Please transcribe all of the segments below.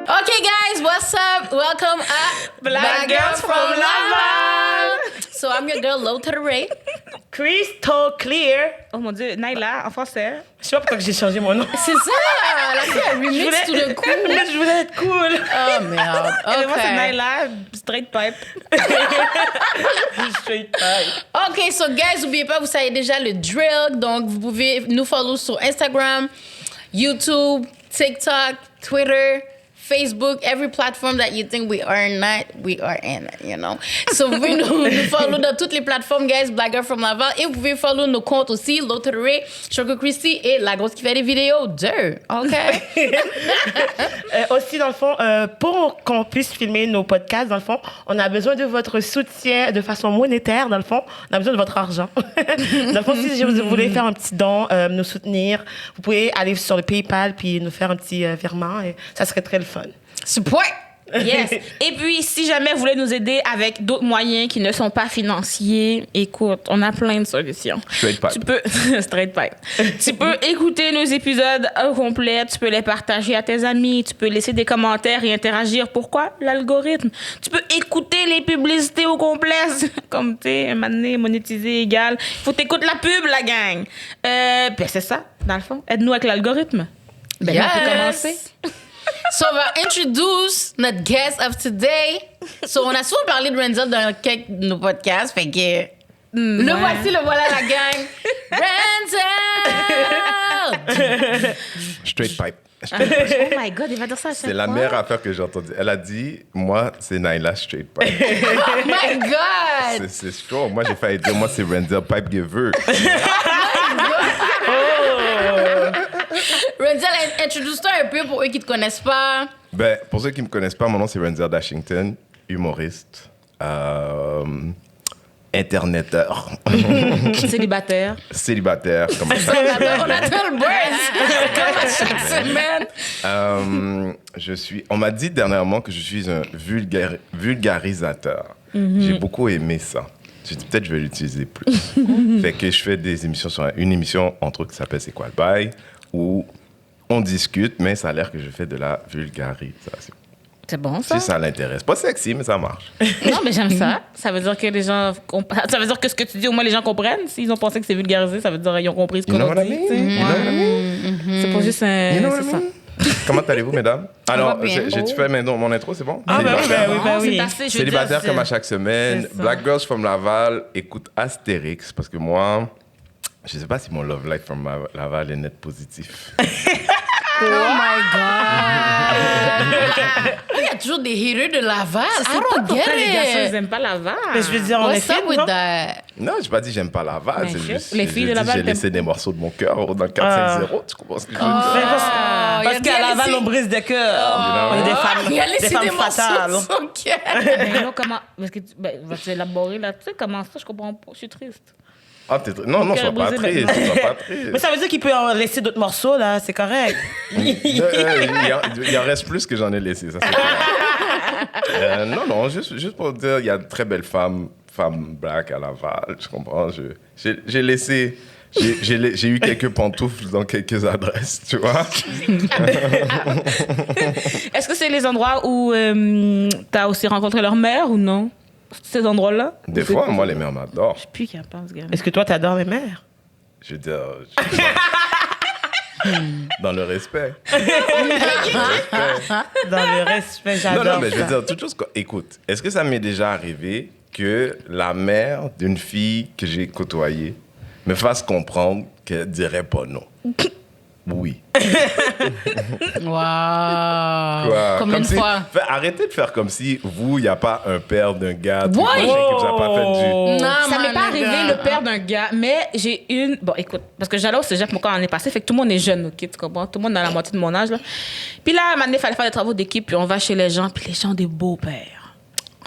Okay, guys, what's up? Welcome at Black Girls from Laval. So I'm your girl, Lothar Ray. Crystal Clear. Oh mon Dieu, Naila, en français. Je sais pas pourquoi j'ai changé mon nom. C'est ça, la fille a remix tout le coup. Je voulais être cool. Oh merde. Et moi, c'est Okay. Naila, straight pipe. Straight pipe. Ok, so guys, n'oubliez pas, vous savez déjà le drill. Donc, vous pouvez nous follow sur Instagram, YouTube, TikTok, Twitter, Facebook, every platform that you think we are not, we are in it, you know. So, vous pouvez nous follow dans toutes les plateformes, guys, Black Girl from Laval. Et vous pouvez follow nos comptes aussi, Lothar Ray, Choco Christy et la grosse qui fait des vidéos de. OK? Aussi, dans le fond, pour qu'on puisse filmer nos podcasts, dans le fond, on a besoin de votre soutien de façon monétaire, dans le fond. On a besoin de votre argent. Dans le fond, si vous voulez faire un petit don, nous soutenir, vous pouvez aller sur le PayPal puis nous faire un petit virement et ça serait très le fun. Support! Yes. Et puis, si jamais vous voulez nous aider avec d'autres moyens qui ne sont pas financiers, écoute, on a plein de solutions. Straight pipe. Tu peux, straight pipe. Tu peux écouter nos épisodes au complet, tu peux les partager à tes amis, tu peux laisser des commentaires et interagir. Pourquoi? L'algorithme. Tu peux écouter les publicités au complet, comme, tu sais, un moment donné, monétiser égal. Faut t'écouter la pub, la gang. Ben, c'est ça, dans le fond. Aide-nous avec l'algorithme. Ben, Yes. on peut commencer. So, on va introduce notre guest of today. So, on a souvent parlé de Renzel dans quelques de nos podcasts. Fait que le voici, le voilà la gang. Renzel! Straight pipe. Oh my God, il va dire ça à chaque C'est la fois. meilleure affaire que j'ai entendue. Elle a dit, moi, c'est Naila Straight Pipe. Oh my God! C'est strong. Moi, j'ai failli dire, moi, c'est Renzel Pipe Giver. Renzel, introduce-toi un peu pour eux qui ne te connaissent pas. Ben, pour ceux qui ne me connaissent pas, mon nom, c'est Renzel Dashington, humoriste, interneteur, Célibataire. célibataire, comme ça. On attend le buzz. Comme à chaque semaine. On m'a dit dernièrement que je suis un vulgarisateur. J'ai beaucoup aimé ça. J'ai dit, peut-être je vais l'utiliser plus. Fait que je fais des émissions sur une émission, entre autres, qui s'appelle C'est quoi le bail, où on discute, mais ça a l'air que je fais de la vulgarisation. C'est bon, ça? Si ça l'intéresse. Pas sexy, mais ça marche. Non, mais j'aime ça. Ça veut dire que les gens... Ça veut dire que ce que tu dis, au moins, les gens comprennent. S'ils ont pensé que c'est vulgarisé, ça veut dire qu'ils ont compris ce qu'on You know a what I dit. mean? tu sais. You know what I mean? C'est pas juste un... You know what I c'est ça. mean? Comment allez-vous, mesdames? Alors, bien. j'ai-tu fait mon intro, c'est bon? Ah, ben oui, ben oui, ben C'est oui. assez, je veux Célibataire dire, comme à chaque semaine. c'est ça. Black Girls from Laval écoute Astérix parce que moi, je sais pas si mon love life from Laval est net positif. Oh my God! Il y a toujours des haters de Laval. I don't Pourquoi les garçons, get ils it. aiment pas Laval? Mais je veux dire, on est What's up fines, with non? that? Non, j'ai pas dit j'aime pas Laval. Ben, C'est shit. juste, Les filles de j'ai dit, Laval j'ai t'aiment- laissé des morceaux de mon cœur dans le 450. Tu comprends ce que je veux dire? Oh, Parce qu'à Laval, on brise des cœurs. On est des femmes, Il a des laissé femmes des morceaux fatales. de son cœur. Ben là, comment... Parce que vas-tu élaborer là-dessus? Comment ça? Je comprends pas. Je suis triste. Ah, non, cœur sois pas brisé triste. maintenant. Sois pas triste. Mais ça veut dire qu'il peut en laisser d'autres morceaux, là, c'est correct. Il en reste plus que j'en ai laissé, ça c'est clair. Non, juste pour dire, il y a de très belles femmes black à Laval, tu comprends? J'ai laissé... J'ai eu quelques pantoufles dans quelques adresses, tu vois? Est-ce que c'est les endroits où t'as aussi rencontré leur mère ou non? Ces endroits-là? Des fois, moi, les mères m'adorent. Je sais plus qui en pense, gars. Est-ce que toi, t'adores les mères? Je veux dire... dans le respect. Dans le respect, Non, j'adore mais je veux ça. dire, toute chose... Écoute, est-ce que ça m'est déjà arrivé que la mère d'une fille que j'ai côtoyée me fasse comprendre qu'elle dirait pas non? Oui. Wow. Quoi? Combien Comme de si- fois? Arrêtez de faire comme si vous, il n'y a pas un père d'un gars tout Ouais. prochain qui vous a pas fait du... Non, Ça m'est man, pas les arrivé gars. le père d'un gars, mais j'ai une... Bon, écoute, parce que j'allais au cégep quand on est passé, fait que tout le monde est jeune, OK, tu comprends? Tout le monde a la moitié de mon âge, là. Puis là, à un moment donné, il fallait faire des travaux d'équipe, puis on va chez les gens, puis les gens ont des beaux-pères.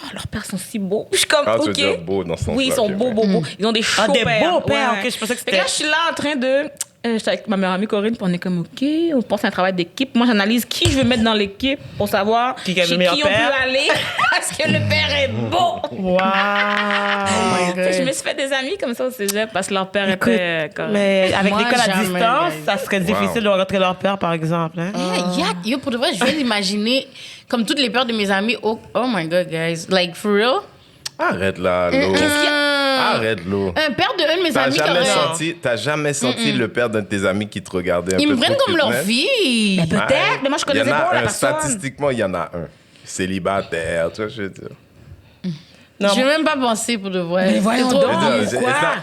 Oh, leurs pères sont si beaux. Je suis comme, Ah, tu veux OK. dire beau dans ce sens-là, Oui, ils sont ok, beaux, ouais. beaux, beaux. Ils ont des chauds Ah, des pères. beaux pères, Ouais. ok, je pensais que Fait c'était... là, je suis là en train de J'étais avec ma meilleure amie Corinne, puis on est comme, OK, on pense à un travail d'équipe. Moi, j'analyse qui je veux mettre dans l'équipe pour savoir Qui a le chez meilleur qui on père. peut aller parce que le père est beau. Wow! Fait que je me suis fait des amis comme ça au cégep parce que leur père était correct. Mais avec Moi, l'école à jamais, distance, guys. ça serait difficile de rencontrer leur père, par exemple. Hein? Yo, pour de vrai, je vais l'imaginer comme toutes les peurs de mes amis. Oh my God, guys. Like, for real? Arrête là, Lo. Arrête, Lo. Un père de un de mes amis qui aurait... T'as jamais senti le père d'un de tes amis qui te regardait un Ils peu me prennent trop comme leur cute-man? fille. Mais peut-être, mais moi, je Il y en connaissais a pas la un, personne. statistiquement, il y en a un. Célibataire, tu vois, je veux dire. Non, Je vais même pas penser pour de vrai. Mais voyons C'est trop- donc.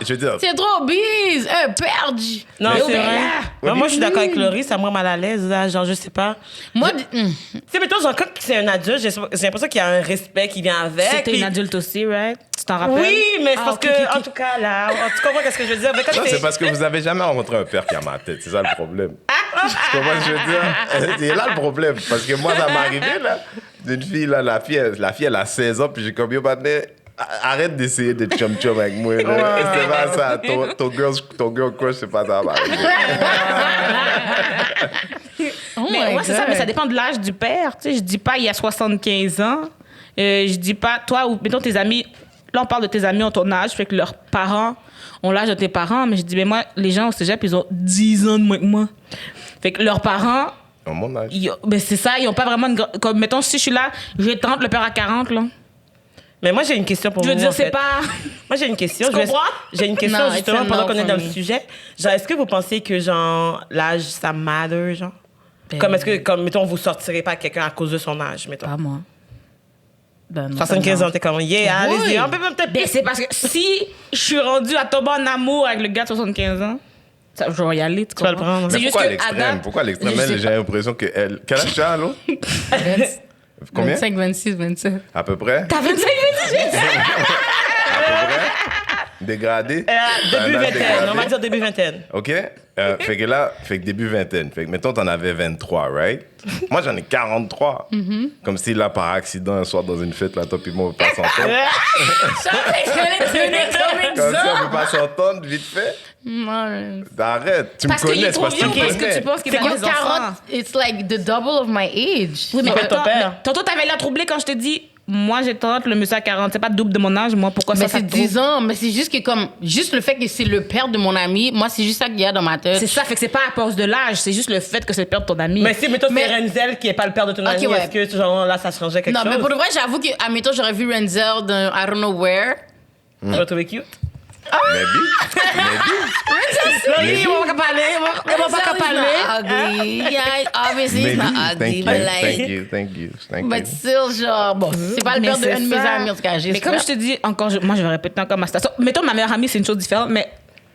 Je veux dire, C'est trop bise. Un père du... non Mais c'est au vrai. Bella. Ouais, moi, je suis d'accord avec Laurie, ça me rend mal à l'aise, là. Genre, je sais pas. Moi, Tu sais, mettons, genre, quand c'est un adulte, j'ai l'impression qu'il y a un respect qui vient avec. C'était puis- une adulte aussi, right? Tu t'en rappelles? Oui, mais c'est Ah, parce ok, que, ok, ok. en tout cas, là, tu comprends ce que je veux dire? Mais quand non, t'es- c'est parce que vous avez jamais rencontré un père qui a ma tête. C'est ça le problème. Tu comprends ce que je veux dire? C'est là le problème. Parce que moi, ça m'est arrivé, là, d'une fille, là, la fille, elle a 16 ans, puis j'ai comme, yo, maintenant, arrête d'essayer d'être chum-chum avec moi, là. C'est pas ça. Ton girl crush, c'est pas ça. oh Mais my ouais, c'est ça, God. mais ça dépend de l'âge du père. Tu sais, je dis pas il y a 75 ans. Je dis pas, toi, ou mettons tes amis. Là, on parle de tes amis ont ton âge, fait que leurs parents ont l'âge de tes parents. Mais je dis, mais moi, les gens au cégep, ils ont 10 ans de moins que moi. Fait que leurs parents, À mon âge. ben c'est ça, ils ont pas vraiment une comme, mettons, si je suis là, j'ai 30, le père a 40, là. Mais moi, j'ai une question pour Je vous. veux dire, en c'est fait. pas. Moi, j'ai une question. Tu Je vais- comprends? J'ai une question, Non, justement, it's a pendant no qu'on est for dans le me. sujet. Genre, est-ce que vous pensez que, genre, l'âge, ça matter, genre? Comme, est-ce que, comme, mettons, vous sortirez pas avec quelqu'un à cause de son âge, mettons? Pas moi. Ben, non, 75 non. ans, t'es comme, yeah, allez-y. On peut peut-être Ben, c'est parce que si je suis rendue à tomber en amour avec le gars de 75 ans, ça, je vais y aller, tu vas le comprends? prendre. C'est Mais juste pourquoi que à l'extrême? date, Pourquoi l'extrême? je sais Elle, j'ai pas. l'impression qu'elle... Quel âge tu as, là? Combien? 25, 26, 27. À peu près? T'as 25 minutes? À peu près? Dégradé? Début Un âge vingtaine, dégradé? on va dire début vingtaine. OK? Fait que là, fait que début vingtaine. Fait que mettons, t'en avais 23, right? Moi, j'en ai 43. Comme si là, par accident, un soir dans une fête, là, toi puis moi, on peut pas s'entendre. Comme ça, on peut pas s'entendre vite fait. Arrête, tu me Parce qu'il connais, est c'est trop parce que tu vieux, me parce que connais. tu penses qu'il C'est va comme des enfants. 40, it's like the double of my age. Oui, mais Appelle ton attends, père. mais tantôt, t'avais l'air troublé quand je te dis, moi, j'ai 30, le monsieur a 40. C'est pas double de mon âge, moi, pourquoi Mais ça c'est te trouble? 10 ans, mais c'est juste que comme, juste le fait que c'est le père de mon ami, moi, c'est juste ça qu'il y a dans ma tête. C'est ça, fait que c'est pas à cause de l'âge, c'est juste le fait que c'est le père de ton ami. Mais si, mettons, Mais- c'est Renzel qui est pas le père de ton Ok, ami, ouais. est-ce que, genre, là, ça changeait quelque Non, chose? mais pour de vrai, j'avoue que, admettons, j'aurais vu Renzel dans I don't know where. Tu vas trouver cute? Maybe. Laurie, on va pas parler, on va pas Renzel is parler. not ugly. Yeah, obviously Maybe. he's not ugly, but like... Thank you. But still, genre, bon, c'est pas le Mais père de c'est un de mes ça. amis, en tout cas, Mais j'espère. comme je te dis, encore, moi, je vais répéter encore ma station. Mettons, ma meilleure amie, c'est une chose différente, mais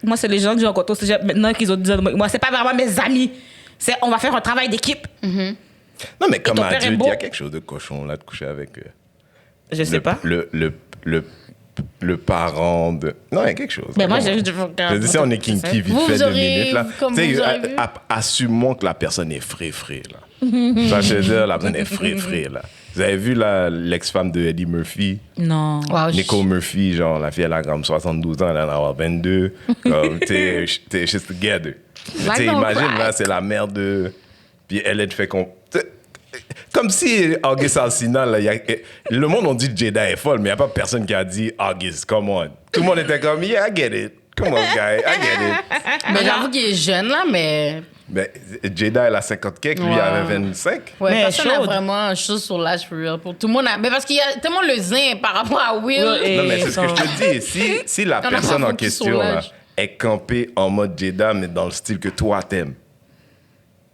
moi, c'est les gens que j'ai rencontrés au cégep maintenant qu'ils ont 10 ans de moi. C'est pas vraiment mes amis. C'est, on va faire un travail d'équipe. Non, mais comme ton père est adulte, beau. il y a quelque chose de cochon, là, de coucher avec... Je sais pas. Le parent de... Non, il y a quelque chose. Mais moi, Comment? j'ai Je dis, si on est kinky vite Vous fait 2 auriez- minutes, là. comme Tu sais, vous aurez vu. assumons que la personne est frais, là. Ça, je veux dire, la personne est frais, là. Vous avez vu l'ex-femme de Eddie Murphy, Non. Wow, Nico Murphy, genre, la fille, elle a comme 72 ans, elle en a avoir 22. Comme, tu sais, she's together. Mais tu sais, don't imagine, cry. là, c'est la mère de... Puis elle te fait... Comme si August Alsina, là, le monde on dit que Jada est folle, mais il n'y a pas personne qui a dit August, come on. Tout le monde était comme, yeah, I get it. Come on, guy, I get it. Mais j'avoue qu'il est jeune, là, mais... Mais Jada, elle a 50 quelques, lui, il Ouais. avait 25. Ouais, Mais personne n'a chaude. vraiment chose sur l'âge for real. Pour tout le monde a... Mais parce qu'il y a tellement le zin par rapport à Will. Ouais, Non, mais c'est ce que son- je te dis. Si la On a personne pas en focus sur question là, l'âge. est campée en mode Jada, mais dans le style que toi t'aimes.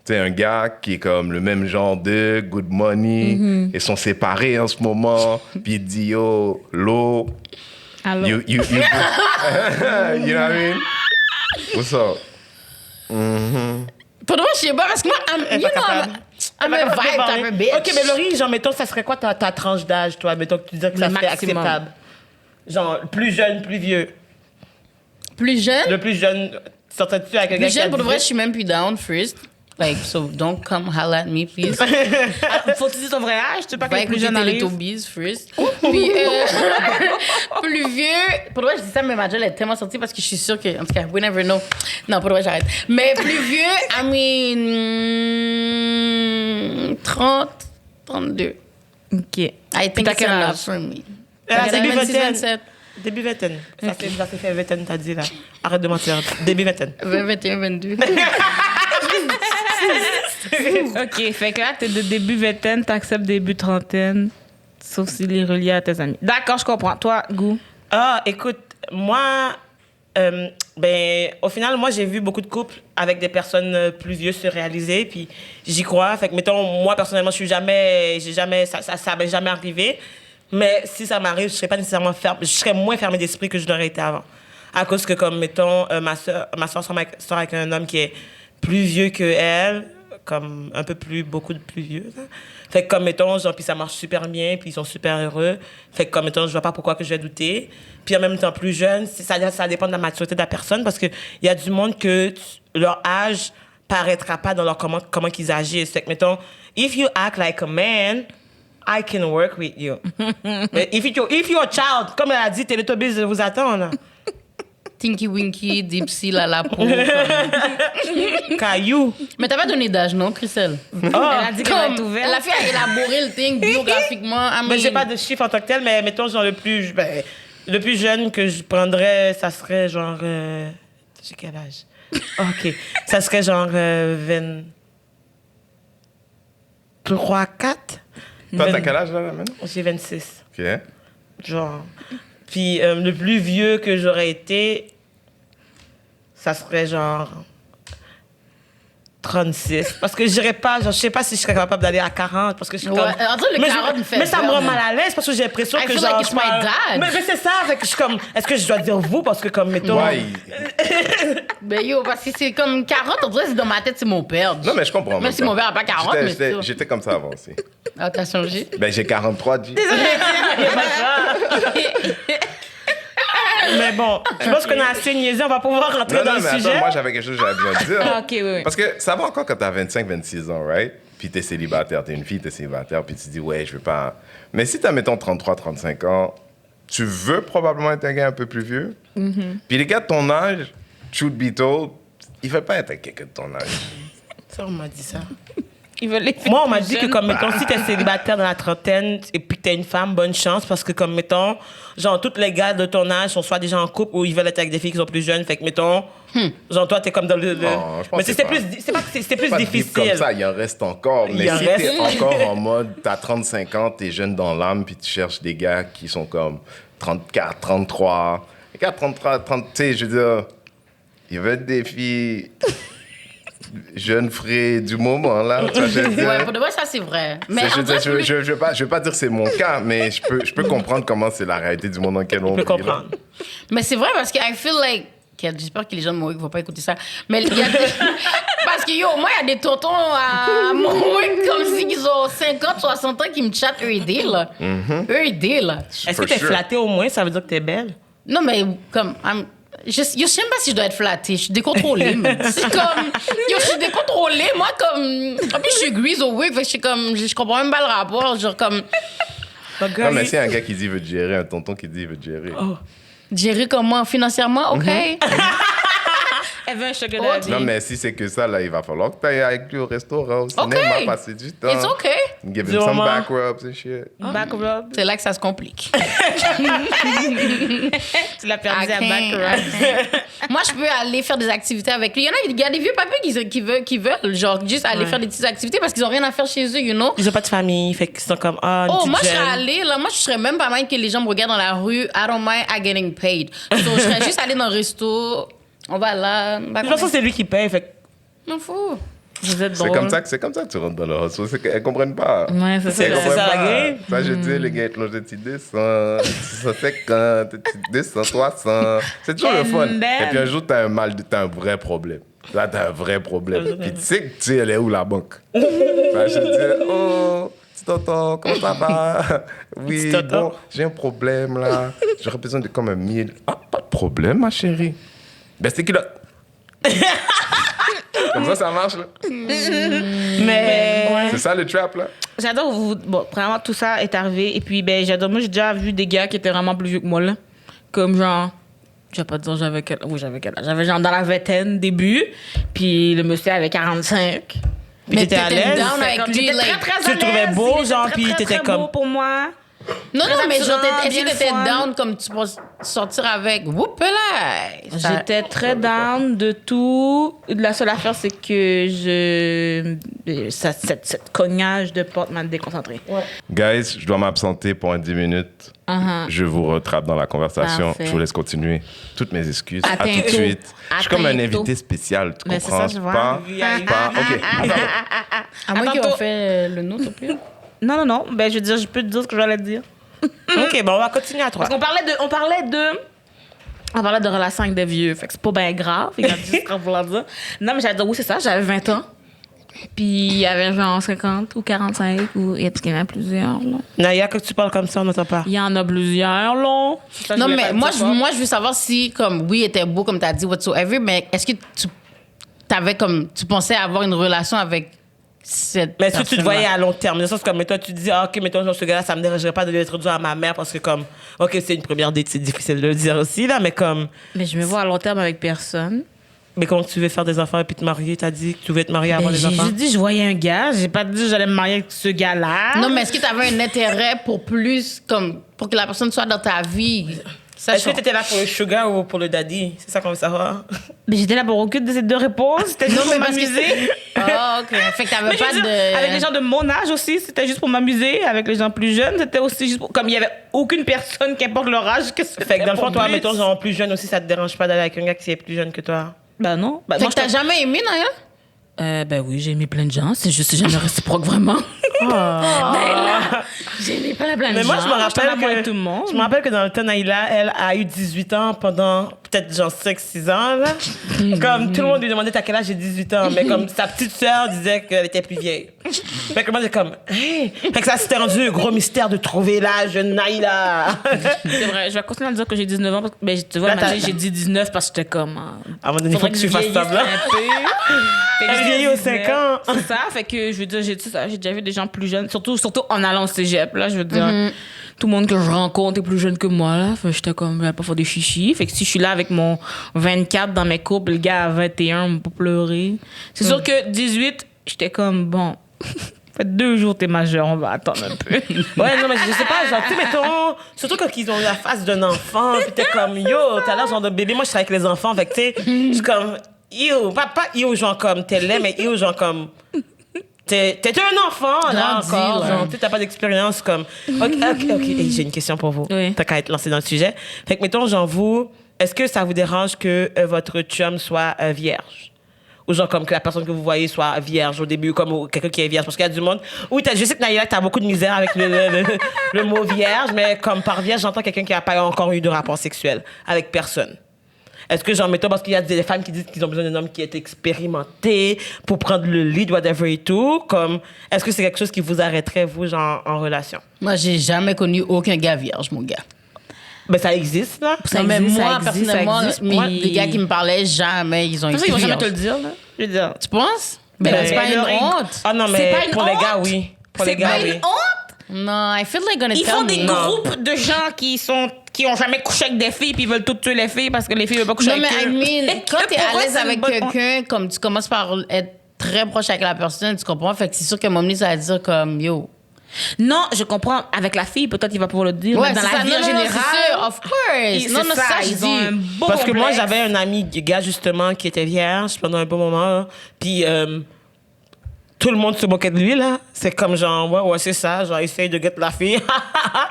Tu sais, un gars qui est comme le même genre de good money, ils sont séparés en ce moment, puis il dit yo, Lo, Alors, you know what I mean? What's up? Pour de vrai, je sais pas, parce que moi, you know, I'm a vibe type of bitch. Ok, mais Laurie, genre, mettons, ça serait quoi ta tranche d'âge, toi? Mettons que tu disais que ça Le serait maximum. acceptable. Genre, plus jeune, plus vieux. Plus jeune? Le plus jeune, sortais-tu avec un gars Plus qui a jeune, pour de vrai, je 18? suis même plus down, first. Like, so don't come holla at me, please. Faut que tu dises ton vrai âge, tu veux pas que Va les plus écouter jeunes arrivent. Teletubbies first. Puis, plus vieux, pour le vrai, je dis ça, mais ma jolle est tellement sortie parce que je suis sûre que, en tout cas, we never know. Non, pour le vrai, j'arrête. Mais plus vieux, I mean, 30, 32. OK. I think t'as it's quel enough âge? for me. Ah, début 26, vingtaine. 27. Début vingtaine. Ça fait vingtaine, t'as dit là. Arrête de mentir. Début vingtaine. 21, 22. OK, fait que là, t'es de début vingtaine, t'acceptes début trentaine, sauf s'il est relié à tes amis. D'accord, je comprends. Toi, Gou? Ah, écoute, moi, au final, moi, j'ai vu beaucoup de couples avec des personnes plus vieux se réaliser, puis j'y crois. Fait que, mettons, moi, personnellement, ça m'est jamais arrivé. Mais si ça m'arrive, je serais pas nécessairement je serais moins fermée d'esprit que je l'aurais été avant. À cause que, comme, mettons, ma soeur sort avec un homme qui est plus vieux que elle, comme beaucoup de plus vieux. Là. Fait que, comme, mettons, genre, puis ça marche super bien, puis ils sont super heureux. Fait que, comme, mettons, je vois pas pourquoi que je vais douter. Puis en même temps, plus jeune, ça dépend de la maturité de la personne, parce qu'il y a du monde que leur âge paraîtra pas dans leur comment qu'ils agissent. Fait que, mettons, if you act like a man, I can work with you. Mais if you're a child, comme elle a dit, Teletubbies vous attend, là. Tinky Winky, Dipsy, Lalapo. Caillou. Mais t'as pas donné d'âge, non, Christelle? Elle a dit qu'elle va être Comme, ouverte. elle a fait élaborer le thing biographiquement. Mais j'ai pas de chiffre en tant que tel, mais mettons, genre, le plus jeune que je prendrais, ça serait genre. J'ai quel âge? OK. Ça serait genre 23, 4. Toi, t'as quel âge là maintenant? J'ai 26. OK. Genre. Puis le plus vieux que j'aurais été, ça serait genre 36. Parce que j'irais pas, genre, je sais pas si je serais capable d'aller à 40. Parce que je suis Ouais, comme... en tout cas, le 40 me fait mais ça me peur, rend man. mal à l'aise parce que j'ai l'impression I que feel genre. like it's je my parle- dad. Mais c'est ça, fait que je suis comme. Est-ce que je dois dire vous? Parce que, comme, mettons. Ouais, Ben yo, parce que c'est comme 40, on dirait que dans ma tête, c'est mon père. non, mais je comprends. Même même si pas. mon père a pas 40, mais c'est ça. J'étais comme ça avant aussi. Ah, t'as changé? Ben, j'ai 43, G. Mais bon, je pense qu'on a assez niaisé, on va pouvoir rentrer Non, dans non, le mais sujet. attends, moi, j'avais quelque chose que j'avais besoin de dire. Ah, OK, oui. Parce que ça va encore quand t'as 25, 26 ans, right? Puis t'es célibataire, t'es une fille, t'es célibataire, puis tu dis, ouais, je veux pas. Mais si t'as, mettons, 33, 35 ans, tu veux probablement être un gars un peu plus vieux. Puis les gars de ton âge, truth be told, ils veulent pas être avec quelqu'un de ton âge. Ça, on m'a dit ça. Ils veulent les filles Moi, on m'a plus dit que, jeunes. comme, mettons, si t'es célibataire dans la trentaine et puis que t'es une femme, bonne chance, parce que, comme, mettons, genre, tous les gars de ton âge sont soit déjà en couple ou ils veulent être avec des filles qui sont plus jeunes. Fait que, mettons, genre, toi, t'es comme dans le. Non, je pense mais que c'était pas. plus, c'est pas que c'était plus Pas de deep difficile. comme ça, il en reste encore. Il Mais en si reste. t'es encore en mode, t'as 35 ans, t'es jeune dans l'âme, puis tu cherches des gars qui sont comme 34, 33. Les gars, 33, 30, tu sais, je veux dire, ils veulent des filles jeunes frais du moment, là. Tu vois, je veux dire. Ouais, pour de vrai, ça, c'est vrai. Mais C'est- en vrai, je veux pas dire que c'est mon cas, mais je peux comprendre comment c'est la réalité du monde dans lequel on Je vit. peux là. comprendre. mais c'est vrai parce que I feel like... J'espère que les gens de Montréal ne vont pas écouter ça. Mais il y a des... Parce que yo, moi, il y a des tontons à Montréal comme s'ils ont 50, 60 ans qui me chattent eux aider, là. Eux aider, là. Est-ce que For t'es sure. flattée au moins? Ça veut dire que t'es belle? Non, mais comme... Je sais même pas si je dois être flattée. Je suis décontrôlée. man. C'est comme... Yo, je suis décontrôlée. Moi, comme... En plus, je suis grise au wig. Fait que je suis comme... Je comprends même pas le rapport. Genre comme... Non, mais c'est un gars qui dit qu'il veut te gérer, un tonton qui dit qu'il veut te gérer. Gérer comment? Financièrement? OK. Elle veut un sugar Oh, daddy. Non, mais si c'est que ça, là, il va falloir que tu ailles avec lui au restaurant, au cinéma, passer du temps. It's OK. Give Du him some moment. back rubs and shit. Back rub. C'est là que ça se complique. Tu l'as perdu à I back can't. rub. Moi, je peux aller faire des activités avec lui. Il y a des vieux papiers qui veulent, genre, juste aller faire des petites activités parce qu'ils ont rien à faire chez eux, you know. Ils ont pas de famille, fait qu'ils sont comme, ah, une Oh, petite moi, je serais jeune. allée, là. Moi, je serais même pas mal que les gens me regardent dans la rue. I don't mind I getting paid. So, je serais juste allée dans le resto. On va là. De toute façon, c'est lui qui paye, fait que m'en fous. Vous êtes C'est drôle. comme ça que tu rentres dans le hustle. C'est qu'elles comprennent pas. Ouais, c'est C'est Elles ça, comprennent la pas. game. Ça, je dis, les gars, ils te logent des petits 200, 250, 200, 300. C'est toujours le fun. And then- Et puis un jour, t'as un vrai problème. Là, t'as un vrai problème. Puis tu sais que tu sais, elle est où la banque. Ça, je dis, oh, petit tonton, comment ça va? Oui, Petit tonton. bon, j'ai un problème là. J'aurais besoin de comme 1000. Ah, pas de problème, ma chérie. Ben, c'est culotte. Comme ça marche, là. Mais C'est ça, le trap, là? j'adore vous. Bon, vraiment, tout ça est arrivé. Et puis, ben, j'adore. Moi, j'ai déjà vu des gars qui étaient vraiment plus vieux que moi, là. Comme genre. Je vais pas dire j'avais quel. Oui, j'avais quel âge. J'avais genre dans la vingtaine, début. Puis le monsieur avait 45. Puis Mais t'étais à l'aise. down avec lui, J'étais like, très, très tu à le trouvais l'aise. beau, Il était genre, très, puis très, t'étais très comme- beau pour moi. Non, mais genre, attirant, est-ce bien que t'étais le fun. down comme tu peux sortir avec? Whoop là! J'étais très down de tout. La seule affaire, c'est que cette cognage de porte m'a déconcentrée. Guys, je dois m'absenter pour 10 minutes. Je vous rattrape dans la conversation. Parfait. Je vous laisse continuer. Toutes mes excuses. À Attends. tout de suite. Je suis comme un Attends. invité spécial, tu Mais c'est comprends? ça, je vois. Pas. OK. Attends. À moins qu'ils Attends, ont fait le nôtre au plus. Non. Ben, je veux dire, je peux te dire ce que j'allais te dire. OK, bon, on va continuer à toi. Parce qu'on parlait de relations avec des vieux. Fait que c'est pas bien grave. Il a dit ce qu'on voulait dire. Non, mais j'allais dire, oui, c'est ça. J'avais 20 ans. Puis il y avait genre 50 ou 45 ou il y en a plusieurs, là. Naya, que tu parles comme ça, on n'entend pas. Il y en a plusieurs, là. Ça, je Non, voulais mais pas moi, dire ça. je veux savoir si, comme, oui, il était beau, comme tu as dit, whatsoever, mais est-ce que tu pensais avoir une relation avec cette Mais est-ce que tu te personne-là? voyais à long terme? Dans le sens comme, mettons, tu te dis, ah, OK, mettons, genre, ce gars-là, ça me dérangerait pas de l'introduire à ma mère parce que, comme, OK, c'est une première date, c'est difficile de le dire aussi, là, mais comme, Mais je me vois à long terme avec personne. mais comment tu veux faire des enfants et puis te marier? T'as dit que tu veux te marier avant Ben, les j'ai enfants? juste dit, je voyais un gars. J'ai pas dit que j'allais me marier avec ce gars-là. Non, mais est-ce que tu avais un intérêt pour plus, comme, pour que la personne soit dans ta vie? Ça, Est-ce que tu étais là pour le sugar ou pour le daddy? C'est ça qu'on veut savoir. Mais j'étais là pour aucune de ces deux réponses. C'était juste Non, mais pour parce que m'amuser. Ah, OK. Fait que t'avais Mais je pas veux dire, de... avec les gens de mon âge aussi, c'était juste pour m'amuser. Avec les gens plus jeunes, c'était aussi juste pour... Comme il y avait aucune personne, qu'importe leur âge, que c'était Fait que dans le fond, pour toi, plus. mettons, genre, plus jeune aussi, ça te dérange pas d'aller avec un gars qui est plus jeune que toi? Ben non. Ben, Fait moi, que t'as jamais aimé, Naya? Ben oui, j'ai aimé plein de gens. C'est juste jamais réciproque, vraiment. Ben là, j'ai aimé plein de gens. Mais moi, je me rappelle avec que, tout le monde. je me rappelle que dans le temps, Naïla, elle a eu 18 ans pendant peut-être genre 5-6 ans, là. Comme tout le monde lui demandait t'as quel âge, j'ai 18 ans. Mais comme sa petite sœur disait qu'elle était plus vieille. Fait que moi, j'étais comme, hey! Fait que ça s'était rendu un gros mystère de trouver l'âge de Naïla. C'est vrai, je vais continuer à dire que j'ai 19 ans. Parce que, ben, tu vois, Là, maintenant, t'as- j'ai dit 19 parce que j'étais comme... À un moment donné, il faut que tu fasses semblant. Elle vieillit aux 5 ans. C'est ça, fait que je veux dire, j'ai déjà vu des gens plus jeunes, surtout en allant au cégep, là, je veux dire. Tout le monde que je rencontre est plus jeune que moi, là. Fait que j'étais comme, j'allais pas faire des chichis. Fait que si je suis là avec mon 24 dans mes couples, le gars à 21, on peut pleurer. C'est sûr que 18, j'étais comme, bon, fait 2 jours, t'es majeur, on va attendre un peu. Ouais, non, mais je sais pas, genre, tu sais, mettons, surtout quand ils ont la face d'un enfant, pis t'es comme, yo, t'as l'air genre de bébé. Moi, je travaille avec les enfants, fait que, tu sais, je suis comme, yo, pas yo, genre, comme, t'es laid, mais yo, genre, comme, t'es un enfant, là, Grandi, encore, ouais. genre, tu sais, t'as pas d'expérience, comme, ok, hey, j'ai une question pour vous. Oui. T'as qu'à être lancé dans le sujet. Fait que, mettons, genre, vous, est-ce que ça vous dérange que votre chum soit vierge? Ou genre comme que la personne que vous voyez soit vierge au début, comme quelqu'un qui est vierge. Parce qu'il y a du monde... Oui, je sais que Naïla, t'as beaucoup de misère avec le mot vierge, mais comme par vierge, j'entends quelqu'un qui n'a pas encore eu de rapport sexuel avec personne. Est-ce que, genre, mettons, parce qu'il y a des femmes qui disent qu'ils ont besoin d'un homme qui est expérimenté pour prendre le lead, whatever et tout, comme, est-ce que c'est quelque chose qui vous arrêterait, vous, genre, en relation? Moi, j'ai jamais connu aucun gars vierge, mon gars. Ben, ça existe, là. Ça Non, mais existe, moi, ça existe, personnellement, ça existe, moi, puis- les gars qui me parlaient, jamais, ils ont C'est pour ça été qu'ils vont jamais te vierges. le dire, là. Je veux dire. Tu penses? Ben, c'est pas une honte. Ah non, C'est mais pas une pour les gars, honte? oui. Pour C'est les gars, pas oui. une honte? Non, I feel like gonna Ils tell font me. des Non. groupes de gens qui ont jamais couché avec des filles puis ils veulent toutes tuer les filles parce que les filles veulent pas coucher Non, mais avec eux. I mean, quand t'es Pour à eux, l'aise c'est une avec bonne quelqu'un, comme tu commences par être très proche avec la personne, tu comprends? Fait que c'est sûr que mon ça va dire comme, yo. Non, je comprends. Avec la fille, peut-être il va pouvoir le dire. Ouais, mais dans c'est la ça. vie Non, en non, général. c'est sûr, of course. Non, non, ça, je ils ont un dis. beau Parce que moi, complexe. j'avais un ami gars, justement, qui était vierge pendant un bon moment. Là. Puis tout le monde se moquait de lui, là. C'est comme genre, ouais, c'est ça. Genre, essaye de guetter la fille.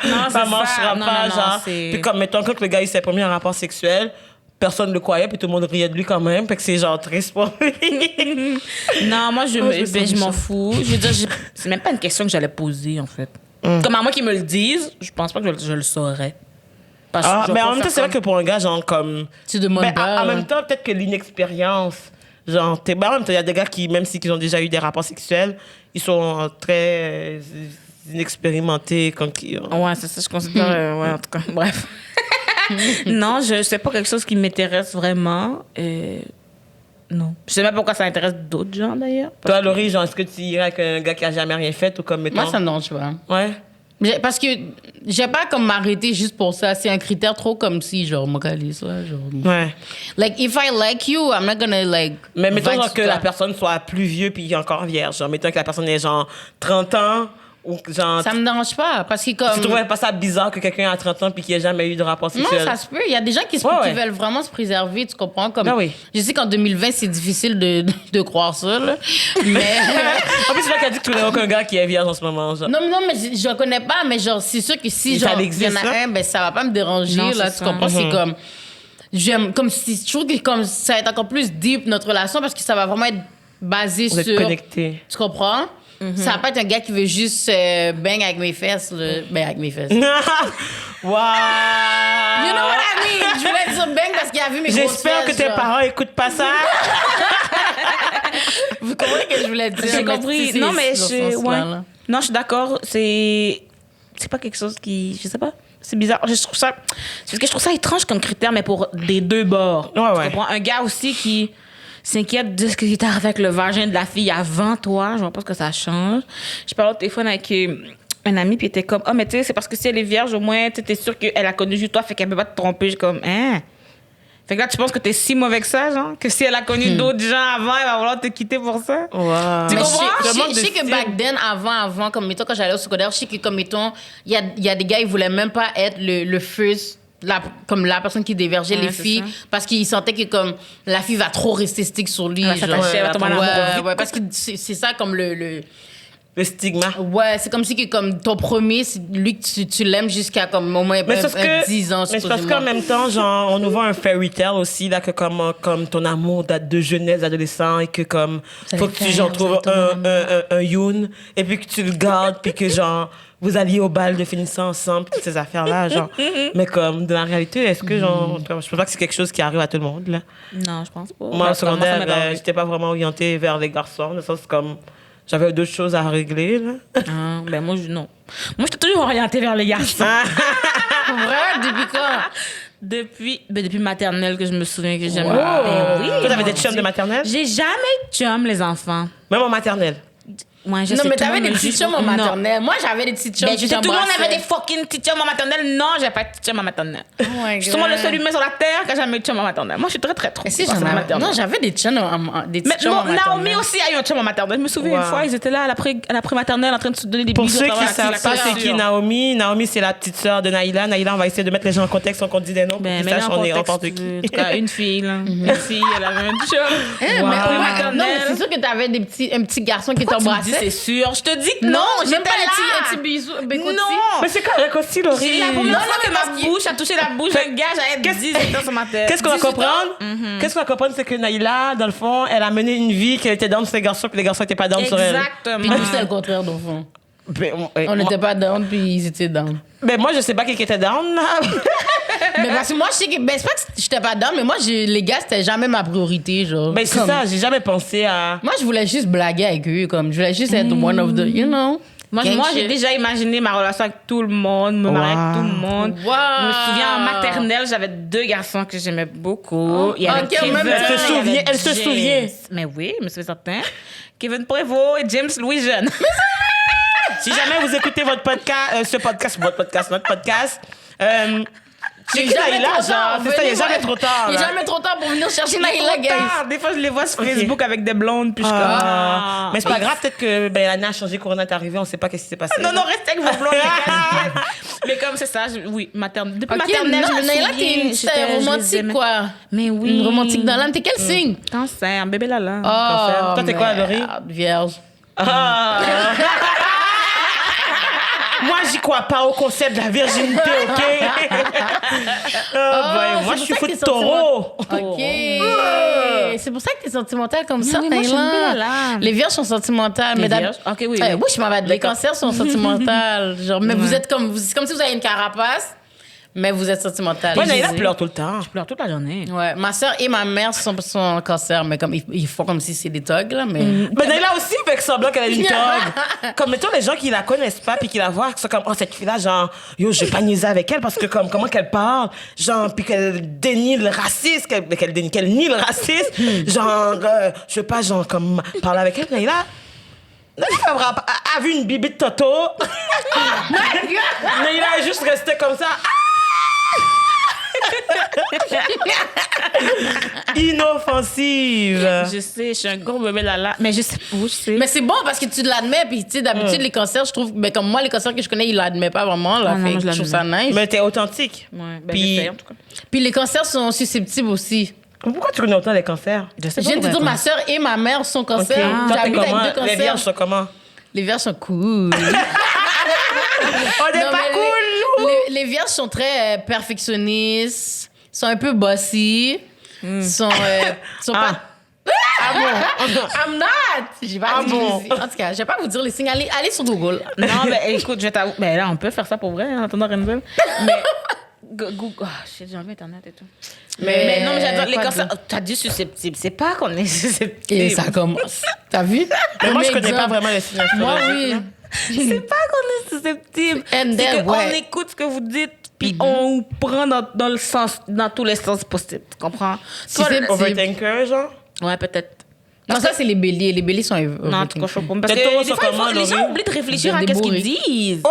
c'est ça ça. marchera Non, pas, non, genre. c'est- Puis comme, mettons, quand le gars, il s'est promis un rapport sexuel, personne ne le croyait, puis tout le monde riait de lui quand même. Fait que c'est genre triste pour lui. Non, moi, je me sens je m'en méchante. fous. Je veux dire, c'est même pas une question que j'allais poser, en fait. Comme à moi qu'ils me le disent, je pense pas que je le saurais. Parce que je vais Mais pas en même temps, faire c'est vrai comme- que pour un gars, genre, comme. Tu demandes Ben, pas. en même temps, peut-être que l'inexpérience, genre, ben, en même temps, il y a des gars qui, même s'ils ont déjà eu des rapports sexuels, ils sont très inexpérimentés quand ils... Ouais, c'est ça, je considère. Ouais, en tout cas, bref. Non, c'est pas quelque chose qui m'intéresse vraiment. Non. Je sais même pas pourquoi ça intéresse d'autres gens, d'ailleurs. Toi, Laurie, genre, est-ce que tu irais avec un gars qui a jamais rien fait ou comme mettons... Moi, ça me dérange pas. Ouais. Parce que j'ai pas comme m'arrêter juste pour ça. C'est un critère trop comme si, genre, moi, ça, genre. Ouais. Like, if I like you, I'm not gonna, like. Mais mettons fight genre, que you. la personne soit plus vieux puis encore vierge. Genre, mettons que la personne ait genre 30 ans ou genre... Ça me dérange pas. Parce que, comme. Tu trouverais pas ça bizarre que quelqu'un a 30 ans puis qu'il ait jamais eu de rapport Non, sexuel? ça se peut. Il y a des gens qui Ouais. veulent vraiment se préserver, tu comprends? Comme, Ben oui. Je sais qu'en 2020, c'est difficile de croire ça, là. Mais. En plus, c'est là qu'elle dit que tu n'as aucun gars qui est vierge en ce moment. Genre. Non, mais je connais pas, mais genre, c'est sûr que si Ça genre, il y existe, en a ça? un, ben ça va pas me déranger, Non, là, c'est tu ça. comprends? C'est comme. J'aime, comme si, je trouve que comme ça va être encore plus deep notre relation parce que ça va vraiment être basé Vous êtes sur. connectés. Tu comprends? Ça va pas être un gars qui veut juste bang avec mes fesses, là. Ben, avec mes fesses. Wow! You know what I mean? Je voulais dire bang parce qu'il a vu mes grosses fesses. J'espère que tes genre. parents écoutent pas ça. Vous comprenez ce que je voulais dire? J'ai mais compris. c'est Non, mais dans ce sens-là, ouais. là. Non, je suis d'accord. C'est pas quelque chose qui. Je sais pas. C'est bizarre. Je trouve ça. C'est parce que je trouve ça étrange comme critère, mais pour des deux bords. Ouais, Tu ouais. comprends? Un gars aussi qui s'inquiète de ce qui est arrivé avec le vagin de la fille avant toi. Je vois pas ce que ça change. Je parlais au téléphone avec un ami, puis il était comme, ah, mais tu sais, c'est parce que si elle est vierge, au moins, tu es sûr qu'elle a connu juste toi, fait qu'elle peut pas te tromper. J'ai comme, hein? Fait que là, tu penses que t'es si mauvais que ça, genre? Que si elle a connu d'autres gens avant, elle va vouloir te quitter pour ça? Wow. Tu Mais comprends? je sais que back then, avant, comme mettons, quand j'allais au secondaire, je sais que comme mettons, il y a des gars, ils voulaient même pas être le first, comme la personne qui dévergeait Ouais, les c'est filles, ça. parce qu'ils sentaient que comme la fille va trop rester stick sur lui. Elle va s'attacher, elle va tomber en amour vite. ouais, parce que c'est ça comme Le stigma. Ouais, c'est comme si que comme ton premier, c'est lui que tu l'aimes jusqu'à comme au moins Mais c'est 10 ans. mais c'est parce supposément. qu'en même temps, genre, on nous voit un fairy tale aussi, là, que comme ton amour date de jeunesse, adolescent, et que comme, faut que tu, genre, trouves un youn, et puis que tu le gardes, puis que, genre, vous alliez au bal de finissant ensemble, toutes ces affaires-là, genre. Mais comme, dans la réalité, est-ce que, genre, je pense pas que c'est quelque chose qui arrive à tout le monde, là. Non, je pense pas. Moi, au Ça m'est secondaire, arrivé. j'étais pas vraiment orientée vers les garçons, dans le sens comme, j'avais d'autres choses à régler, là. Ah, ben moi, non. Moi, j'étais toujours orientée vers les garçons. Vrai, depuis quand? Depuis maternelle que je me souviens que j'aimais. Wow. Ben oui. Toi, t'avais des mon chums de Dieu. maternelle? J'ai jamais eu de chum, les enfants. Même en maternelle. Ouais, je Non, sais, mais tout le t'avais monde des me petits juge chums en pour- Non. maternelle. Moi, j'avais des petits chums Ben, qui tout le monde avait j'embrassais. des fucking petits chums en maternelle. Non, j'ai pas de petits chums en maternelle. Oh my Je suis sûrement God. le seul humain sur la terre qui a jamais eu de chum en maternelle. Moi, je suis très, très trop. Mais si, j'en avais. Non, j'avais des chums des petits Mais chums en non, Naomi maternelle. aussi a eu un chum en maternelle. Je me souviens Wow. une fois, ils étaient là à la pré-maternelle en train de se donner des Pour bisous. ceux à qui travers ne savent la pas classe. c'est qui Naomi, Naomi c'est la petite sœur de Naïla. Naïla, on va essayer de mettre les gens en contexte sans qu'on dise des noms pour Ben, qu'ils mais là, sachent en on est contexte, n'importe qui. en tout cas, une fille, là. Une fille, elle avait un chum. Hein, Wow. mais, Maternelle. non, mais c'est sûr que t'avais un petit garçon qui Pourquoi tu me dis, t'embrassait. c'est sûr? Je te dis que non, même j'étais pas là. un petit bisou, un bécotis. Non! Mais c'est correct aussi, C'est Laurie. la Non, première fois mais que parce ma qu'il- bouche a touché la bouche d'un gars, j'avais 18 ans sur ma tête. Qu'est-ce qu'on va 18 ans? comprendre? Qu'est-ce qu'on va comprendre, c'est que Naïla, dans le fond, elle a mené une vie qu'elle était down sur les garçons, puis les garçons n'étaient pas down sur elle. Exactement. Puis nous, c'était le contraire, dans le fond. Ben, On n'était pas down, puis ils étaient down. ben, moi, je sais pas qui était down, là. Mais parce que moi, je sais que. Ben, c'est pas que j'étais pas down, mais moi, les gars, c'était jamais ma priorité, genre. Ben, c'est Comme- ça, j'ai jamais pensé à. Moi, je voulais juste blaguer avec eux, comme. Je voulais juste être one of the. You know? Moi, Gang j'ai shit. déjà imaginé ma relation avec tout le monde, me marier avec Wow. tout le monde. Wow. Je me souviens en maternelle, j'avais 2 garçons que j'aimais beaucoup. Il y avait ok, Kevin, même temps. il y avait souvient- elle se James. souvient. Mais oui, mais c'est certain. Kevin Prévost et James Louis Jeune. Si jamais vous écoutez votre podcast, notre podcast, Il checkez est jamais Naïla, trop genre, tard. c'est ça, il est Venez jamais voir. trop tard. Il est là. jamais trop tard pour venir chercher Il est Naïla, trop guys. tard. Des fois, je les vois sur Ok. Facebook avec des blondes, puis je suis comme... Ah. Mais c'est pas grave, peut-être que ben, l'année a changé, Corona est arrivé, on sait pas qu'est-ce qui s'est passé. Non, non, restez avec vos blondes. les gars. Mais comme c'est ça, oui, maternelle. Depuis Ok, maternelle, non, je me Naïla, souviens, t'es une j'étais- je les romantique, aimais. quoi. Mais oui. Une romantique dans l'âme. T'es quel signe? Cancer, bébé Lala. Oh, Toi, t'es quoi, Laurie? Vierge. Ah. Moi, j'y crois pas au concept de la virginité, OK? Moi, je suis fou de taureau. OK. C'est pour ça que t'es sentimentale comme ça, oui, moi, j'aime Naïla. bien Lala. Les vierges sont sentimentales. Les mais vierges? OK, oui, oui. Oui, je m'en vais. Les cancers sont sentimentales. Genre, mais vous êtes comme... C'est comme si vous avez une carapace. Mais vous êtes sentimental. Ouais, Naïla pleure tout le temps. Je pleure toute la journée. Ouais, ma soeur et ma mère sont en cancer, mais comme ils font comme si c'est des thugs, là, mais... Mais Naïla aussi fait semblant qu'elle est une thug. Comme, mettons, les gens qui la connaissent pas puis qui la voient, qui sont comme, oh, cette fille-là, genre, yo, je vais pas niaiser avec elle parce que, comme, comment qu'elle parle, genre, puis qu'elle dénie le racisme, qu'elle nie le racisme, genre, je veux pas, genre, comme, parler avec elle. Naïla a vu une bibi de Toto. Naïla est juste restée comme ça. Inoffensive. Je sais, je suis un gros bébé lala. Mais je sais pas, je sais. Mais c'est bon parce que tu l'admets, puis tu sais, d'habitude, les cancers, je trouve, ben, comme moi, les cancers que je connais, ils l'admettent pas vraiment, là, Ah non, fait moi, que je je trouve ça nice. Mais t'es authentique. Ouais, ben, Puis- j'essaie, en tout cas. Puis les cancers sont susceptibles aussi. Pourquoi tu connais autant les cancers? Je sais Je viens de te dire, ma soeur et ma mère sont cancers. Toi, t'es J'habite avec comment? deux cancers. Les vierges sont comment? Les vierges sont cool. On n'est Non, pas mais cool, nous! les vierges sont très perfectionnistes, sont un peu bossy, sont pas... Ah bon? I'm not! J'ai pas Ah dit bon? En tout cas, je vais pas vous dire les signes. Allez sur Google. Non, mais écoute, je t'avoue. Ben là, on peut faire ça pour vrai, en attendant Renzel. Mais. Google. Oh, j'ai enlevé Internet et tout. Mais non, mais j'adore les quoi cancers. dire? T'as dit susceptible. C'est pas qu'on est susceptible. Et ça commence. T'as vu? Mais moi, je connais Exemple. pas vraiment les signes Moi, astrologiques, oui. C'est pas qu'on est susceptible. And C'est then, qu'on ouais. écoute ce que vous dites, puis on prend dans le sens, dans tous les sens possibles. Tu comprends? Susceptible. Overthinker, genre? Ouais, peut-être. Non, ça, c'est les béliers. Les béliers sont... Non, en tout cas, je sais pas. Parce Les taureaux que des sont fois, comment, les gens Laurie? oublient de réfléchir Vous à êtes qu'est-ce qu'ils débourrés. disent.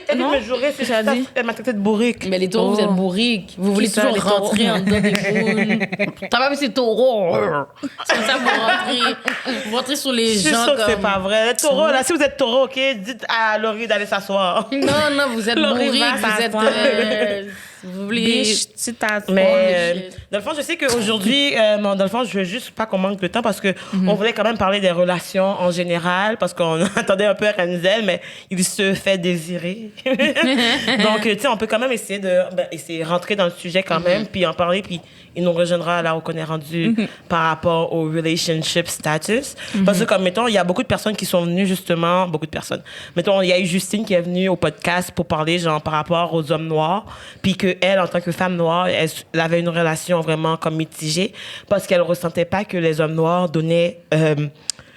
Elle non. veut me jurer, c'est Ça ça. dit. Elle m'a traité de bourrique. Mais les taureaux, vous êtes bourriques. Vous voulez ça, toujours les taureaux? rentrer en dedans des boules. T'as pas vu ces taureaux? C'est comme ça vous rentrez sur les Je suis gens sûre que c'est comme... pas vrai. Les taureaux, là, si vous êtes taureau, OK, dites à Laurie d'aller s'asseoir. Non, vous êtes Laurie bourriques, va vous êtes... s'asseoir. vous voulez... Biche, tu t'as. Mais dans le fond, je sais qu'aujourd'hui, dans le fond, je veux juste pas qu'on manque de temps parce que on voulait quand même parler des relations en général parce qu'on attendait un peu Renzel, mais il se fait désirer. Donc, tu sais, on peut quand même essayer de rentrer dans le sujet quand même, puis en parler, puis il nous rejoindra là où on est rendu par rapport au relationship status. Parce que, comme, mettons, il y a beaucoup de personnes qui sont venues justement, beaucoup de personnes. Mettons, il y a eu Justine qui est venue au podcast pour parler, genre, par rapport aux hommes noirs, puis qu'elle, en tant que femme noire, elle avait une relation vraiment comme mitigée parce qu'elle ressentait pas que les hommes noirs donnaient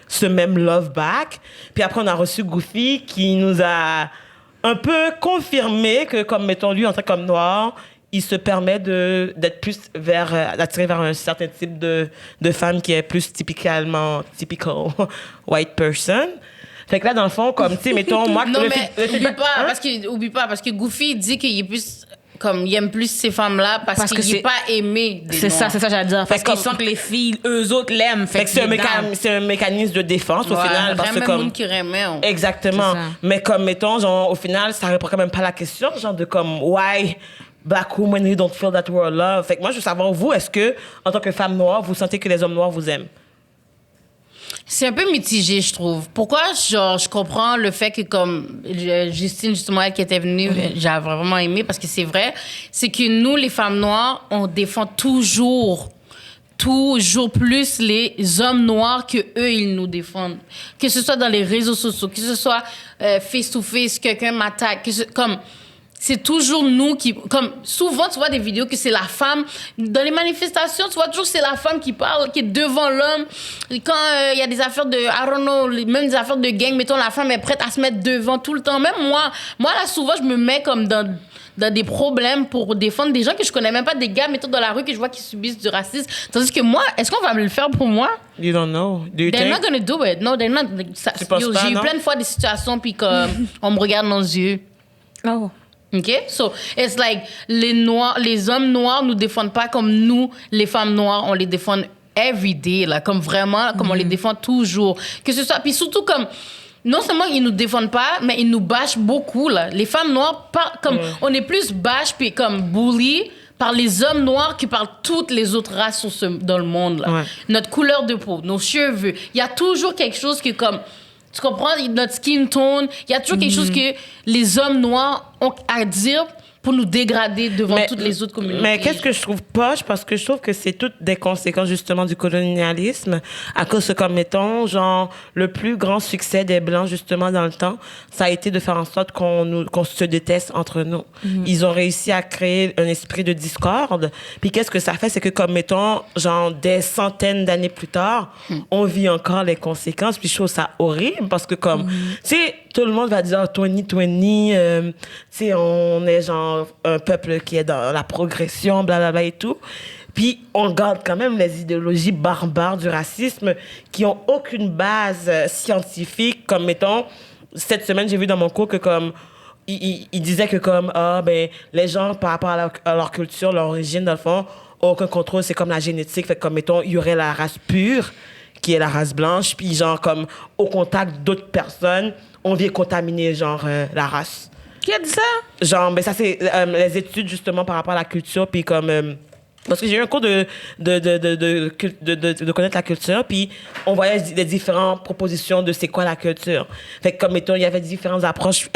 ce même love back. Puis après, on a reçu Goofy qui nous a un peu confirmé que, comme, mettons, lui, en tant qu'homme noir, il se permet d'être plus d'attirer vers un certain type de femme qui est plus typical white person. Fait que là, dans le fond, comme, tu sais, mettons, moi... Non, le mais feed- oublie pas, parce que Goofy dit qu'il est plus... Comme, il aime plus ces femmes-là parce Parce que qu'il n'est c'est- pas aimé des C'est ça, Noirs. j'allais dire. Parce Fait qu'ils comme- sentent que les filles, eux autres, l'aiment. Fait que c'est un mécanisme de défense, au final, parce que Vraiment comme... monde qui remet. Exactement. C'est ça. Mais comme, mettons, genre, au final, ça répond quand même pas à la question, genre, de comme, why black women really don't feel that we're loved? Fait que moi, je veux savoir, vous, est-ce que, en tant que femme noire, vous sentez que les hommes noirs vous aiment? C'est un peu mitigé, je trouve. Pourquoi, genre, je comprends le fait que, comme Justine, justement, elle qui était venue, j'avais vraiment aimé parce que c'est vrai, c'est que nous, les femmes noires, on défend toujours plus les hommes noirs que eux ils nous défendent. Que ce soit dans les réseaux sociaux, que ce soit face-to-face, quelqu'un m'attaque, comme... C'est toujours nous qui... Comme, souvent, tu vois des vidéos que c'est la femme... Dans les manifestations, tu vois toujours que c'est la femme qui parle, qui est devant l'homme. Et quand il y a des affaires de... I don't know, même des affaires de gang, mettons, la femme est prête à se mettre devant tout le temps. Même moi, là, souvent, je me mets comme dans des problèmes pour défendre des gens que je connais même pas, des gars, mettons, dans la rue, que je vois qui subissent du racisme. Tandis que moi, est-ce qu'on va me le faire pour moi? You don't know. Do you They're think? not gonna do it. No, they're not. Tu penses pas, J'ai eu non? plein de fois des situations, puis comme on me regarde dans les yeux. Oh. OK? So, it's like, les hommes noirs nous défendent pas comme nous, les femmes noires, on les défend every day, là, comme vraiment, comme on les défend toujours. Que ce soit, puis surtout comme, non seulement ils nous défendent pas, mais ils nous bâchent beaucoup, là. Les femmes noires, comme, on est plus bâches, puis comme bully par les hommes noirs que par toutes les autres races dans le monde, là. Ouais. Notre couleur de peau, nos cheveux. Il y a toujours quelque chose qui, comme, tu comprends, notre skin tone, il y a toujours quelque chose que les hommes noirs ont à dire pour nous dégrader devant toutes les autres communautés. Mais qu'est-ce que je trouve poche? Parce que je trouve que c'est toutes des conséquences, justement, du colonialisme. À cause que, comme mettons, genre, le plus grand succès des Blancs, justement, dans le temps, ça a été de faire en sorte qu'on se déteste entre nous. Ils ont réussi à créer un esprit de discorde. Puis qu'est-ce que ça fait? C'est que, comme mettons, genre, des centaines d'années plus tard, on vit encore les conséquences. Puis je trouve ça horrible parce que, comme, tu sais, tout le monde va dire, 2020, tu sais, on est genre un peuple qui est dans la progression, blablabla et tout. Puis on garde quand même les idéologies barbares du racisme qui ont aucune base scientifique. Comme, mettons, cette semaine, j'ai vu dans mon cours que, comme, il disait que, comme, les gens, par rapport à leur culture, leur origine, dans le fond, aucun contrôle, c'est comme la génétique. Fait que, comme, mettons, il y aurait la race pure, qui est la race blanche, puis genre, comme, au contact d'autres personnes, on vient contaminer, genre, la race. Qui a dit ça? Genre, ça, c'est les études, justement, par rapport à la culture, puis comme... parce que j'ai eu un cours de connaître la culture, puis on voyait des différentes propositions de c'est quoi la culture. Fait que, comme mettons, il y avait différentes approches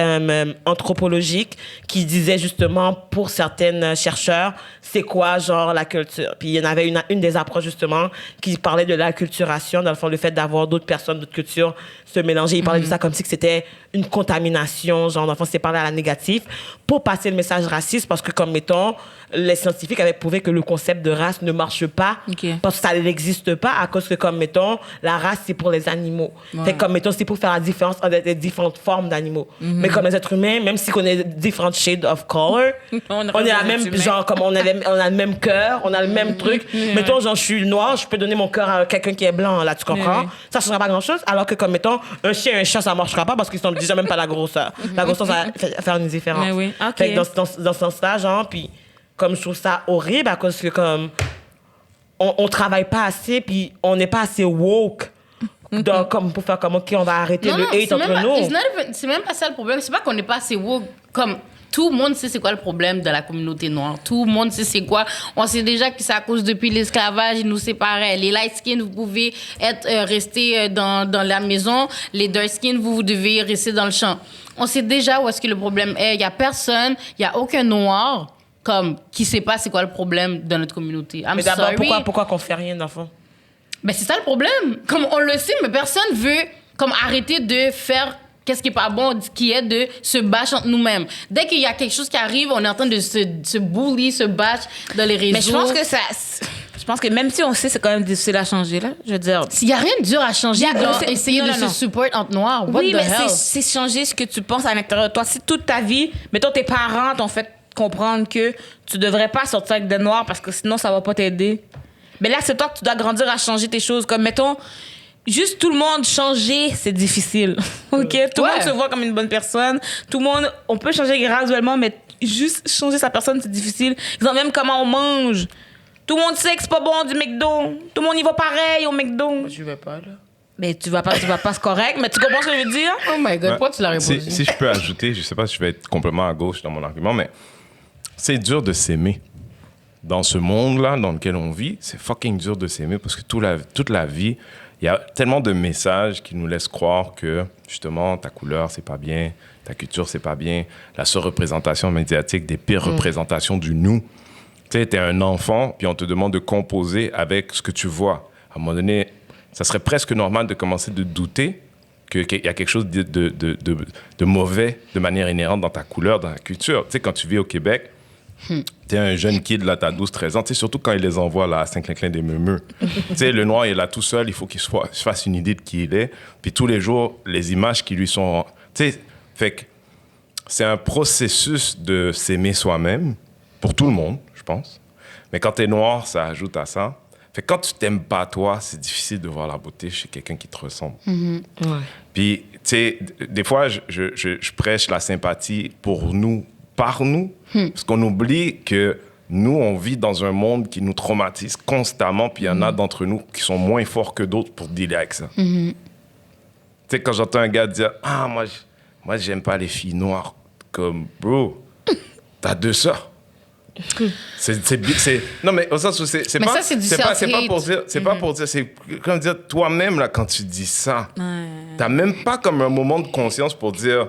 anthropologiques qui disaient justement, pour certains chercheurs, c'est quoi, genre, la culture. Puis il y en avait une des approches, justement, qui parlait de l'acculturation, dans le fond, le fait d'avoir d'autres personnes, d'autres cultures se mélanger. Ils parlaient de ça comme si c'était une contamination, genre, dans le fond, c'était parlé à la négative, pour passer le message raciste, parce que, comme mettons, les scientifiques avaient prouvé que le concept de race ne marche pas parce que ça n'existe pas à cause que, comme, mettons, la race, c'est pour les animaux. Fait que, comme, mettons, c'est pour faire la différence entre les différentes formes d'animaux. Mais comme les êtres humains, même si on est different shades of color, on est la même, genre, comme on a le même cœur, on a le même truc. Mettons, genre, je suis noir, je peux donner mon cœur à quelqu'un qui est blanc, là, tu comprends? Ça ne changera pas grand-chose, alors que, comme, mettons, un chien et un chat, ça ne marchera pas parce qu'ils sont déjà même pas la grosseur. La grosseur, ça va faire une différence. Fait que dans ce sens-là, genre, puis comme je trouve ça horrible à cause que, comme, on travaille pas assez, puis on n'est pas assez woke. Donc, comme pour faire comme, OK, on va arrêter le hate entre nous. C'est même pas ça le problème. C'est pas qu'on n'est pas assez woke. Comme, tout le monde sait c'est quoi le problème de la communauté noire. Tout le monde sait c'est quoi. On sait déjà que c'est à cause depuis l'esclavage, ils nous séparaient. Les light skin, vous pouvez rester dans la maison. Les dark skin, vous devez rester dans le champ. On sait déjà où est-ce que le problème est. Il y a personne, il y a aucun noir comme qui sait pas c'est quoi le problème de notre communauté. Mais d'abord, pourquoi qu'on fait rien, dans le fond? Ben c'est ça le problème. Comme on le sait, mais personne veut comme arrêter de faire qu'est-ce qui est pas bon, qui est de se bâcher entre nous-mêmes. Dès qu'il y a quelque chose qui arrive, on est en train de se bully, se battre dans les réseaux. Mais je pense que même si on sait, c'est quand même difficile à changer, là. Je veux dire... S'il n'y a rien de dur à changer, essayer de se support entre noirs. Oui, mais c'est changer ce que tu penses à l'intérieur de toi. Si toute ta vie, mettons, tes parents t'ont fait comprendre que tu devrais pas sortir avec des noirs parce que sinon, ça va pas t'aider. Mais là, c'est toi que tu dois grandir à changer tes choses. Comme, mettons, juste tout le monde changer, c'est difficile. OK? Tout le monde se voit comme une bonne personne. Tout le monde, on peut changer graduellement, mais juste changer sa personne, c'est difficile. Exemple, même comment on mange. Tout le monde sait que c'est pas bon du McDo. Tout le monde y va pareil au McDo. Je vais pas, là. Mais tu vas pas, c'est correct. Mais tu comprends ce que je veux dire? Oh my God, pourquoi tu l'as répondu? Si je peux ajouter, je sais pas si je vais être complètement à gauche dans mon argument, mais c'est dur de s'aimer. Dans ce monde-là dans lequel on vit, c'est fucking dur de s'aimer parce que toute la vie, il y a tellement de messages qui nous laissent croire que, justement, ta couleur, c'est pas bien, ta culture, c'est pas bien, la surreprésentation médiatique, des pires représentations du nous. Tu sais, t'es un enfant, puis on te demande de composer avec ce que tu vois. À un moment donné, ça serait presque normal de commencer de douter qu'il y a quelque chose de mauvais de manière inhérente dans ta couleur, dans la culture. Tu sais, quand tu vis au Québec, t'es un jeune kid, là, t'as 12-13 ans, tu sais, surtout quand il les envoie, là, à Saint-Clinclin des Meumeux. Tu sais, le noir, il est là tout seul, il faut qu'il se fasse une idée de qui il est. Puis tous les jours, les images qui lui sont... Tu sais, fait que c'est un processus de s'aimer soi-même, pour tout le monde, je pense. Mais quand t'es noir, ça ajoute à ça. Fait que quand tu t'aimes pas toi, c'est difficile de voir la beauté chez quelqu'un qui te ressemble. Puis, tu sais, des fois, je prêche la sympathie pour nous, par nous, parce qu'on oublie que nous, on vit dans un monde qui nous traumatise constamment, puis il y en a d'entre nous qui sont moins forts que d'autres pour dealer avec ça. Tu sais, quand j'entends un gars dire « Ah, moi, j'aime pas les filles noires. » Comme, bro, t'as deux sœurs. Non, mais au sens où c'est pas pour dire, c'est comme dire toi-même, là, quand tu dis ça, t'as même pas comme un moment de conscience pour dire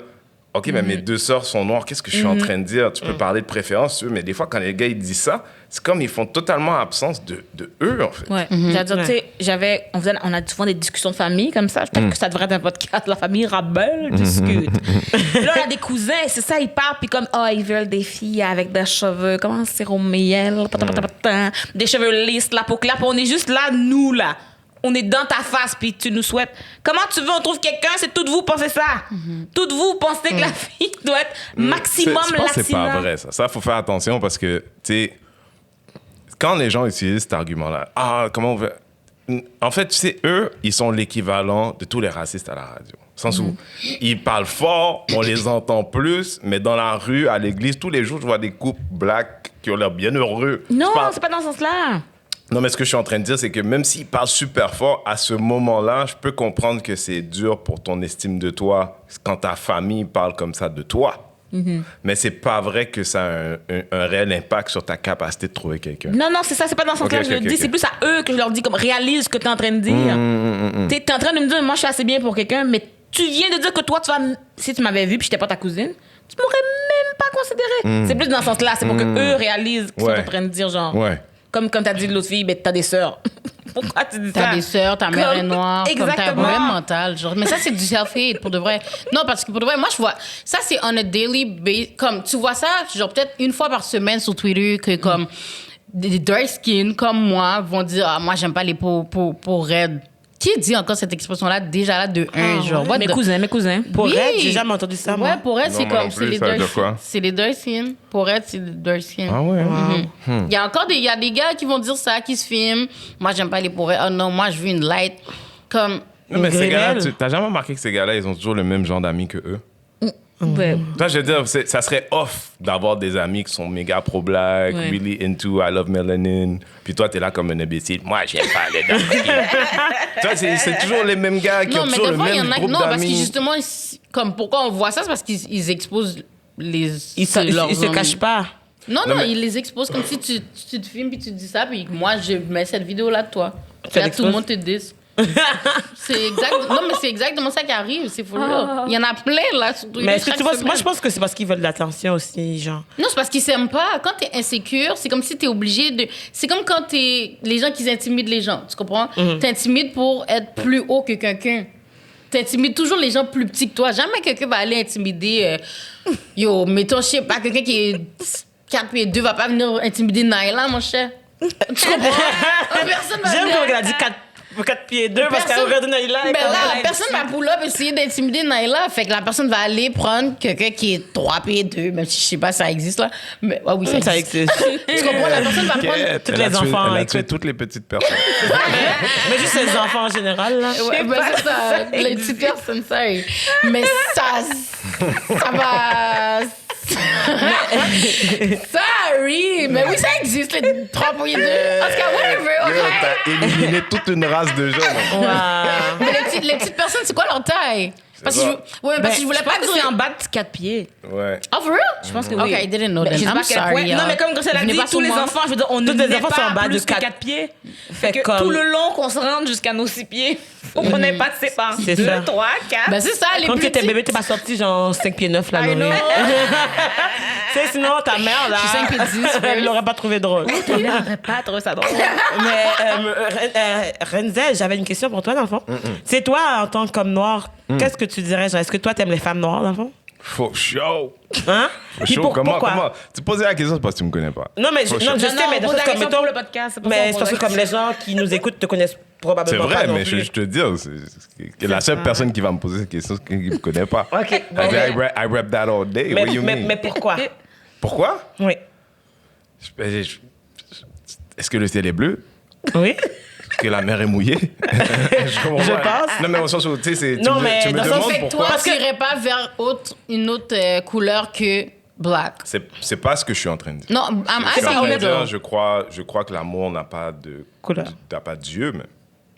OK, mais mes deux sœurs sont noires, qu'est-ce que je suis en train de dire? Tu peux parler de préférence, tu veux, mais des fois, quand les gars, ils disent ça, c'est comme ils font totalement absence de eux, en fait. Ouais. C'est-à-dire, tu sais, on a souvent des discussions de famille comme ça. Je pense que ça devrait être un podcast. La famille rebelle discute. Là, on a des cousins, c'est ça, ils parlent, puis comme, ils veulent des filles avec des cheveux, comment c'est, au miel, des cheveux lisses, la peau claire, puis on est juste là, nous, là. On est dans ta face, puis tu nous souhaites. Comment tu veux, on trouve quelqu'un, c'est toutes vous pensez ça. Toutes vous pensez que la fille doit être maximum Je pense que c'est latina. pas vrai, ça. Ça, il faut faire attention parce que, tu sais, quand les gens utilisent cet argument-là, comment on veut... En fait, tu sais, eux, ils sont l'équivalent de tous les racistes à la radio. Au sens où ils parlent fort, on les entend plus, mais dans la rue, à l'église, tous les jours, je vois des couples blacks qui ont l'air bien heureux. Non, c'est pas dans ce sens-là. Non, mais ce que je suis en train de dire, c'est que même s'ils parlent super fort, à ce moment-là, je peux comprendre que c'est dur pour ton estime de toi quand ta famille parle comme ça de toi. Mais c'est pas vrai que ça a un réel impact sur ta capacité de trouver quelqu'un. Non, c'est ça, c'est pas dans ce sens-là que je le dis. C'est plus à eux que je leur dis, comme, réalise ce que t'es en train de dire. T'es en train de me dire, moi, je suis assez bien pour quelqu'un, mais tu viens de dire que toi, si tu m'avais vu puis j'étais pas ta cousine, tu m'aurais même pas considéré. C'est plus dans ce sens-là, c'est pour que eux réalisent ce qu'ils sont en train de dire, genre. Ouais. Comme t'as dit de l'autre fille, ben t'as des sœurs. Pourquoi tu dis ça? T'as des sœurs, ta mère est noire, comme t'as un Exactement. problème mental. Genre. Mais ça, c'est du self-hate, pour de vrai. Non, parce que pour de vrai, moi, je vois... Ça, c'est on a daily base. Comme, tu vois ça, genre, peut-être une fois par semaine sur Twitter, que comme des dark skin comme moi vont dire « moi, j'aime pas les peaux raides ». Qui dit encore cette expression-là, déjà là, de un, genre? what Mes the- cousins. Pour Oui. elle, j'ai jamais entendu ça, moi. Ouais, pour elle, Non, c'est moi comme... non C'est plus, les ça veut dark dire quoi? C'est les dark skin. Pour elle, c'est les dark skin. Ah ouais? Il y a encore il y a des gars qui vont dire ça, qui se filment. Moi, j'aime pas les peaux raides. Oh non, moi, je veux une light. Comme... Non, mais ces gars-là, Grenelle. t'as jamais remarqué que ces gars-là, ils ont toujours le même genre d'amis que eux? Ouais. Toi, je veux dire, ça serait off d'avoir des amis qui sont méga pro-black, Ouais. really into I love melanin. Puis toi, t'es là comme un imbécile. Moi, j'aime pas les dark skin. Tu vois, c'est toujours les mêmes gars qui Non, ont mais toujours des le fois, il y même en a qui... groupe Non, parce que d'amis. justement, comme pourquoi on voit ça, c'est parce qu'ils exposent les... Ils se leurs- cachent pas. Non, Non, mais- ils les exposent comme si tu te filmes puis tu dis ça, puis moi, je mets cette vidéo-là de toi. Tu Là, tout le l'exposes? monde te dit. Non, mais c'est exactement ça qui arrive, c'est fou. Il y en a plein, là, sur Twitter, Mais est-ce que chaque tu vois, semaine. moi, je pense que c'est parce qu'ils veulent de l'attention aussi, genre. Non, c'est parce qu'ils s'aiment pas. Quand t'es insécure, c'est comme si t'es obligé de... C'est comme quand les gens qui intimident les gens, tu comprends? T'intimides pour être plus haut que quelqu'un. T'intimides toujours les gens plus petits que toi. Jamais quelqu'un va aller intimider... mettons, je sais pas, quelqu'un qui est 4 pieds 2 va pas venir intimider Naila, mon cher. Tu comprends? Personne va J'aime venir- quand elle a dit 4 pieds 2 parce qu'elle Personne- aurait donné là. Ben là, personne va pull up essayer d'intimider Naila. Fait que la personne va aller prendre quelqu'un qui est 3 pieds 2, même si je sais pas si ça existe là. Mais oui, ça Ça existe. existe. Tu comprends? La personne va prendre... Elle Tous a les tué- enfants, Elle a tué écoute. toutes les petites personnes. Mais juste les enfants en général, là. Ouais, ben c'est ça, les petites personnes, sorry. Mais ça va... Sorry, mais oui, ça existe, les 3 pieds 2. En tout cas, whatever, Yo, OK. t'as éliminé toute une race de gens. là. Wow. Mais les petites personnes, c'est quoi leur taille? Parce que ça. parce que je voulais Je pas pense que c'est dire... en bas de 4 pieds. Ouais. Oh, for real? Je pense que OK, oui. I didn't know Ben, that. je sais I'm pas à quel sorry, point. y'all. Non, mais comme Gracielle a Venez dit, pas tous sur les moi. enfants, je veux dire, on ne Tous les naît enfants pas sont en bas plus de que 4 4 pieds. Fait Fait que comme- tout le long qu'on se rende jusqu'à nos 6 pieds, faut qu'on ait pas de séparation. C'est 2, ça. 3, 4. Ben c'est ça, les Quand plus t'étais petits. bébé, t'es pas sorti genre 5 pieds 9 là, I know. Laurie. Tu sais, sinon ta mère là, Je suis 5 pieds 10, elle l'aurait pas trouvé drôle. J'aurais pas trouvé ça drôle. Mais Renzel, j'avais une question pour toi dans le fond. C'est toi en tant qu'homme noir, qu'est-ce que tu dirais? Genre, est-ce que toi t'aimes les femmes noires dans le fond? For sure. Hein? For Puis sure. pourquoi? Comment? Tu posais la question, c'est parce que tu me connais pas. Non, mais For je sure. sais, mais pose des la choses comme question mettons. pour le podcast, c'est pour ça Mais qu'on c'est pose parce que la comme les gens qui nous écoutent te connaissent C'est probablement pas vrai, non mais plus. je te dis, c'est la seule personne qui va me poser cette question, c'est quelqu'un qui me connaît pas. Ok, bon, I rap that all day. What do you mean? mais pourquoi? Pourquoi? Oui. Est-ce que le ciel est bleu? Oui? Est-ce que la mer est mouillée? comprends Je pas. pense. Non, mais au sens où, tu sais, Non, mais tu me dans le sens demandes Fait que pourquoi. toi, tu n'irais pas vers une autre couleur que black. C'est pas ce que je suis en train de dire. Non, I'm Je suis en asking train de you dire, though. je crois que l'amour n'a pas de Couleur. n'a pas d'yeux, même.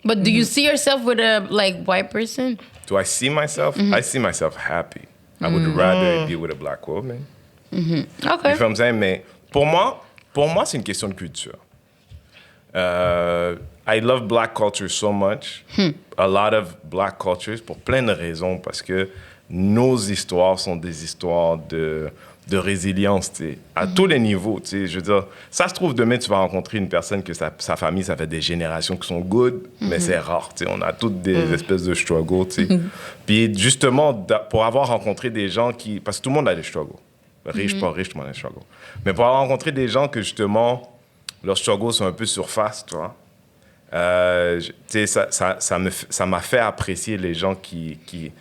But do you see yourself with a white person? Do I see myself? I see myself happy. I would rather be with a black woman. Okay. You feel what I'm saying? Mais pour moi, c'est une question de culture. I love black culture so much. A lot of black cultures, pour plein de raisons, parce que nos histoires sont des histoires de résilience, tu sais, à tous les niveaux, tu sais. Je veux dire, ça se trouve, demain, tu vas rencontrer une personne que sa famille, ça fait des générations qui sont good, mais c'est rare, tu sais. On a toutes des espèces de struggles, tu sais. Puis justement, pour avoir rencontré des gens qui... Parce que tout le monde a des struggles. Riche, pas riche, tout le monde a des struggles. Mais pour avoir rencontré des gens que, justement, leurs struggles sont un peu surface, tu vois. Tu sais, ça m'a fait apprécier les gens qui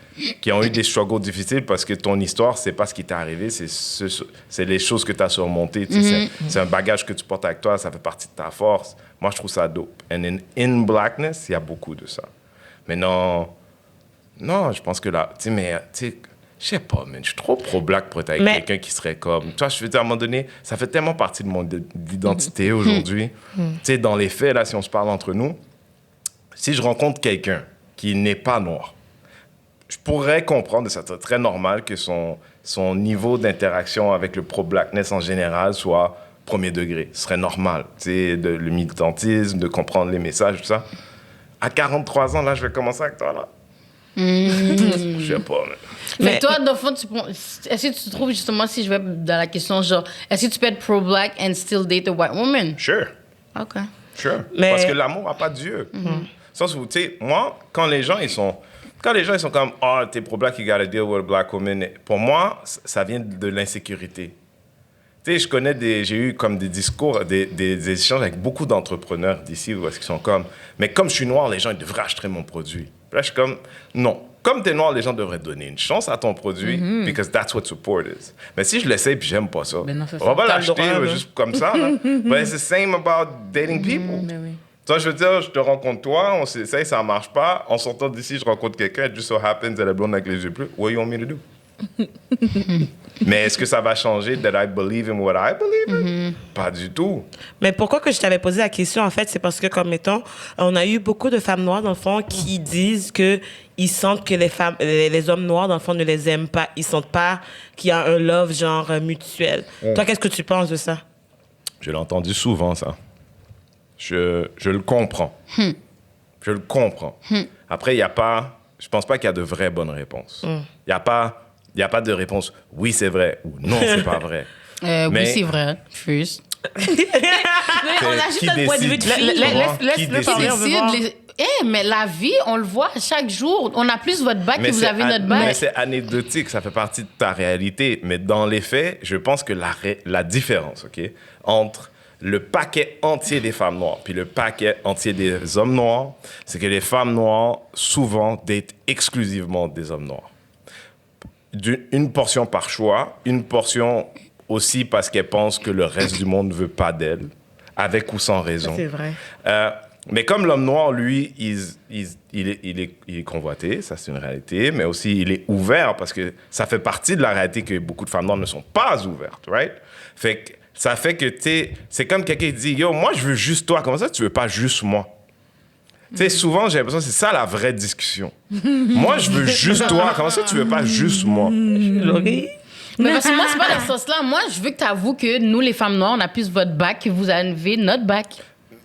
ont eu des struggles difficiles parce que ton histoire, c'est pas ce qui t'est arrivé, c'est les choses que tu as surmontées. Tu sais, c'est un bagage que tu portes avec toi, ça fait partie de ta force. Moi, je trouve ça dope. And in Blackness, il y a beaucoup de ça. Mais non, je pense que là, tu sais, mais tu sais, je sais pas, man, je suis trop pro-black pour être avec quelqu'un qui serait comme... Toi, je veux dire, à un moment donné, ça fait tellement partie de mon identité aujourd'hui. Tu sais, dans les faits, là, si on se parle entre nous, si je rencontre quelqu'un qui n'est pas noir, je pourrais comprendre, c'est très normal que son niveau d'interaction avec le pro-blackness en général soit premier degré. Ce serait normal, tu sais, le militantisme, de comprendre les messages, tout ça. À 43 ans, là, je vais commencer avec toi, là. Je sais pas, mais toi, dans le fond, est-ce que tu trouves justement, si je vais dans la question, genre, est-ce que tu peux être pro-black and still date a white woman? Sure. OK. Sure. Parce que l'amour n'a pas d'yeux. Sens où, tu sais, moi, quand les gens ils sont comme, oh, t'es pro-black, you gotta deal with a black woman. Pour moi, ça vient de l'insécurité. Tu sais, j'ai eu comme des discours, des échanges avec beaucoup d'entrepreneurs d'ici où est-ce qu'ils sont comme, mais comme je suis noir, les gens ils devraient acheter mon produit. Là, je suis comme, non. Comme t'es noir, les gens devraient donner une chance à ton produit, because that's what support is. Mais si je l'essaye puis j'aime pas ça, on va pas l'acheter juste comme ça. But it's the same about dating people. Toi, je veux dire, je te rencontre toi, on s'essaye, ça marche pas. En sortant d'ici, je rencontre quelqu'un, it just so happens, elle est blonde avec les yeux bleus. What do you want me to do? Mais est-ce que ça va changer that I believe in what I believe in? Pas du tout. Mais pourquoi que je t'avais posé la question, en fait, c'est parce que, comme mettons, on a eu beaucoup de femmes noires, dans le fond, qui disent que ils sentent que les hommes noirs, dans le fond, ne les aiment pas. Ils sentent pas qu'il y a un love, genre, mutuel. Toi, qu'est-ce que tu penses de ça? Je l'ai entendu souvent, ça. Je le comprends. Je le comprends. Après, il n'y a pas... Je pense pas qu'il y a de vraies bonnes réponses. Il n'y a pas de réponse « oui, c'est vrai » ou « non, c'est pas vrai ». Oui, c'est vrai. Juste. On a juste un point de vue de fille. Laisse-le parler. Mais la vie, on le voit chaque jour. On a plus votre bac que vous avez notre bac. Mais c'est anecdotique, ça fait partie de ta réalité. Mais dans les faits, je pense que la différence, OK, entre le paquet entier des femmes noires puis le paquet entier des hommes noirs, c'est que les femmes noires, souvent, datent exclusivement des hommes noirs. Une portion par choix, une portion aussi parce qu'elles pensent que le reste du monde ne veut pas d'elles, avec ou sans raison. C'est vrai. Mais comme l'homme noir, lui, il est convoité, ça c'est une réalité, mais aussi il est ouvert parce que ça fait partie de la réalité que beaucoup de femmes noires ne sont pas ouvertes, right? Ça fait que, tu sais, c'est comme quelqu'un qui dit « Yo, moi, je veux juste toi. Comment ça, tu veux pas juste moi? » Tu sais, souvent, j'ai l'impression que c'est ça la vraie discussion. Moi, je veux juste toi. Comment ça, tu veux pas juste moi? Mais parce que moi, c'est pas dans ce sens-là. Moi, je veux que tu avoues que nous, les femmes noires, on a plus votre bac que vous avez notre bac.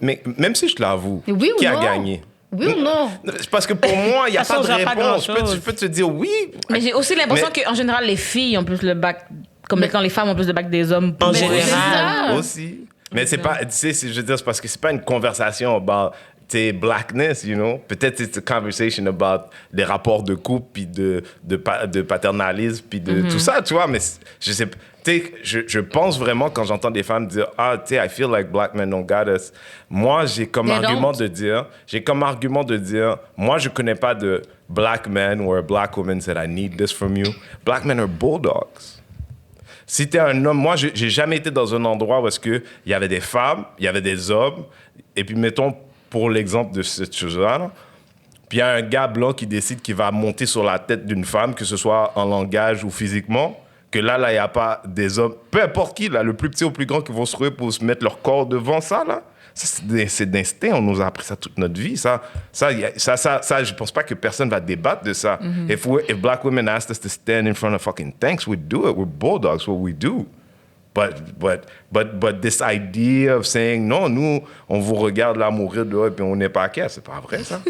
Mais même si je te l'avoue, Oui qui ou a non? gagné? Oui ou non? Parce que pour moi, il n'y a Ça pas de changera pas réponse. grand-chose. Je peux te dire oui. Mais j'ai aussi l'impression qu'en général, les filles ont plus le bac, comme quand les femmes ont plus de bac des hommes. En Mais général. c'est ça. Aussi. Mais c'est pas, tu sais, je veux dire, c'est parce que c'est pas une conversation about, tu sais, blackness, you know. Peut-être it's a conversation about les rapports de couple, puis de paternalisme, puis de tout ça, tu vois. Mais je sais, tu sais, je pense vraiment quand j'entends des femmes dire, ah, tu sais, I feel like black men don't got us. Moi, j'ai comme argument de dire, moi, je connais pas de black man or a black woman said, I need this from you. Black men are bulldogs. Si t'es un homme, moi, j'ai jamais été dans un endroit où est-ce que il y avait des femmes, il y avait des hommes, et puis mettons pour l'exemple de cette chose-là, puis il y a un gars blanc qui décide qu'il va monter sur la tête d'une femme, que ce soit en langage ou physiquement, que là, il n'y a pas des hommes, peu importe qui, là, le plus petit ou le plus grand, qui vont se trouver pour se mettre leur corps devant ça, là. Ça, c'est d'instinct, on nous a appris ça toute notre vie. Ça, je pense pas que personne va débattre de ça. If black women asked us to stand in front of fucking tanks, we'd do it. We're bulldogs, what we do. But this idea of saying, non, nous, on vous regarde là mourir dehors et puis on n'est pas à c'est pas vrai, ça.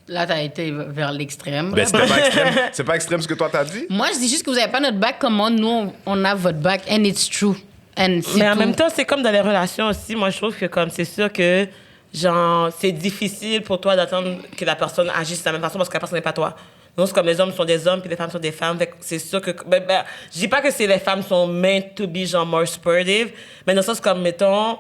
Là, t'as été vers l'extrême. Ben, c'était pas extrême. C'est pas extrême ce que toi t'as dit? Moi, je dis juste que vous n'avez pas notre bac comme moi. Nous, on a votre bac. And it's true. And c'est Mais en tout. même temps, c'est comme dans les relations aussi. Moi, je trouve que comme c'est sûr que genre c'est difficile pour toi d'attendre que la personne agisse de la même façon parce que la personne n'est pas toi. Donc, c'est comme les hommes sont des hommes puis les femmes sont des femmes. Fait que c'est sûr que je dis pas que c'est les femmes sont meant to be genre more sportive, mais dans le sens comme mettons.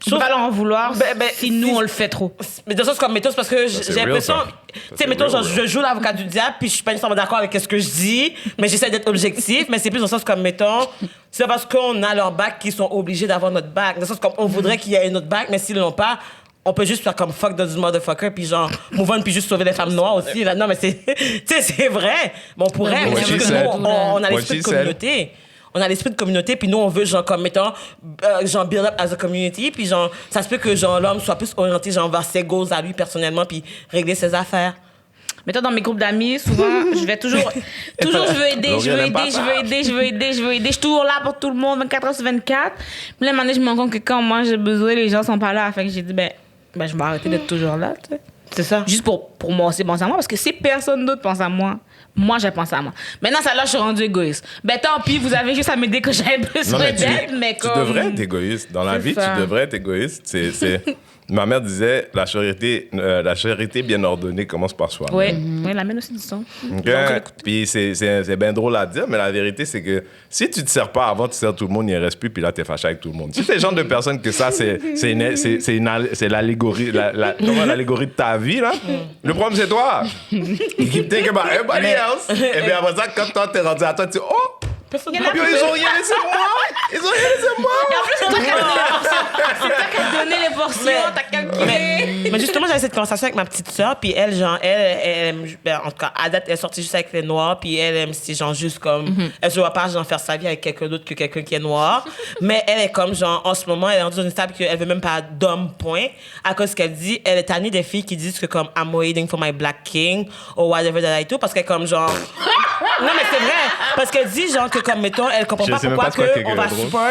Je peux pas leur en vouloir si nous, si- on le fait trop. Mais dans le sens comme mettons, c'est parce que c'est j'ai real, l'impression. ça. Tu Ça, sais, c'est mettons, real, genre, ouais. je joue l'avocat du diable, puis je suis pas nécessairement d'accord avec ce que je dis, mais j'essaie d'être objectif, mais c'est plus dans le sens comme mettons, c'est pas parce qu'on a leur bac qu'ils sont obligés d'avoir notre bac. Dans le sens comme on voudrait qu'il y ait une autre bac, mais s'ils l'ont pas, on peut juste faire comme fuck those motherfucker, puis genre, move on, puis juste sauver les femmes noires aussi. Là. Non, mais c'est, tu sais, c'est vrai. Mais on pourrait, What mais she parce que said. nous, on a What l'esprit she de said. communauté. On a l'esprit de communauté, puis nous, on veut, genre, comme, mettons, genre, build up as a community, puis genre, ça se peut que, genre, l'homme soit plus orienté, genre, vers ses goals à lui, personnellement, puis régler ses affaires. Mais toi, dans mes groupes d'amis, souvent, je vais toujours je veux aider, je veux aider, je veux aider, je veux aider, je veux aider. Je suis toujours là pour tout le monde, 24 heures sur 24. Puis là, à un moment donné, je me rends compte que quand moi, j'ai besoin, les gens sont pas là. Fait que j'ai dit, ben je vais arrêter d'être toujours là, tu sais. C'est ça. Juste pour moi aussi penser à moi, parce que si personne d'autre pense à moi, moi, je pense à moi. Maintenant, ça là, je suis rendu égoïste. Ben tant pis, vous avez juste à m'aider que j'avais Non, besoin mais d'aide, mais tu comme... devrais être égoïste. Dans la C'est vie, ça. tu devrais être égoïste. Ma mère disait, la charité bien ordonnée commence par soi. Oui, oui, la mienne aussi dit ça. OK? Puis c'est bien drôle à dire, mais la vérité, c'est que si tu te sers pas avant, tu sers tout le monde, il ne reste plus, puis là, tu es fâché avec tout le monde. Si t'es le genre de personne que ça, c'est l'allégorie, comment l'allégorie de ta vie, là, le problème, c'est toi. You keep thinking about everybody else. Et bien après ça, quand toi, t'es rendu à toi, tu dis, oh, Personne Il y en a yo, ils ont rien laissé moi. Ils ont rien laissé moi. Et en plus, c'est toi qui as donné les portions. C'est toi qui as donné les portions, t'as calculé. Mais justement, j'avais cette conversation avec ma petite sœur, puis elle, genre, en tout cas, à date, elle est sortie juste avec les noirs, puis elle, c'est genre juste comme, elle se voit pas, genre, faire sa vie avec quelqu'un d'autre que quelqu'un qui est noir. Mais elle est comme, genre, en ce moment, elle est dans une stade qu'elle veut même pas d'homme, point, à cause qu'elle dit, elle est tannée des filles qui disent que, comme, I'm waiting for my black king, or whatever that I do, parce qu'elle est comme, genre, non, mais c'est vrai, parce qu'elle dit, genre, que, comme, mettons, elle comprend Je pas sais même pourquoi pas c'est quoi on va drôle. support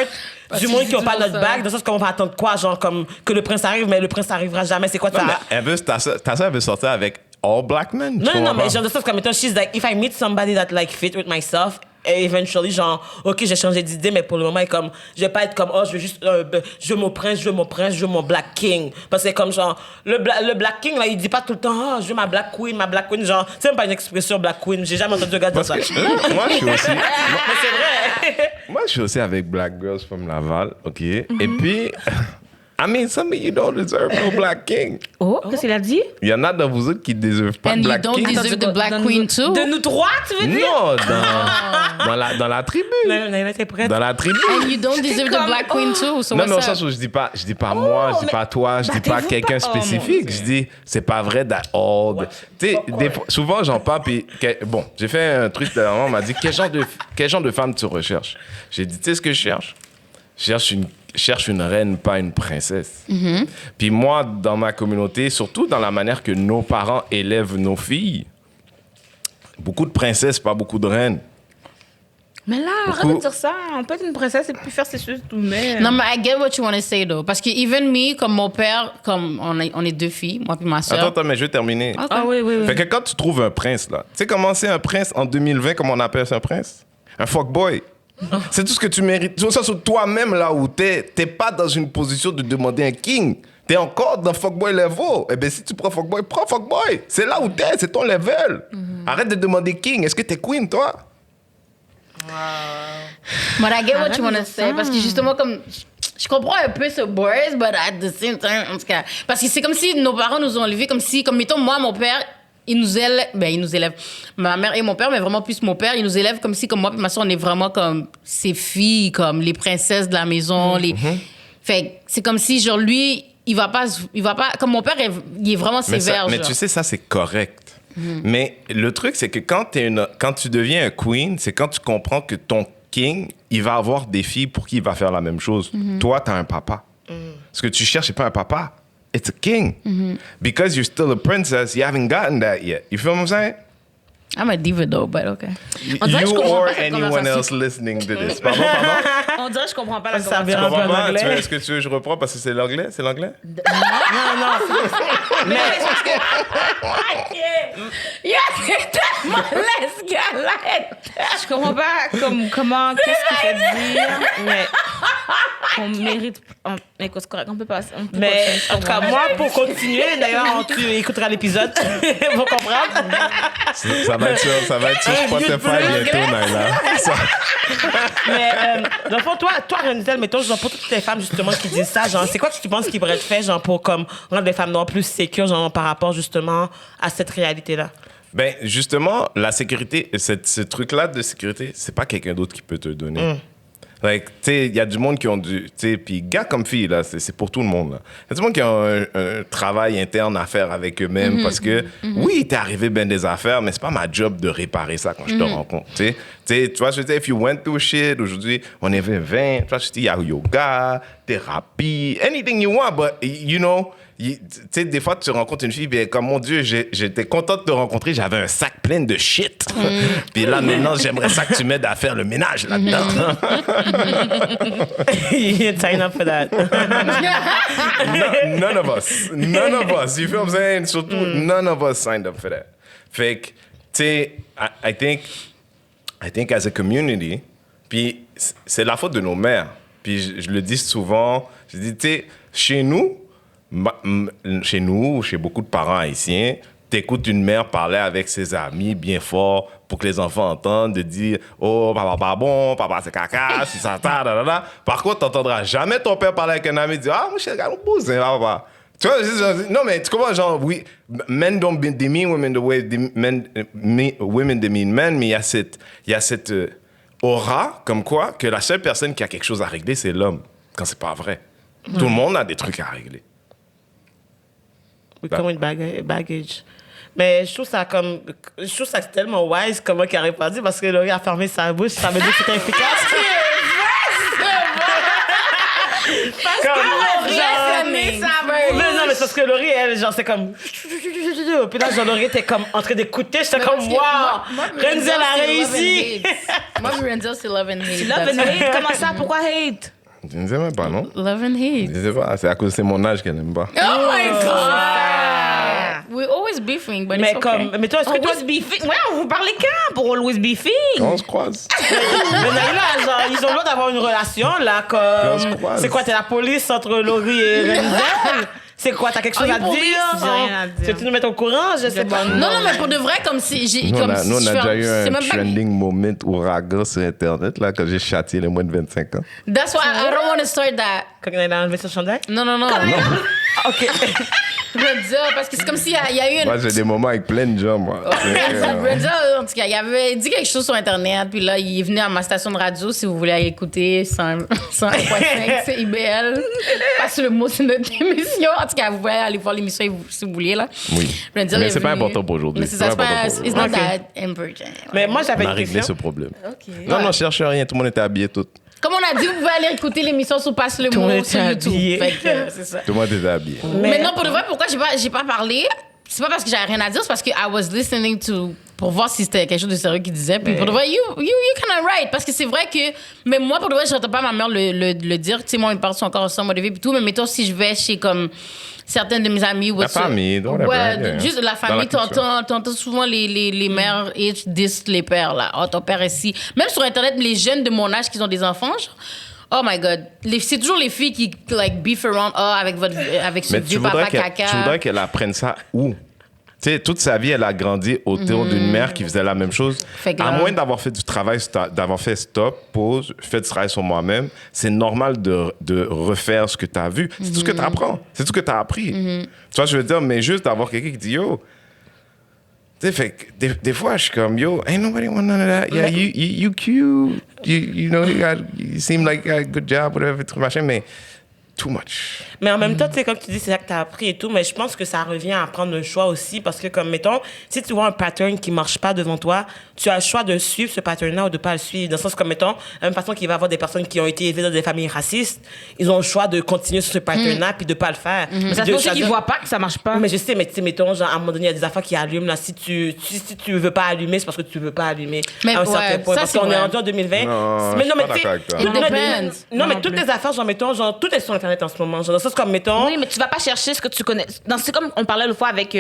Parce du que monde c'est qui ont pas toujours notre ça. bague, dans le sens qu'on va attendre quoi, genre, comme, que le prince arrive, mais le prince n'arrivera jamais, c'est quoi Non, ça? mais elle veut, ta soeur veut sortir avec all black men. Non, Tu non, comprends mais pas? genre de ça, c'est comme mettons, she's like, if I meet somebody that like fit with myself, eventually, genre, ok, j'ai changé d'idée, mais pour le moment, comme, je vais pas être comme, oh, je veux juste, je veux mon prince, je veux mon prince, je veux mon black king. Parce que comme, genre, le black king, là, il dit pas tout le temps, oh, je veux ma black queen, genre, c'est même pas une expression black queen, j'ai jamais entendu un gars dire Parce ça. que moi, je suis aussi. Mais c'est vrai. Moi, je suis aussi avec Black Girls from Laval, OK? Et puis, I mean, some of you don't deserve no Black King. Oh, qu'est-ce qu'il a dit? Il y en a dans vous autres qui ne déservent pas And de you Black don't King. deserve the black queen too. De nous trois, tu veux dire? Non, dans la tribu. Naïla, t'es prête? Dans la tribu. And you don't deserve the comme, black queen too. So Non, mais au what's sens up? où je dis pas moi, je dis pas toi, je dis pas battez-vous quelqu'un pas. Oh, mon spécifique. Je dis, c'est pas vrai that all. Tu sais, souvent j'en parle, puis bon, j'ai fait un truc, on m'a dit, quel genre de femme tu recherches? J'ai dit, tu sais ce que je cherche? Je cherche une reine, pas une princesse. Puis moi, dans ma communauté, surtout dans la manière que nos parents élèvent nos filles, beaucoup de princesses, pas beaucoup de reines. Mais là, arrête de dire ça. On peut être une princesse et puis faire ses choses tout même. Non, mais I get what you want to say, though. Parce que even me, comme mon père, comme on est deux filles, moi puis ma soeur. Attends, mais je vais terminer. Ah oui, oui, oui. Fait que quand tu trouves un prince, là, tu sais comment c'est un prince en 2020, comment on appelle ça un prince? Un fuckboy. C'est tout ce que tu mérites. C'est au sens où toi-même, là où t'es pas dans une position de demander un king. T'es encore dans fuckboy level. Eh bien, si tu prends fuckboy. C'est là où t'es, c'est ton level. Arrête de demander king. Est-ce que t'es queen, toi? But I get what Arrête you want de to dire say. ça. Parce que justement, comme. Je comprends un peu ce boys, but at the same time, en tout cas. Parce que c'est comme si nos parents nous ont élevés, comme mettons, moi, mon père, il nous élève. Ma mère et mon père, mais vraiment plus mon père, il nous élève comme si, comme moi et ma soeur, on est vraiment comme ses filles, comme les princesses de la maison. Fait que c'est comme si, genre, lui, il va pas, comme mon père, il est vraiment sévère. Mais genre. tu sais, ça, c'est correct. Mais le truc, c'est que quand tu deviens un queen, c'est quand tu comprends que ton king, il va avoir des filles pour qui il va faire la même chose. Toi, t'as un papa. Ce que tu cherches, c'est pas un papa. It's a king. Because you're still a princess, you haven't gotten that yet. You feel what I'm saying? I'm a diva, though, but okay. On dirait que je You comprends or pas cette anyone conversation. else listening to this. Pardon? On dirait que je comprends pas la Ça conversation. vient un peu Comprends en pas? anglais. Est-ce que tu veux que je reprends parce que c'est l'anglais? C'est l'anglais? Non, Yo, c'est tellement l'escalade. Je comprends pas comment, qu'est-ce qu'il fait dire, mais on mérite. Mais c'est correct, on peut pas. Mais en tout cas, moi, pour continuer, d'ailleurs, tu écouteras l'épisode pour comprendre. Ça va être sur Spotify bientôt, Naila. Mais dans le fond, toi, Renzel, mettons, genre, pour toutes les femmes, justement, qui disent ça, genre, c'est quoi que tu penses qui pourrait être fait, genre, pour comme, rendre les femmes noires plus sécures, genre, par rapport, justement, à cette réalité-là? Ben, justement, la sécurité, ce truc-là de sécurité, c'est pas quelqu'un d'autre qui peut te le donner. Like, tu sais, il y a du monde qui ont du... Tu sais, puis gars comme filles, là, c'est pour tout le monde, là. Il y a du monde qui ont un travail interne à faire avec eux-mêmes parce que, oui, t'es arrivé ben des affaires, mais c'est pas ma job de réparer ça quand je te rencontre, tu sais. Tu vois, je veux dire, if you went through shit, aujourd'hui, on est 20, tu vois, je te dis, il y a yoga, thérapie, anything you want, but, you know... Tu sais, des fois, tu rencontres une fille, bien, comme mon Dieu, j'étais contente de te rencontrer, j'avais un sac plein de shit. Puis là, maintenant, j'aimerais ça que tu m'aides à faire le ménage là-dedans. You sign up for that. None of us. You feel what I'm saying? Surtout, none of us signed up for that. Fait que, tu sais, I think as a community, puis c'est la faute de nos mères. Puis je le dis souvent, je dis, tu sais, chez nous, chez beaucoup de parents haïtiens, t'écoutes une mère parler avec ses amis bien fort pour que les enfants entendent, de dire « Oh, papa pas bon, papa c'est caca, c'est ça, da, da, da. » Par contre, t'entendras jamais ton père parler avec un ami et dire « Ah, moi, je suis un gars, papa. » Tu vois, non, mais tu comprends, genre, oui, men don't demean women the way women demean men, mais il y a cette aura, comme quoi, que la seule personne qui a quelque chose à régler, c'est l'homme, quand c'est pas vrai. Tout le monde a des trucs à régler. We come with baggage. Mais je trouve ça c'est tellement wise comment qu'il a répondu parce que Laurie a fermé sa bouche, ça veut dire que c'était efficace. Parce que non, mais c'est parce que Laurie, elle, genre, c'est comme. Puis là, genre, Laurie était comme en train d'écouter, j'étais comme, waouh, Renzel a réussi. Moi, Renzel, c'est love and hate. Love and hate, comment ça? Pourquoi hate? Je ne sais même pas, non? Love and hate. Je sais pas, c'est à cause de mon âge qu'elle n'aime pas. Oh my God! We're always beefing, but Mais it's okay. mais toi, est-ce que toi. Always beefing? Ouais, vous parlez quand pour always beefing? On se croise. Mais Naïla, genre, ils ont le droit d'avoir une relation, là, On se comme. croise. C'est quoi, t'es la police entre Laurie et Renzel? C'est quoi, t'as quelque chose à dire? J'ai rien à dire. Tu nous mettre au courant? Je sais pas. Non, mais pour de vrai, comme si j'ai. Nous, on a déjà eu c'est un même pas- trending moment ouragan sur Internet, là, quand j'ai châtié les moins de 25 ans. That's why I don't want to start that. Quand Naïla a enlevé son chandail? Non. OK. Renzel, parce que c'est comme s'il y a eu une. Moi, j'ai des moments avec plein de gens, moi. Renzel, en tout cas, il avait dit quelque chose sur Internet, puis là, il est venu à ma station de radio, si vous voulez aller écouter 101.5, c'est IBL. Passe le mot, c'est notre émission. En tout cas, vous pouvez aller voir l'émission si vous voulez, là. Oui. Renzel Mais est c'est pas venu. important pour aujourd'hui. Mais c'est ça, c'est pas, it's not Ok. that important. Mais moi, j'avais On a une réglé question. ce problème. OK. Non, je cherche rien. Tout le monde était habillé, tout. Comme on a dit, vous pouvez aller écouter l'émission sur Passe le Tout le mot monde sur était YouTube. habillé. Fait que, c'est ça. Tout le monde était habillé. Mais non, pour de vrai, pourquoi j'ai pas parlé? C'est pas parce que j'avais rien à dire, c'est parce que I was listening to pour voir si c'était quelque chose de sérieux qu'il disait. Puis pour de vrai, you kind of right. Parce que c'est vrai que, mais moi, pour de vrai, j'entends pas ma mère le dire. Tu sais, moi, mes parents sont encore ensemble, et tout. Mais mettons, si je vais chez comme certaines de mes amies. La famille, whatever, Ouais, yeah. juste la Dans famille, la culture. t'entends souvent les mères et tu dis les pères, là. Oh, ton père est ici. Même sur Internet, les jeunes de mon âge qui ont des enfants, genre, oh my God. C'est toujours les filles qui, like, beef around, avec ce Mais vieux papa caca. tu voudrais qu'elle apprenne ça où? Tu sais, toute sa vie, elle a grandi autour d'une mère qui faisait la même chose. Fait que À là- moins d'avoir fait du travail, d'avoir fait stop, pause, fait du travail sur moi-même, c'est normal de refaire ce que tu as vu. C'est tout ce que tu apprends. C'est tout ce que tu as appris. Tu vois, je veux dire, mais juste d'avoir quelqu'un qui dit, yo, tu sais, fait que des fois, je suis comme, yo, ain't nobody want none of that. Yeah, you cute. You know, you seem like you got a good job, whatever, truc, machin, mais too much. Mais en même temps, tu sais, comme tu dis, c'est ça que tu as appris et tout, mais je pense que ça revient à prendre un choix aussi, parce que, comme, mettons, si tu vois un pattern qui marche pas devant toi, tu as le choix de suivre ce pattern-là ou de pas le suivre. Dans le sens, comme, mettons, la même façon qu'il va y avoir des personnes qui ont été élevées dans des familles racistes, ils ont le choix de continuer sur ce pattern-là puis de pas le faire. Mais ça se peut aussi qu'ils voient pas que ça marche pas. Mais je sais, mais tu sais, mettons, genre, à un moment donné, il y a des affaires qui allument, là. Si tu veux pas allumer, c'est parce que tu veux pas allumer. Mais à un certain ouais, point. ça, Parce c'est qu'on est vrai. rendu en 2020. Non, mais je non, suis mais pas tu sais, d'accord avec toi. It depends. non, mais Non toutes plus. les affaires, genre, mettons, genre, toutes elles sont Internet en ce moment. Genre, dans le sens comme, mettons... Oui, mais tu vas pas chercher ce que tu connais. C'est comme on parlait l'autre fois avec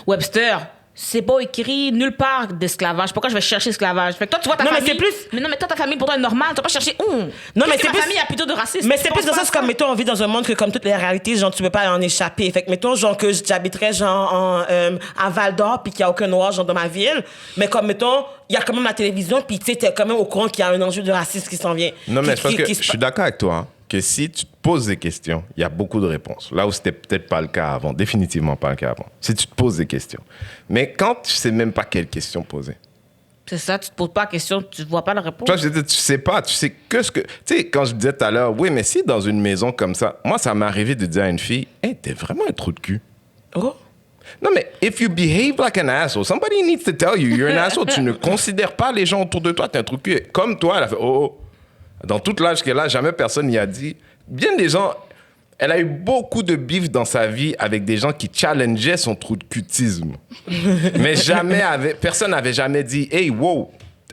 Webster. C'est pas écrit nulle part d'esclavage. Pourquoi je vais chercher esclavage? Fait que toi, tu vois ta famille... mais c'est plus... Mais non, mais toi, ta famille, pour toi, est normale. Tu vas pas chercher... Non, mais c'est ma plus... famille a plutôt de racisme. Mais c'est plus dans le sens comme, mettons, on vit dans un monde que comme toutes les réalités, genre, tu peux pas en échapper. Fait que, mettons, genre, que j'habiterais, genre, à Val-d'Or, puis qu'il y a aucun noir, genre, dans ma ville. Mais comme, mettons, il y a quand même la télévision, puis tu sais, t'es quand même au courant qu'il y a un enjeu de racisme qui s'en vient. Non, mais je pense que je suis d'accord avec toi, hein, que si tu te poses des questions, il y a beaucoup de réponses. Là où c'était peut-être pas le cas avant, définitivement pas le cas avant. Si tu te poses des questions. Mais quand tu sais même pas quelles questions poser. C'est ça, tu te poses pas la question, tu vois pas la réponse. Toi, je veux dire, tu sais pas, tu sais que ce que... Tu sais, quand je disais tout à l'heure, oui, mais si dans une maison comme ça, moi, ça m'est arrivé de dire à une fille, « Hey, t'es vraiment un trou de cul. » Oh. Non, mais if you behave like an asshole, somebody needs to tell you you're an asshole. Tu ne considères pas les gens autour de toi, t'es un trou de cul. Comme toi, elle a fait, oh. Dans toute l'âge qu'elle a, jamais personne n'y a dit. Bien des gens... Elle a eu beaucoup de bif dans sa vie avec des gens qui challengeaient son trou de cutisme. Mais personne n'avait jamais dit, hey, wow,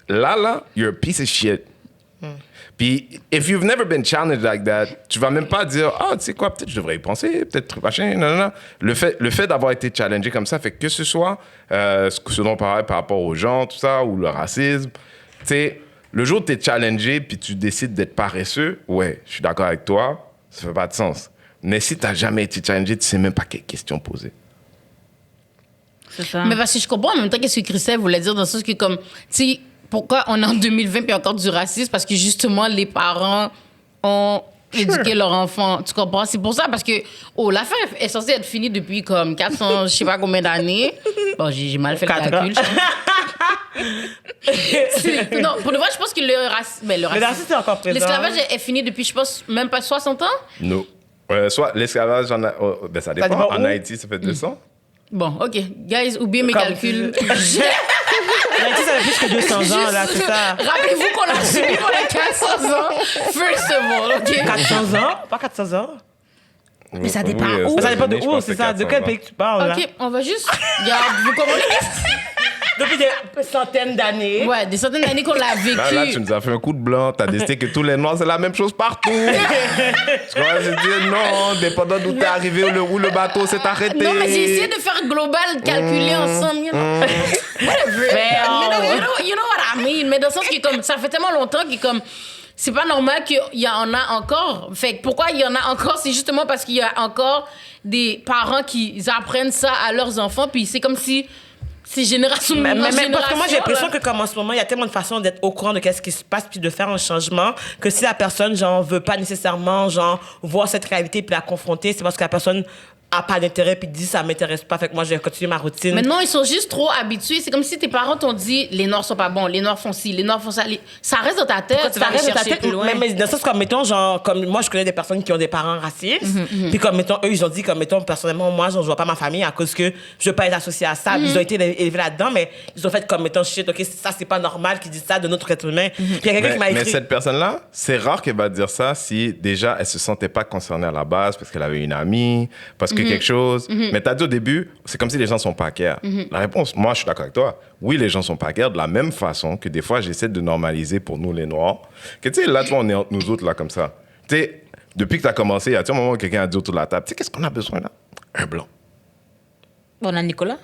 là, you're a piece of shit. Puis, if you've never been challenged like that, tu vas même pas dire, tu sais quoi, peut-être je devrais y penser, peut-être machin, non. Le fait d'avoir été challengé comme ça fait que ce soit ce dont on parlait par rapport aux gens, tout ça, ou le racisme, tu sais, le jour où tu es challengé puis tu décides d'être paresseux, ouais, je suis d'accord avec toi, ça fait pas de sens. Mais si tu n'as jamais été challengé, tu sais même pas quelles questions poser. C'est ça. Mais parce que je comprends en même temps qu'est-ce que Christelle voulait dire dans le sens que, comme, tu sais, pourquoi on est en 2020 puis encore du racisme? Parce que justement, les parents ont éduqué leur enfant. Tu comprends? C'est pour ça, parce que, l'affaire est censée être finie depuis comme 400, je sais pas combien d'années. Bon, j'ai mal fait le calcul. Non, pour le vrai, je pense que le racisme, c'est encore présent. L'esclavage est fini depuis, je pense, même pas 60 ans. Non. Soit l'esclavage, ça dépend. En Haïti, ça fait 200. Bon, OK. Guys, oubliez mes calculs. Haïti, ça fait plus que 200 ans, là, c'est ça. Rappelez-vous qu'on a subi pendant 400 ans. First of all, OK? 400 ans? Pas 400 ans? Mais ça dépend Oui, où. Ça dépend de où, c'est ça. De quel pays que tu parles, là? OK, on va juste... Regarde, vous comprenez? Depuis des centaines d'années. Ouais, des centaines d'années qu'on l'a vécu. Là, tu nous as fait un coup de blanc. T'as décidé que tous les Noirs, c'est la même chose partout. Tu vois, je dis non, dépendant d'où t'es arrivé, où le bateau s'est arrêté. Non, mais j'ai essayé de faire global, calculer ensemble. You know? Whatever. You know what I mean? Mais dans le sens que comme, ça fait tellement longtemps que comme... C'est pas normal qu'il y en a encore. Fait que pourquoi il y en a encore? C'est justement parce qu'il y a encore des parents qui apprennent ça à leurs enfants. Puis c'est comme si... C'est génération mais parce que moi, j'ai l'impression là. que comme en ce moment, il y a tellement de façons d'être au courant de qu'est-ce qui se passe puis de faire un changement que si la personne, genre, veut pas nécessairement, genre, voir cette réalité puis la confronter, c'est parce que la personne a pas d'intérêt puis dit ça m'intéresse pas, fait que moi, je vais continuer ma routine. Mais non, ils sont juste trop habitués. C'est comme si tes parents t'ont dit les Noirs sont pas bons, les Noirs font ci, les Noirs font ça. Ça reste dans ta tête. Pourquoi tu vas ça aller reste dans ta chercher tête. plus loin? Mais dans le sens comme, mettons, genre, comme moi, je connais des personnes qui ont des parents racistes. Puis comme, mettons, eux, ils ont dit, comme, mettons, personnellement, moi, genre, je vois pas ma famille à cause que je veux pas être associée à ça. Puis ils ont été élevés là-dedans, mais ils ont fait comme, mettons, shit, OK, ça, c'est pas normal qu'ils disent ça de notre être humain. Puis il y a quelqu'un qui m'a écrit. Mais cette personne-là, c'est rare qu'elle va dire ça si déjà elle se sentait pas concernée à la base parce qu'elle avait une amie, parce que quelque chose. Mais t'as dit au début, c'est comme si les gens sont pas clairs. La réponse, moi, je suis d'accord avec toi. Oui, les gens sont pas clairs de la même façon que des fois, j'essaie de normaliser pour nous, les Noirs. Que tu sais, là, tu vois, on est entre nous autres, là, comme ça. Tu sais, depuis que tu as commencé, il y a un moment où quelqu'un a dit autour de la table, tu sais, qu'est-ce qu'on a besoin là? Un blanc. On a Nicolas.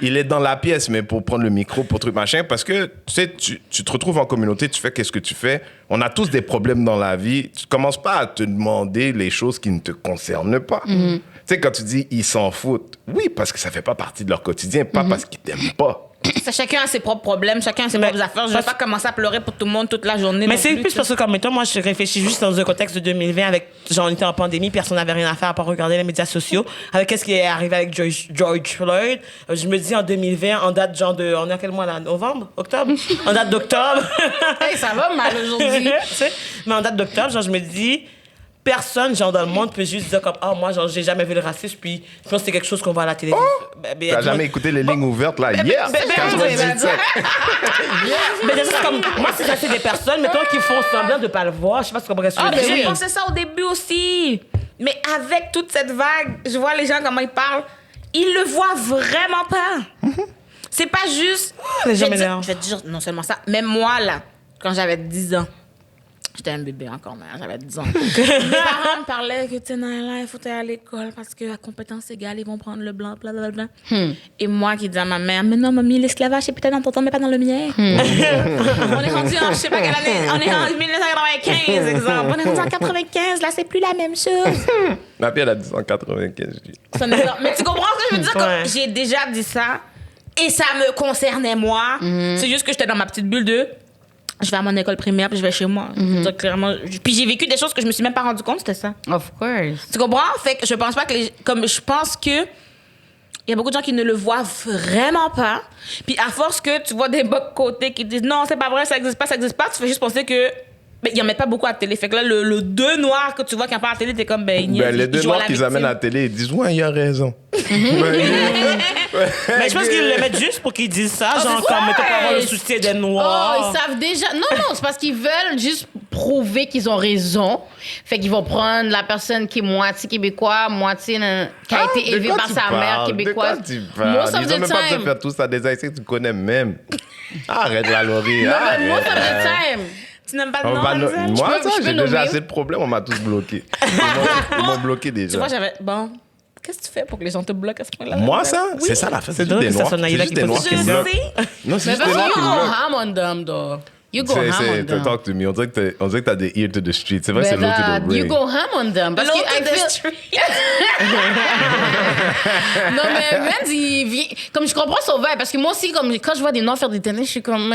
Il est dans la pièce, mais pour prendre le micro, pour truc machin, parce que tu sais, tu te retrouves en communauté, tu fais qu'est-ce que tu fais. On a tous des problèmes dans la vie. Tu commences pas à te demander les choses qui ne te concernent pas. Tu sais, quand tu dis ils s'en foutent, oui, parce que ça fait pas partie de leur quotidien, pas parce qu'ils t'aiment pas. Ça, chacun a ses propres problèmes, chacun a ses propres affaires. Je vais pas commencer à pleurer pour tout le monde toute la journée. Mais c'est plus parce que, comme mettons, moi, je réfléchis juste dans un contexte de 2020 avec, genre, on était en pandémie, personne n'avait rien à faire à part regarder les médias sociaux. Avec qu'est-ce qui est arrivé avec George Floyd, je me dis en 2020, en date, genre, on est à quel mois là? Novembre? Octobre? En date d'octobre. Hey, ça va mal aujourd'hui. Tu sais, mais en date d'octobre, genre, je me dis, personne, genre, dans le monde peut juste dire comme, moi, genre, j'ai jamais vu le racisme, puis je pense que c'est quelque chose qu'on voit à la télévision. T'as jamais écouté les lignes ouvertes, là? Yes! 98. Mais c'est juste comme, moi, c'est des personnes, mettons, qui font semblant de pas le voir. Je sais pas si tu comprends ce que je veux J'ai dire. pensé ça au début aussi. Mais avec toute cette vague, je vois les gens comment ils parlent. Ils le voient vraiment pas. C'est pas juste... Les gens je m'énervent. vais te dire non seulement ça. Même moi, là, quand j'avais 10 ans, J'étais un bébé encore, mais j'avais 10 ans. Mes parents me parlaient que, tu sais, Naila, il faut aller à l'école parce qu'à compétence égale, ils vont prendre le blanc, blablabla. Et moi qui dis à ma mère, mais non, mamie, l'esclavage, c'est peut-être dans ton temps, mais pas dans le mien. On est rendu en, je sais pas quelle année, on est en 1995, exemple. On est rendu en 95, là, c'est plus la même chose. Ma fille, elle a dit en 95, je dis. Mais tu comprends ce que je veux dire? Ouais. Comme j'ai déjà dit ça et ça me concernait moi. C'est juste que j'étais dans ma petite bulle de je vais à mon école primaire puis je vais chez moi. Je veux dire, clairement, puis j'ai vécu des choses que je me suis même pas rendu compte, c'était ça. Of course. Tu comprends? Fait que je pense pas que comme je pense que il y a beaucoup de gens qui ne le voient vraiment pas. Puis à force que tu vois des bas côté qui disent non, c'est pas vrai, ça existe pas, tu fais juste penser que mais ils en mettent pas beaucoup à la télé. Fait que là, le deux noirs que tu vois qui en parle à la télé, t'es comme, les deux noirs qu'ils amènent à la télé, ils disent, ouais, il a raison. Mais je pense qu'ils le mettent juste pour qu'ils disent ça, genre comme mettons pour avoir le soutien des Noirs. Oh, ils savent déjà. Non, c'est parce qu'ils veulent juste prouver qu'ils ont raison. Fait qu'ils vont prendre la personne qui est moitié québécois, moitié qui a été élevée par sa mère québécoise. De quoi tu parles? Most of Ils the ont même pas besoin de time. faire tout ça, des Haïtiens que tu connais même. Arrête la Laurie, Most arrête. of the time. Tu n'aimes pas de On nom, va no- Denzel? Moi, Je peux j'ai nommer. déjà assez de problèmes, on m'a tous bloqué. Ils m'ont bloqué Tu déjà. vois, j'avais. Bon, qu'est-ce que tu fais pour que les gens te bloquent à ce point-là? Moi, ça, Oui. c'est ça la fête. C'est drôle des que ça Noirs. soit Naïla C'est qui juste des pose Noirs Je qui me bloquent. sais. Non, c'est Mais juste parce des que Noirs you qui me go bloquent. ham on them, though. You go ham on them. Talk to me. On dirait que t'as des ears to the street. C'est vrai que c'est But, low to the brain. you go ham on them. Parce que Low to I the feel- street. Non, mais Rand, il vient. Comme je comprends son vibe, parce que moi aussi, comme quand je vois des noirs faire des tennis, je suis comme.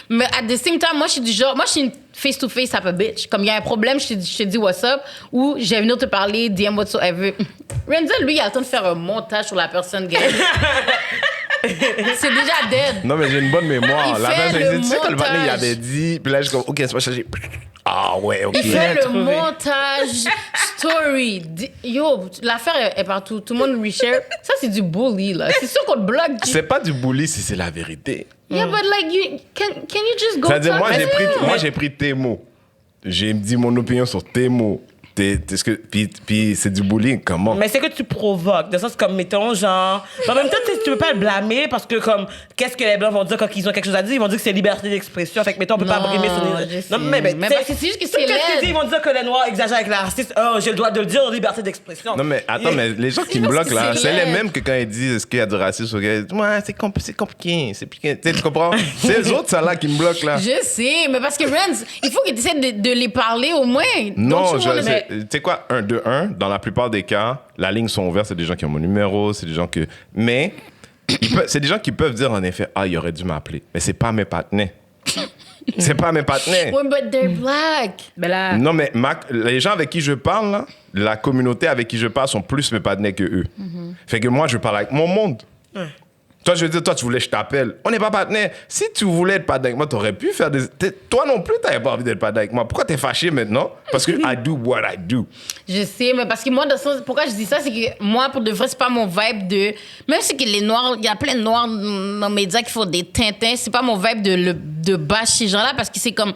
Mais at the same time, moi, je suis du genre. Moi, je suis une face-to-face type of bitch. Comme il y a un problème, je te dis what's up, ou j'ai venir te parler, DM whatsoever. Renzel, lui, il a le temps de faire un montage sur la personne gay. C'est déjà dead. Non, mais j'ai une bonne mémoire. Il La fait personne, le tu sais, quand le matin, il montage. avait dit, puis là, je suis comme, OK, c'est pas changé. Ah, ouais, OK. Il fait le trouvé. montage story. Yo, l'affaire est partout. Tout le monde reshare. Ça, c'est du bully, là. C'est sûr qu'on te bloque. C'est pas du bully si c'est la vérité. Yeah, but like, can you just go C'est-à-dire, talk moi, to him? j'ai pris tes mots. J'ai dit mon opinion sur tes mots. Puis c'est du bullying, comment? Mais c'est que tu provoques, de sens comme, mettons, genre... En même temps, tu peux pas le blâmer parce que, comme, qu'est-ce que les Blancs vont dire quand ils ont quelque chose à dire? Ils vont dire que c'est liberté d'expression. Fait que, mettons, on peut pas Non, brimer sur je les... sais. Non, mais Mais parce que c'est juste que c'est qu'est-ce qu'ils laid. disent? Ils vont dire que les Noirs exagèrent avec la racisme. Oh, j'ai le droit de le dire, liberté d'expression. Non, mais attends, mais les gens qui me parce bloquent, que là, c'est c'est les laid. mêmes que quand ils disent est-ce qu'il y a du racisme ou ouais, c'est compliqué. C'est compliqué. Tu sais, tu comprends? C'est les autres, ça, là, qui me bloquent, là. Je sais, mais parce que Renz, il faut que tu essaies de les parler au moins. Non, Donc, tu vois, tu sais quoi, 1-2-1, dans la plupart des cas, la ligne sont ouvertes, c'est des gens qui ont mon numéro, c'est des gens que... Mais, c'est des gens qui peuvent dire, en effet, ah, il aurait dû m'appeler. Mais c'est pas mes partenaires. C'est pas mes partenaires. Ouais, but they're black. Ben là. Non, mais les gens avec qui je parle, là, la communauté avec qui je parle sont plus mes partenaires que eux. Fait que moi, je parle avec mon monde. Toi, je veux dire, toi, tu voulais que je t'appelle. On n'est pas partenaires. Si tu voulais être partenaire avec moi, t'aurais pu faire des... Toi non plus, t'avais pas envie d'être partenaire avec moi. Pourquoi t'es fâché maintenant? Parce que I do what I do. Je sais, mais parce que moi, dans le sens, pourquoi je dis ça, c'est que moi, pour de vrai, c'est pas mon vibe de. Même si que les Noirs, il y a plein de Noirs dans les médias qui font des tintins, c'est pas mon vibe de bâcher ces gens-là parce que c'est comme.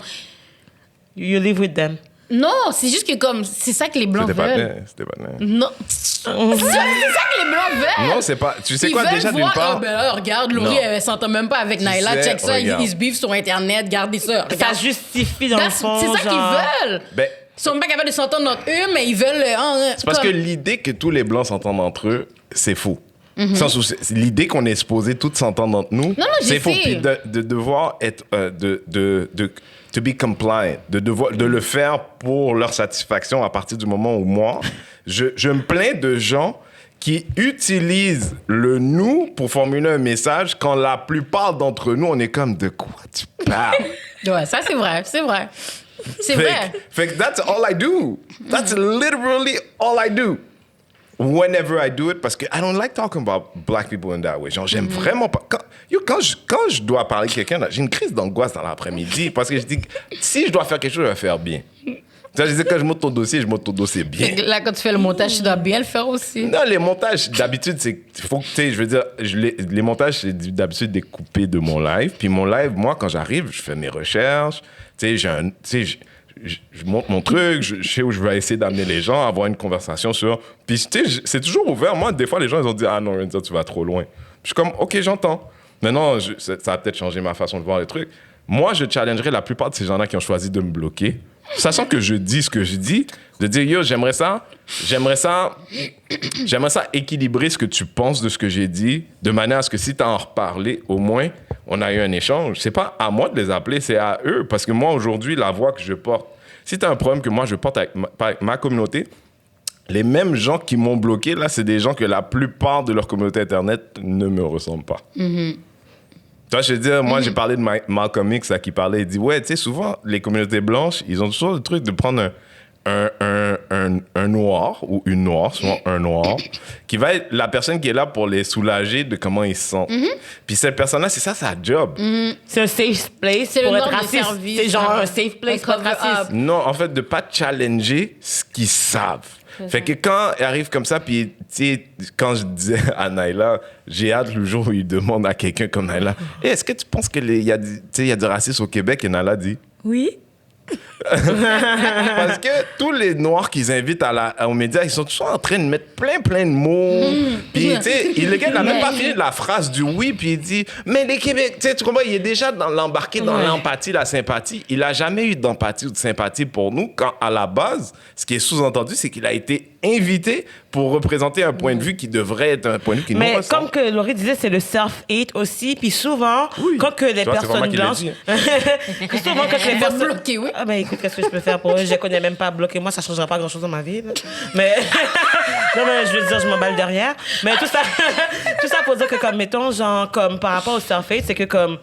You live with them. Non, c'est juste que comme. C'est ça que les Blancs C'était veulent. partenaire. C'était partenaire. Non. C'est ça que les Blancs veulent. Non, c'est pas... Tu sais Ils quoi, veulent déjà, d'une voir, part... ah, ben là, regarde, Laurie, Non. elle s'entend même pas avec Naila. sais, Check ça, regarde. ils se bivent sur Internet, regardez ça. Ça Regarde. justifie, dans le fond, C'est ça qu'ils genre... veulent. Ben, Ils sont pas capables de s'entendre entre eux, mais ils veulent. c'est parce que l'idée que tous les Blancs s'entendent entre eux, c'est faux. Sens où c'est l'idée qu'on est supposé tous s'entendre entre nous, non, je c'est faux. sais. Puis de devoir être, to be compliant, de le faire pour leur satisfaction à partir du moment où moi, je me plains de gens qui utilisent le nous pour formuler un message quand la plupart d'entre nous, on est comme de quoi tu parles? Ouais, ça, c'est vrai. C'est vrai. C'est vrai. Fait que that's all I do. That's literally all I do. Whenever I do it, parce que I don't like talking about black people in that way. Genre, j'aime vraiment pas. Quand je dois parler à quelqu'un, là, j'ai une crise d'angoisse dans l'après-midi parce que je dis, si je dois faire quelque chose, je vais faire bien. Ça, je dis, quand je monte ton dossier bien. Là, quand tu fais le montage, tu dois bien le faire aussi. Non, les montages, d'habitude, c'est. Faut que, tu sais, je veux dire, les montages, c'est d'habitude découpé de mon live. Puis mon live, moi, quand j'arrive, je fais mes recherches. Tu sais, je monte mon truc, je sais où je vais essayer d'amener les gens, avoir une conversation sur. Puis, tu sais, c'est toujours ouvert. Moi, des fois, les gens, ils ont dit, ah non, Renzo, tu vas trop loin. Je suis comme, OK, j'entends. Maintenant, ça a peut-être changé ma façon de voir les trucs. Moi, je challengerais la plupart de ces gens-là qui ont choisi de me bloquer sachant que je dis ce que je dis, de dire, yo, j'aimerais ça équilibrer ce que tu penses de ce que j'ai dit, de manière à ce que si tu en reparlé, au moins, on a eu un échange. C'est pas à moi de les appeler, c'est à eux. Parce que moi, aujourd'hui, la voix que je porte, si tu as un problème que moi, je porte avec ma communauté, les mêmes gens qui m'ont bloqué, là, c'est des gens que la plupart de leur communauté Internet ne me ressemblent pas. Toi, je veux dire, moi, j'ai parlé de Malcolm X, là, qui parlait, il dit, ouais, tu sais, souvent, les communautés blanches, ils ont toujours le truc de prendre un noir ou une noire, souvent un noir, qui va être la personne qui est là pour les soulager de comment ils se sentent. Puis cette personne-là, c'est ça sa job. C'est un safe place C'est le pour nom être du raciste. service. C'est genre un safe place pour être cover-up. raciste. Non, en fait, de pas challenger ce qu'ils savent. Fait que quand il arrive comme ça, puis tu sais, quand je disais à Naila, j'ai hâte le jour où il demande à quelqu'un comme Naila, hey, est-ce que tu penses qu'il y a du racisme au Québec? Et Naila dit, Oui. parce que tous les Noirs qu'ils invitent aux médias, ils sont toujours en train de mettre plein de mots. Puis, tu sais, le gars n'a même pas fini la phrase du oui, puis il dit, mais les Québécois, tu sais, tu comprends, il est déjà dans l'embarqué dans l'empathie, la sympathie. Il n'a jamais eu d'empathie ou de sympathie pour nous, quand à la base, ce qui est sous-entendu, c'est qu'il a été invité pour représenter un point de vue qui devrait être un point de vue qui nous Mais ressemble. comme que Laurie disait, c'est le self-hate aussi. Puis souvent, quand que les Tu vois, c'est vraiment personnes qu'il l'a blanches... dit. Puis souvent, quand que les On va personnes... bloquer, oui. Ah ben écoute, qu'est-ce que je peux faire pour eux? Je les connais même pas. Bloquer moi, ça changera pas grand-chose dans ma vie. Là. Mais... non, mais je veux dire, je m'emballe derrière. Mais tout ça pour dire que, comme, mettons, genre, comme par rapport au self-hate, c'est que comme...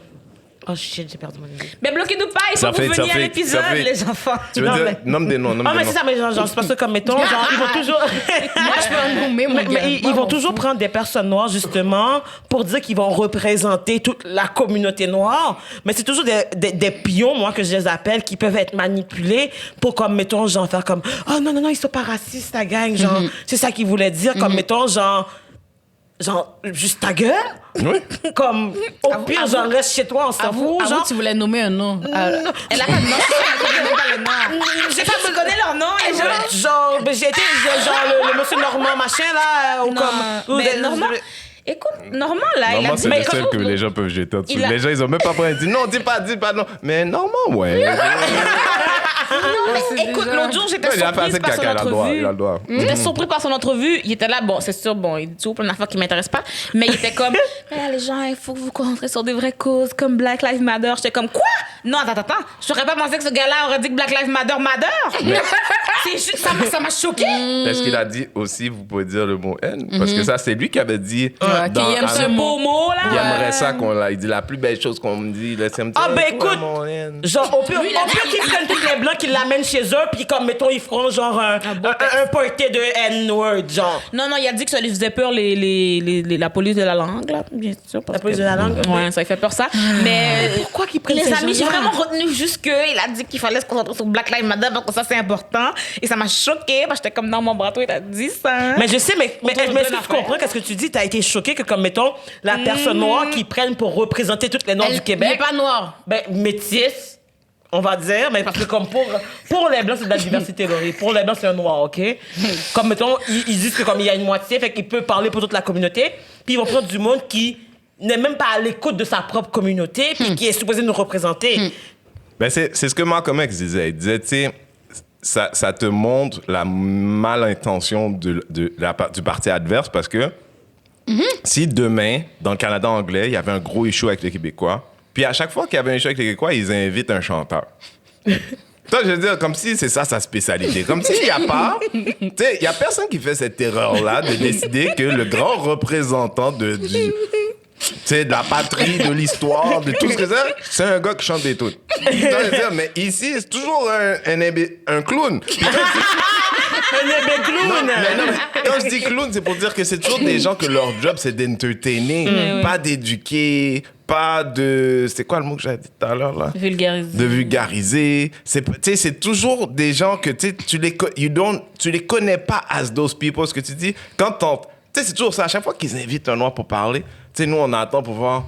Oh shit, j'ai perdu mon idée. Mais bloquez-nous pas, il faut Ça que vous fait- veniez ça à fait- l'épisode, ça fait- les enfants. Tu veux Non, dire, mais- nomme des noms, nomme Ah, des mais noms. c'est ça, mais genre, c'est parce que, comme, mettons, genre, ils vont toujours... Moi, je peux en nommer, mon Mais gars. ils vont toujours prendre des personnes noires, justement, pour dire qu'ils vont représenter toute la communauté noire. Mais c'est toujours des pions, moi, que je les appelle, qui peuvent être manipulés pour, comme, mettons, genre, faire comme « Oh, non, ils sont pas racistes, la gang. » Genre, c'est ça qu'ils voulaient dire. Comme, mettons, genre, juste ta gueule. Oui. Comme, au pire, genre, reste chez toi, on s'en fout. Avoue, Genre, tu voulais nommer un nom. Elle a pas de nom, elle connaît pas le nom. J'ai pas me connais leur nom, les gens. genre, ben, j'ai été, genre, le monsieur Normand, machin, là, ou Non, comme... mais Normand, écoute, Normand, là, il a Normand, dit c'est quelque le seul chose que de- les gens peuvent jeter en dessous. Il a- Les gens, ils ont même pas pris dit non, dis pas non. Mais Normand, ouais. Non, mais écoute, déjà- l'autre jour, j'étais Il a fait surprise assez de par son caca, il a le droit. entrevue. Il a le droit. J'étais surpris par son entrevue. Il était là, bon, c'est sûr, bon, il dit toujours plein d'affaires qui m'intéressent pas. Mais il était comme, mais là, les gens, il faut que vous concentrez sur des vraies causes comme Black Lives Matter. J'étais comme, quoi? Non, attends. Je n'aurais pas pensé que ce gars-là aurait dit que Black Lives Matter. C'est juste, ça m'a choqué. Est-ce qu'il a dit aussi, vous pouvez dire le mot haine? Parce que ça, c'est lui qui avait dit. qu'il aime ce Beau mot, là. Il aimerait ça qu'on l'a. Il dit la plus belle chose qu'on me dit. Là, c'est me dire, Ah, ben, quoi, écoute, mon haine? genre, au pire qu'ils prennent tous les blancs, qu'ils l'amènent chez eux, puis comme, mettons, ils feront genre un party de N-word, genre. Non, il a dit que ça lui faisait peur la police de la langue, là, bien sûr. parce La police que- de la langue? Ouais, ça lui fait peur, ça. Mais Pourquoi qu'ils prennent les ces amis, j'ai gens-là? vraiment retenu jusque il a dit qu'il fallait se concentrer sur Black Lives Matter parce que ça, c'est important. Et ça m'a choqué parce que j'étais comme dans mon bras, toi, il t'a dit ça. Mais je sais, mais On trouve est-ce plein que tu d'affaires. comprends qu'est-ce que tu dis? T'as été choqué que, comme, mettons, la personne noire qu'ils prennent pour représenter toutes les noirs du Il Québec, n'est pas noir. ben, métisse, on va dire, mais parce que comme pour les blancs, c'est de la diversité, Laurie. Pour les blancs, c'est un noir, OK? Comme, mettons, ils disent que comme il y a une moitié, fait qu'il peut parler pour toute la communauté, puis ils vont prendre du monde qui n'est même pas à l'écoute de sa propre communauté, puis qui est supposé nous représenter. Ben c'est ce que Malcolm X disait. Il disait, tu sais, ça te montre la malintention du parti adverse parce que si demain, dans le Canada anglais, il y avait un gros issue avec les Québécois, puis à chaque fois qu'il y avait un issue avec les Québécois, ils invitent un chanteur. Toi, je veux dire, comme si c'est ça sa spécialité. Comme s'il n'y a pas... Tu sais, il n'y a personne qui fait cette erreur-là de décider que le grand représentant de la patrie, de l'histoire, de tout ce que c'est un gars qui chante des tunes. Tu vois, je veux dire, mais ici, c'est toujours un clown. Puis toi, non, mais quand je dis clown, c'est pour dire que c'est toujours des gens que leur job, c'est d'entertainer, pas d'éduquer, pas de... C'est quoi le mot que j'avais dit tout à l'heure, là? Vulgariser. De vulgariser. C'est toujours des gens que tu les connais pas as those people. Ce que tu dis, c'est toujours ça. À chaque fois qu'ils invitent un noir pour parler, nous, on attend pour voir,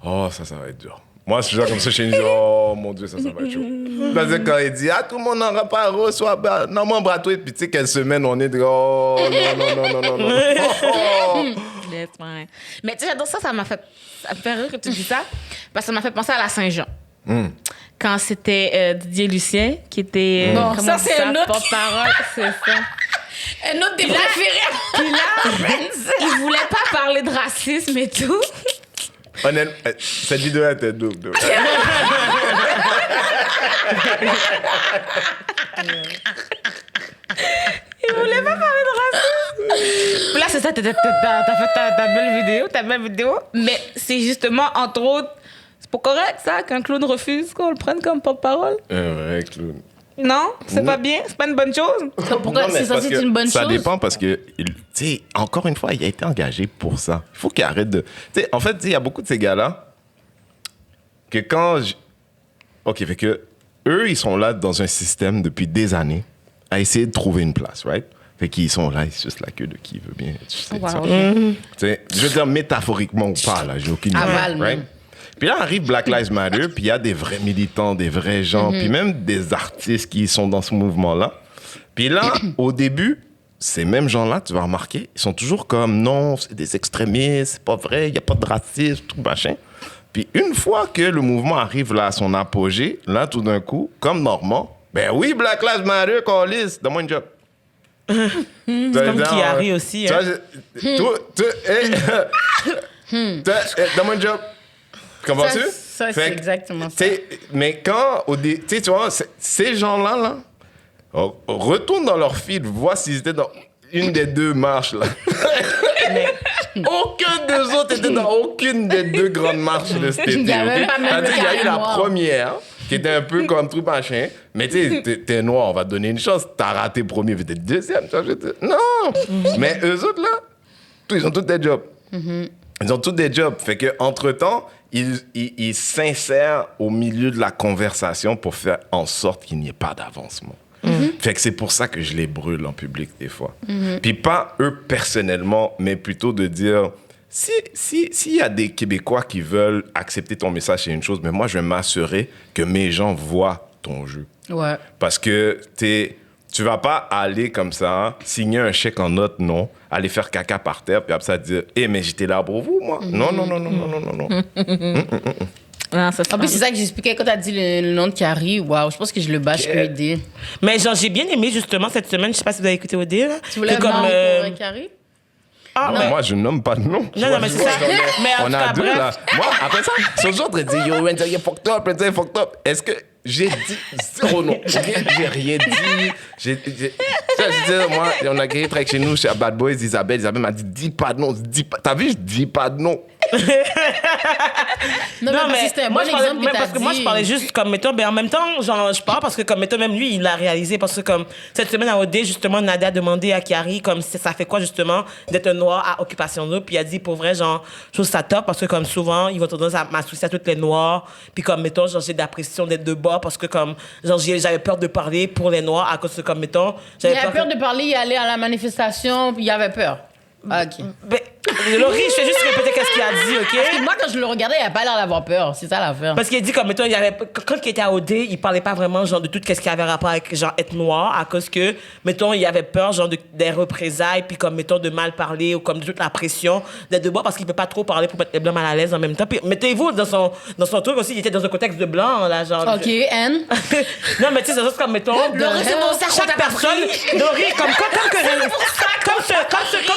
oh, ça va être dur. Moi, je suis genre comme ça chez nous, oh mon Dieu, ça va être chaud. Parce que quand il dit, tout le monde n'aura pas reçoit, non, mon bras tweet, puis tu sais, quelle semaine on est de, oh, non. Oh. Yes, ouais. Mais tu sais, j'adore ça, ça me fait rire que tu dis ça, parce que ça m'a fait penser à la Saint-Jean. quand c'était Didier Lucien qui était Non, comment ça, on dit c'est un autre. porte-parole, c'est ça. Un autre des préférés. Puis là, il voulait pas parler de racisme et tout. Honnêtement, cette vidéo était double. Il voulait pas parler de racisme. Puis là, c'est ça, t'as fait ta belle vidéo. Mais c'est justement, entre autres, c'est pas correct ça, qu'un clown refuse qu'on le prenne comme porte-parole. Un vrai clown. Non, c'est pas bien, c'est pas une bonne chose. Pourquoi Non, mais c'est censé parce être que une bonne ça chose? dépend parce que, tu sais, encore une fois, il a été engagé pour ça. Il faut qu'il arrête de. Tu sais, en fait, il y a beaucoup de ces gars-là que quand. OK, fait que eux, ils sont là dans un système depuis des années à essayer de trouver une place, right? Fait qu'ils sont là, ils sucent la queue de qui veut bien. Tu sais, Wow, ça. ok. Tu sais, je veux dire métaphoriquement ou pas, là, j'ai aucune idée. Aval, right? même. Puis là arrive Black Lives Matter, puis il y a des vrais militants, des vrais gens, puis même des artistes qui sont dans ce mouvement-là. Puis là, au début, ces mêmes gens-là, tu vas remarquer, ils sont toujours comme non, c'est des extrémistes, c'est pas vrai, il n'y a pas de racisme, tout machin. Puis une fois que le mouvement arrive là à son apogée, là tout d'un coup, comme Normand, ben oui, Black Lives Matter, Callis, donne-moi une job. C'est comme Kiari aussi, hein. Donne-moi une job. Comprends-tu? Ça, Fait c'est que, exactement ça. t'sais, mais quand, tu vois, ces gens-là, là, retournent dans leur fil, vois s'ils étaient dans une des deux marches, là. Aucun des autres était dans aucune des deux grandes marches de cet été. Il y avait ok? pas même C'est-à-dire, il y a eu la noir. première, qui était un peu comme tout machin, mais tu sais, t'es noir, on va te donner une chance. T'as raté premier, puis t'es deuxième. Tu vois, je veux dire, non! Mais eux autres, là, ils ont tous des jobs. Ils ont tous des jobs. Fait qu'entre-temps, ils s'insèrent au milieu de la conversation pour faire en sorte qu'il n'y ait pas d'avancement. Fait que c'est pour ça que je les brûle en public des fois. Puis pas eux personnellement, mais plutôt de dire, s'il y a des Québécois qui veulent accepter ton message, c'est une chose, mais moi, je vais m'assurer que mes gens voient ton jeu. Ouais. Parce que tu vas pas aller comme ça, hein, signer un chèque en note, non, aller faire caca par terre, puis après ça dire, mais j'étais là pour vous, moi. Non, non, non, non, non, non, non, non. Non, ça, En plus, c'est ça que j'expliquais quand t'as dit le nom de Carrie. Waouh, je pense que je le bâche que aider. Mais genre, j'ai bien aimé justement cette semaine, je sais pas si vous avez écouté OD, là. Tu voulais que un nom comme, pour Carrie? Ah, Non, mais- moi, je nomme pas de nom. Non, mais c'est ça. Mais en On tout a cas, deux, bref. là. Moi, après ça, ils sont toujours en train de dire, yo, Renzo, you're fucked up, Renzo, you're fucked up. Est-ce que j'ai dit zéro nom? Ok? J'ai rien dit. Tu sais, moi, on a créé très chez nous, chez Bad Boys, Isabelle m'a dit, dis pas de nom, dis pas. T'as vu, je dis pas de nom. Non, mais c'était un bon moi, je parlais, exemple que même t'as parce que moi, je dit. parlais juste comme, mettons, ben, en même temps, genre, je parle parce que, comme, mettons, même lui, il l'a réalisé parce que, comme, cette semaine à OD, justement, Nadia a demandé à Kiari, comme, ça fait quoi, justement, d'être un noir à Occupation Double, puis il a dit, pour vrai, genre, je trouve ça top parce que, comme, souvent, ils vont tendance à m'associer à toutes les noirs, puis, comme, mettons, genre, j'ai de la pression d'être de bas parce que, comme, genre, j'avais peur de parler pour les noirs à cause de, comme, mettons, Il j'avais avait peur de parler, il allait à la manifestation, puis il avait peur. Ah, OK. Ben, Laurie, je fais juste répéter qu'est-ce qu'il a dit, OK? Parce que moi, quand je le regardais, il avait pas l'air d'avoir peur. C'est ça l'affaire. Parce qu'il dit comme mettons, quand il était à OD, il parlait pas vraiment genre de tout ce qui avait rapport avec genre être noir à cause que mettons il avait peur genre des représailles puis comme mettons de mal parler ou comme de toute la pression d'être de bas parce qu'il peut pas trop parler pour mettre les blancs mal à l'aise en même temps. Puis mettez-vous dans son truc aussi, il était dans un contexte de blanc là genre. OK, Anne. Non mais tu sais c'est juste comme mettons Laurie, c'est mon sac, on chaque t'a pas personne pris. Laurie comme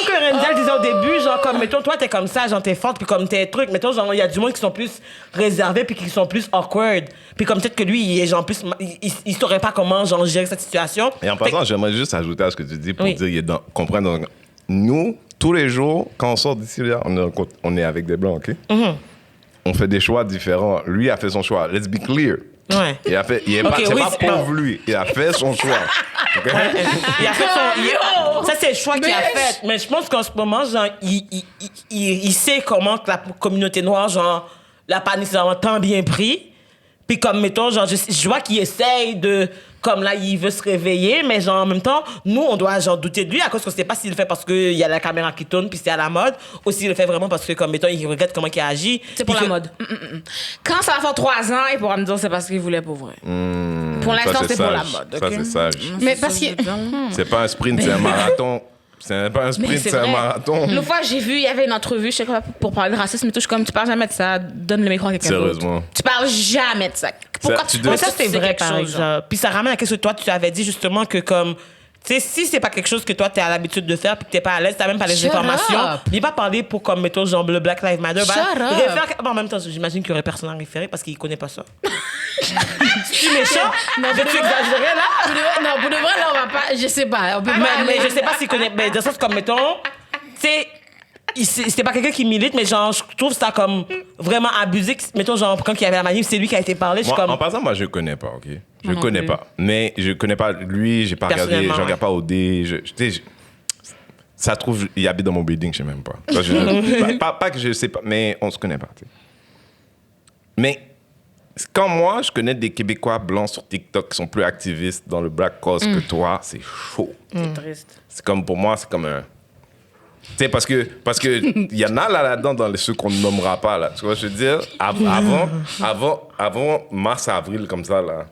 que Renzel disait au début genre comme mettons toi t'es comme ça genre t'es forte puis comme t'es truc mettons genre il y a du monde qui sont plus réservés puis qui sont plus awkward puis comme peut-être que lui il est genre plus il saurait pas comment genre gérer cette situation. Et en Fait que- passant, j'aimerais juste ajouter à ce que tu dis pour Oui. dire, comprendre. Nous, tous les jours, quand on sort d'ici, là, on est avec des blancs, OK? On fait des choix différents. Lui a fait son choix. Let's be clear. Ouais. Il a fait, Ok, c'est oui, pas c'est- pauvre lui. Il a fait son choix. OK? Il a fait ça c'est le choix qu'il a fait mais je pense qu'en ce moment genre il sait comment que la communauté noire genre l'a pas nécessairement tant bien pris puis comme mettons genre je vois qu'il essaye de comme là il veut se réveiller mais genre en même temps nous on doit genre douter de lui à cause qu'on sait pas s'il le fait parce que il y a la caméra qui tourne puis c'est à la mode ou s'il le fait vraiment parce que comme mettons il regrette comment il agit. C'est pour Puis la que- mode. Quand ça va faire 3 ans, il pourra me dire c'est parce qu'il voulait pour vrai. Pour l'instant, Ça, c'est pour la sage. mode. Ça, ok? c'est sage. Mais parce que. C'est pas un sprint, c'est un marathon. C'est pas un sprint, c'est c'est un vrai. marathon. L'autre fois, j'ai vu, il y avait une entrevue, je sais pas, pour parler de racisme et tout. Je suis comme, tu parles jamais de ça, donne le micro à quelqu'un d'autre. Sérieusement. Tu parles parles jamais de ça. Pourquoi tu tu dois- Mais penses ça, c'est que vrai, quelque par chose, genre? exemple. Puis ça ramène à ce que toi, tu avais dit justement que comme... Tu sais, si c'est pas quelque chose que toi, tu as l'habitude de faire puis que t'es pas à l'aise, t'as même pas les Shut informations, up. viens pas parler pour, comme, mettons, genre, le Black Lives Matter. Shut up. Bon, en même temps, j'imagine qu'il y aurait personne à référer parce qu'il connaît pas ça. Tu es méchant? Non, tu exagérais, là? Pour de vrai, là, on va pas. Je sais pas. On peut pas Mais aller- je sais pas s'il connaît... Mais dans le sens comme, mettons, tu sais... C'était pas quelqu'un qui milite, mais genre, je trouve ça comme vraiment abusé. Mettons, genre, quand il y avait la manif, c'est lui qui a été parlé. Je suis Moi, comme... en passant, moi, je connais pas, OK? Je non connais plus. pas. Mais je connais pas lui, j'ai pas regardé, Personnellement, je regarde pas OD. Ça trouve, il habite dans mon building, je sais même pas. Pas que je sais pas, mais on se connaît pas, tu sais. Mais quand moi, je connais des Québécois blancs sur TikTok qui sont plus activistes dans le Black Cause que toi, c'est chaud. C'est triste. C'est comme, pour moi, c'est comme un... Tu sais, parce que il y en a là-dedans dans ceux qu'on ne nommera pas, là. Tu vois, je veux dire, avant mars-avril, comme ça, là,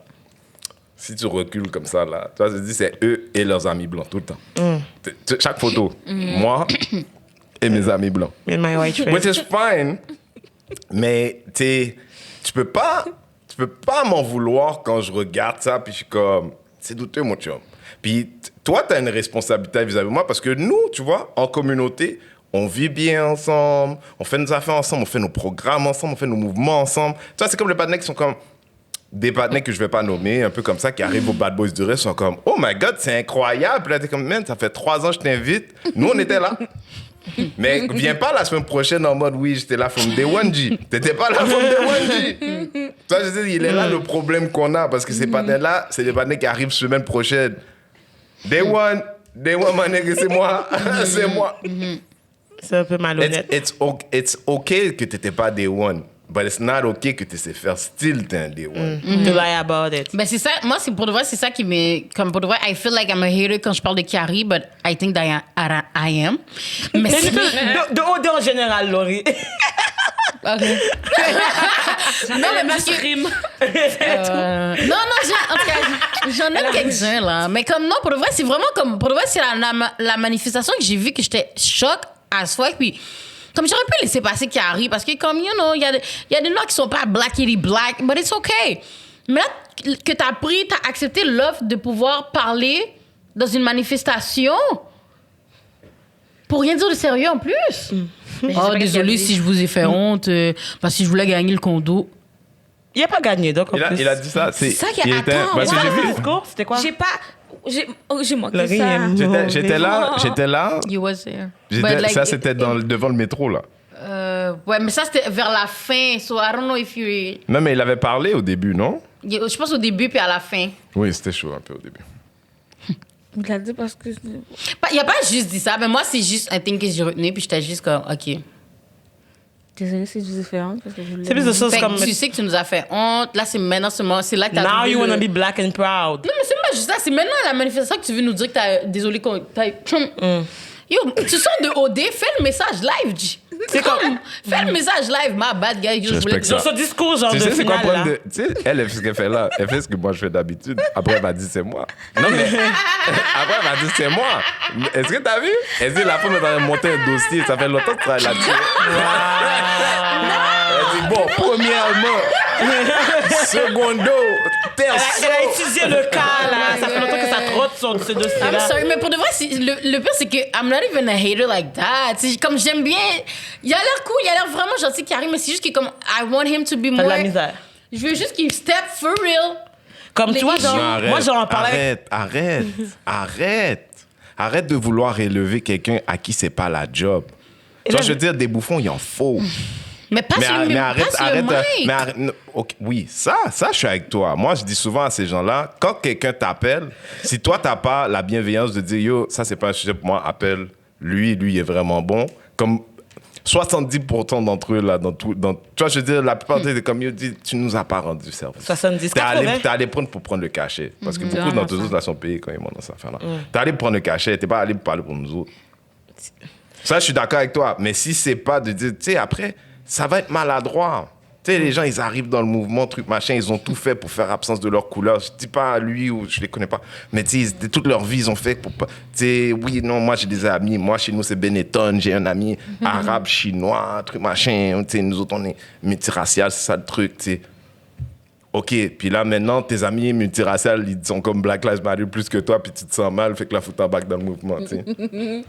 si tu recules comme ça, là, tu vois, je dis, c'est eux et leurs amis blancs, tout le temps. Chaque photo, moi et mes amis blancs. In my white face. Which is fine, mais tu sais, tu peux pas m'en vouloir quand je regarde ça, puis je suis comme, c'est douteux, mon chum. Puis toi, tu as une responsabilité vis-à-vis de moi parce que nous, tu vois, en communauté, on vit bien ensemble, on fait nos affaires ensemble, on fait nos programmes ensemble, on fait nos mouvements ensemble. Tu vois, c'est comme les partenaires qui sont comme des partenaires que je vais pas nommer, un peu comme ça, qui arrivent au Bad Boys du Reste, sont comme, oh my God, c'est incroyable. Puis là, t'es comme, man, ça fait 3 ans que je t'invite. Nous, on était là. Mais viens pas la semaine prochaine en mode, oui, j'étais là from day one, G. T'étais pas là from day one, G. Tu vois, je veux dire, il est là le problème qu'on a parce que ces partenaires-là, c'est des partenaires qui arrivent semaine prochaine. Day one, my nigga, c'est moi. C'est moi. C'est un peu malhonnête. It's okay que t'étais pas day one. But it's not okay que tu sais faire still t'es un day one. To lie about it. Ben c'est ça, moi c'est pour de vrai, c'est ça qui me comme pour de vrai, I feel like I'm a hater quand je parle de Carrie, but I think that I am. Mais c'est De OD en général, Laurie. OK. Non, mais parce que non, en tout cas, j'en ai quelques-uns là, mais comme non, pour de vrai, c'est vraiment comme pour de vrai, c'est la manifestation que j'ai vue que j'étais choc as fuck, puis comme j'aurais pu laisser passer Carrie parce que comme you know, il y a des noirs qui sont pas blackity black, but it's okay. Mais là que t'as accepté l'offre de pouvoir parler dans une manifestation pour rien dire de sérieux en plus. Oh, désolé si je vous ai fait honte parce que je voulais gagner le condo. Il a pas gagné, donc en plus. Il a dit ça. C'est ça qu'il il était- attend. parce que j'ai vu. Discours, c'était quoi? J'ai pas. J'ai manqué Laurie, ça. J'étais là. You was there. But, like, Ça, c'était devant le métro, là. ouais, mais ça, c'était vers la fin. So, I don't know if you... Non, mais il avait parlé au début, non? Je pense au début puis à la fin. Oui, c'était chaud un peu au début. Il l'a dit parce que. Il a pas juste dit ça, mais moi, c'est juste un thing que j'ai retenu puis j'étais juste comme, OK. Désolée si je vous ai fait honte parce que je voulais. C'est plus de choses Fait comme... que tu sais que tu nous as fait honte. Là, c'est maintenant seulement... C'est là que t'as Now trouvé you le- wanna be black and proud. Non, mais c'est pas juste ça. C'est maintenant la manifestation que tu veux nous dire que t'as... Désolé qu'on... Yo, tu sors de OD, fais le message live, G. C'est comme... Fais le message live, my bad guy. Je respecte Sur ça. ce discours, genre, Tu de sais, c'est quoi le finale, là. problème de. Tu sais, elle fait ce qu'elle fait là. Elle fait ce que moi je fais d'habitude. Après, elle m'a dit c'est moi. Non, mais. Après, elle m'a dit c'est moi. Est-ce que t'as vu? Elle dit la femme est en train de monter un dossier. Ça fait longtemps que tu travailles là-dessus. Elle dit bon, premièrement. Secondo. Elle a étudié le cas, là. Ça fait longtemps que ça trotte sur ce I'm dossier-là. sorry, mais pour de vrai, le pire, c'est que I'm not even a hater like that. C'est comme j'aime bien. Il a l'air cool, il a l'air vraiment gentil, Carrie, mais c'est juste que comme I want him to be T'as more. de la misère. Je veux juste qu'il step for real. Comme tu vois, genre, Non, moi, j'en parlais. Arrête de vouloir élever quelqu'un à qui c'est pas la job. Tu vois, je veux dire, des bouffons, il en faut. Mais pas sur le Mais arrête, passe le mic. mais arrête, non, ok, oui, ça, je suis avec toi. Moi, je dis souvent à ces gens-là, quand quelqu'un t'appelle, si toi, t'as pas la bienveillance de dire, yo, ça, c'est pas un sujet pour moi, appelle lui, il est vraiment bon. Comme 70% d'entre eux, là, tu vois, je veux dire, la plupart d'eux, c'est comme, yo, dis, tu nous as pas rendu service. 70, T'es 80. allé prendre pour prendre le cachet. Parce que beaucoup Vraiment d'entre eux, là, sont payés quand ils montent dans cette affaire-là. T'es allé prendre le cachet, t'es pas allé parler pour nous autres. Ça, je suis d'accord avec toi. Mais si c'est pas de dire, tu sais, après, ça va être maladroit. Tu sais, les gens, ils arrivent dans le mouvement, truc, machin, ils ont tout fait pour faire absence de leur couleur. Je dis pas à lui ou je les connais pas. Mais tu sais, toute leur vie, ils ont fait pour pas. Tu sais, oui, non, moi, j'ai des amis. Moi, chez nous, c'est Benetton. J'ai un ami arabe, chinois, truc, machin. Tu sais, nous autres, on est multiracial, c'est ça le truc, tu sais. OK, puis là, maintenant, tes amis multiraciales, ils sont comme Black Lives Matter plus que toi, puis tu te sens mal, fait que là, faut t'embarquer dans le mouvement, tu sais.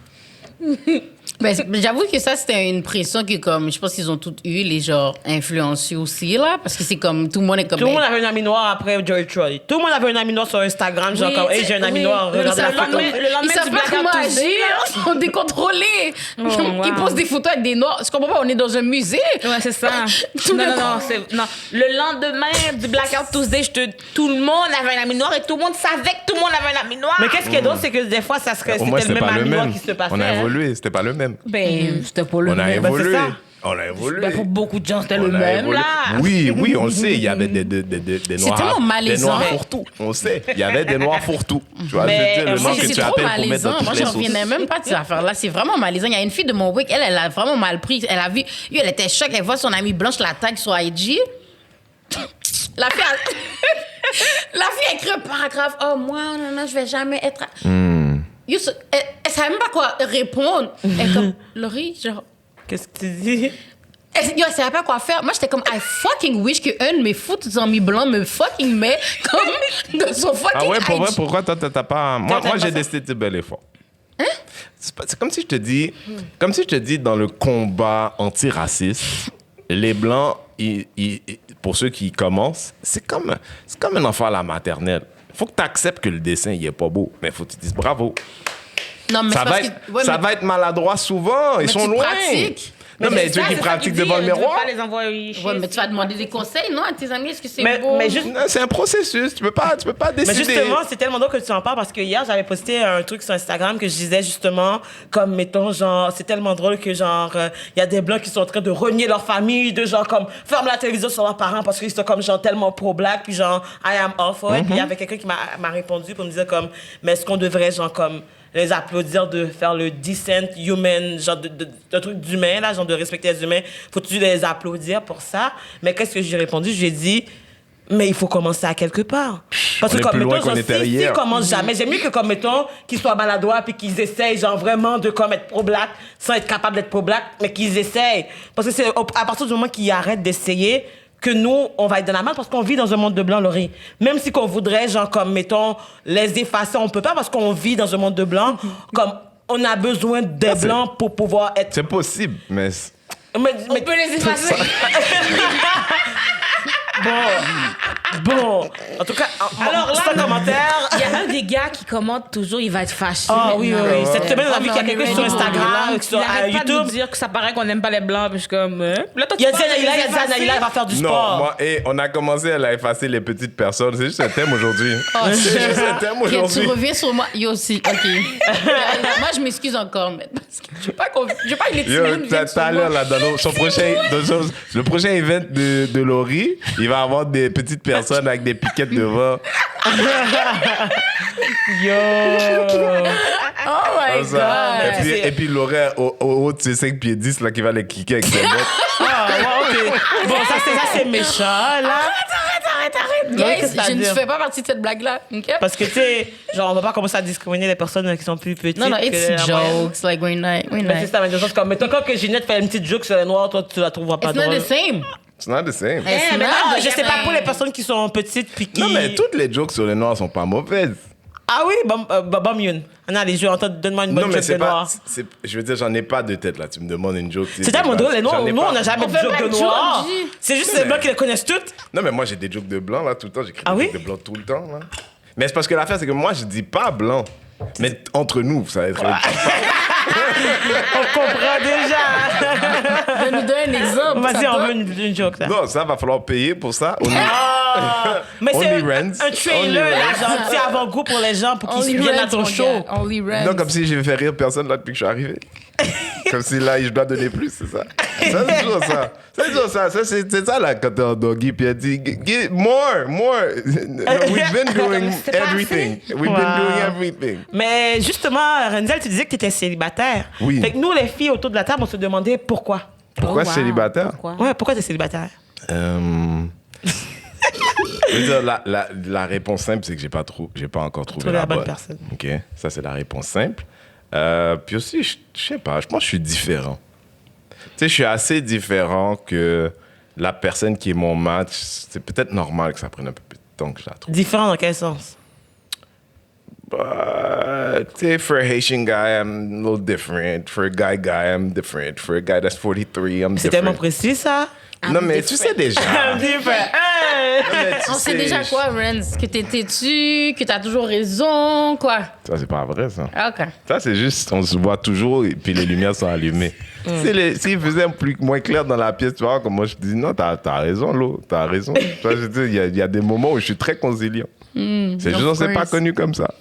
Ben, j'avoue que ça, c'était une pression que, comme, je pense qu'ils ont toutes eu, les genre influencés aussi, là, parce que c'est comme, tout le monde est comme... Tout le monde avait un ami noir après George Floyd. Tout le monde avait un ami noir sur Instagram, genre comme, hey, j'ai un ami noir, regardez la photo. Ils savent pas comment agir, ils sont décontrôlés. Ils posent des photos avec des noirs. Je comprends pas, on est dans un musée. Ouais, c'est ça. Non. Le lendemain du Blackout Tuesday, tout le monde avait un ami noir et tout le monde savait que tout le monde avait un ami noir. Mais qu'est-ce qui est drôle, c'est que des fois, c'était le même ami noir qui se passait. On a évolué, c'était pas le même. Ben, c'était pas le On a même. évolué. ça. On a évolué. Ben, pour beaucoup de gens, c'était le On a même, évolué. là. Oui, on le sait. Il y avait des noirs. tellement malaisant. Des noirs fourre-tout. On le sait. Il y avait des noirs fourre-tout. Tu vois, Mais je veux dire, le nom que C'est tu trop appelles pour mettre malaisant. dans toutes Moi, les j'en sauces. revenais même pas de cette affaire-là. C'est vraiment malaisant. Il y a une fille de mon week, elle a vraiment mal pris. Elle a vu, elle était choquée. Elle voit son amie Blanche la tag sur IG. La fille a écrit un paragraphe. Oh, moi, non, je vais jamais être. Elle savait même pas quoi répondre. Elle est comme, Laurie, genre. Qu'est-ce que tu dis? Elle savait pas quoi faire. Moi, j'étais comme, I fucking wish qu'un de mes fous amis blancs me fucking met comme de son fucking Ah ouais, pour vrai, IG. pourquoi toi, t'as pas... Moi, T'as pas j'ai ça? décidé de bel effort. C'est comme si je te dis, dans le combat antiraciste, les Blancs, pour ceux qui commencent, c'est comme un enfant à la maternelle. Il faut que tu acceptes que le dessin, il est pas beau, mais il faut que tu dises bravo. Non, mais Ça, c'est va parce être, que- ouais, ça mais- va être maladroit souvent, ils mais sont tu loin. pratiques. Non, mais c'est ceux ça, qui c'est ça pratiquent qu'il devant le dit, tu veux miroir. pas les envoyer chier. Ouais, mais tu vas demander des conseils, non, à tes amis? Est-ce que c'est Mais beau? juste- Non, c'est un processus, tu peux pas Mais décider. justement, c'est tellement drôle que tu en parles parce que hier, j'avais posté un truc sur Instagram que je disais justement, comme mettons, genre, c'est tellement drôle que genre, il y a des Blancs qui sont en train de renier leur famille, de genre, comme, ferme la télévision sur leurs parents parce qu'ils sont comme, genre, tellement pro-black, puis genre, I am all for it. Puis il y avait quelqu'un qui m'a répondu pour me dire, comme, mais est-ce qu'on devrait, genre, comme, les applaudir de faire le decent human, genre de truc d'humain, là, genre de respecter les humains. Faut-tu les applaudir pour ça? Mais qu'est-ce que j'ai répondu? J'ai dit, mais il faut commencer à quelque part. Parce On que est comme, plus loin mettons, qu'on genre, était si hier. commencent jamais, j'aime mieux que, comme, mettons, qu'ils soient maladroits puis qu'ils essayent, genre, vraiment de, comme, être pro-black sans être capable d'être pro-black, mais qu'ils essayent. Parce que c'est à partir du moment qu'ils arrêtent d'essayer que nous, on va être dans la merde parce qu'on vit dans un monde de blanc, Laurie. Même si qu'on voudrait, genre, comme, mettons, les effacer, on peut pas parce qu'on vit dans un monde de blanc. Comme, on a besoin des Ça, c'est- blancs pour pouvoir être... C'est possible, mais... On peut les effacer. Bon. En tout cas, Alors là, sans commentaire... il y a un des gars qui commente toujours, il va être fâché. Ah oui, oui, maintenant. oui. Cette semaine, on a vu Oh, qu'il y a non, quelqu'un on sur est Instagram, ready. sur Il arrête pas de nous YouTube. dire que ça paraît qu'on n'aime pas les blancs, puis je suis comme... Là, toi, Il y a parles de Zanaïla, les effacer. il va faire du Non, sport. moi, on a commencé à effacer les petites personnes. C'est juste un thème aujourd'hui. C'est juste un thème Ok, tu aujourd'hui. reviens sur moi. Yo aussi, ok. Moi, je m'excuse encore, mais parce que je veux pas que les Yo, petits viennent tout à l'heure, là, le prochain event de Laurie, il va avoir des petites personnes avec des piquettes devant. Yo. Oh my Comme ça. God. Et puis Laurie, au haut de ses 5 pieds 10, là, qui va les kicker avec ses bottes. Ah, ouais, ok. Bon, ça, c'est méchant, là. Arrête, qu'est-ce guys, que ça je veut ne dire? fais pas partie de cette blague-là, ok? Parce que, tu sais, genre, on va pas commencer à discriminer les personnes qui sont plus petites. Non, que it's la moyenne. jokes, like, we're not. Mais c'est ça, mais dans le sens comme, mettons, quand que Ginette fait une petite joke sur les noirs, toi, tu la trouveras pas It's not drôle. the same. It's not the same. It's Mais not non, the je sais pas same. pour les personnes qui sont petites puis qui... Non, mais toutes les jokes sur les noirs sont pas mauvaises. Ah oui, Bam Youn. Ah, les jeux, donne-moi une bonne Non, mais joke c'est de pas. noir. Je veux dire, j'en ai pas de tête là. Tu me demandes une joke. C'est tellement drôle, les noirs. J'en ai Nous, pas. on n'a jamais On de fait joke pas de de noir. joke, C'est juste Non, les mais- blancs qui les connaissent toutes. Non, mais moi, j'ai des jokes de blanc là tout le temps. J'écris Ah des oui? jokes de blanc tout le temps là. Mais c'est parce que l'affaire, c'est que moi, je dis pas blanc. Mais entre nous, ça va être. On comprend déjà. Nous donne un exemple. Vas-y, ça on va? veut une joke, là. Non, ça va falloir payer pour ça. Mais c'est Only rents. un trailer, Only là, rents. genre, tu sais, avant-goût pour les gens, pour qu'ils viennent à ton mon show. gars. Only rent. Non, comme si j'ai fait rire personne là depuis que je suis arrivé. Comme si là, je dois donner plus, c'est ça. Ça, c'est toujours ça. C'est toujours ça. C'est ça là, quand t'es en doggy, puis elle dit, more. We've been doing C'était pas everything. We've Wow. been doing everything. Mais justement, Renzel, tu disais que tu étais célibataire. Oui. Fait que nous, les filles autour de la table, on se demandait pourquoi. Pourquoi Oh, wow. célibataire? Pourquoi? Ouais, pourquoi tu es célibataire? Je veux dire, la réponse simple, c'est que j'ai pas encore trouvé Trouver la la bonne bonne personne. OK, ça c'est la réponse simple. Puis aussi, je sais pas, je pense que je suis différent. Tu sais, je suis assez différent que la personne qui est mon match, c'est peut-être normal que ça prenne un peu plus de temps que je la trouve. Différent dans quel sens? Tu sais, for a Haitian guy, I'm a little different. For a guy, I'm different. For a guy that's 43, I'm C'est tellement different. précis, ça? Non, mais tu sais déjà. On sait déjà quoi, Renz? Que t'es têtu, que t'as toujours raison, quoi. Ça, c'est pas vrai, ça. OK. Ça, c'est juste, on se voit toujours et puis les lumières sont allumées. S'il faisait moins clair dans la pièce, tu vois, comme moi, je dis, non, t'as raison, Lo, t'as raison. Tu vois, je dis, il y a des moments où je suis très conciliant. C'est juste, on s'est pas connu comme ça.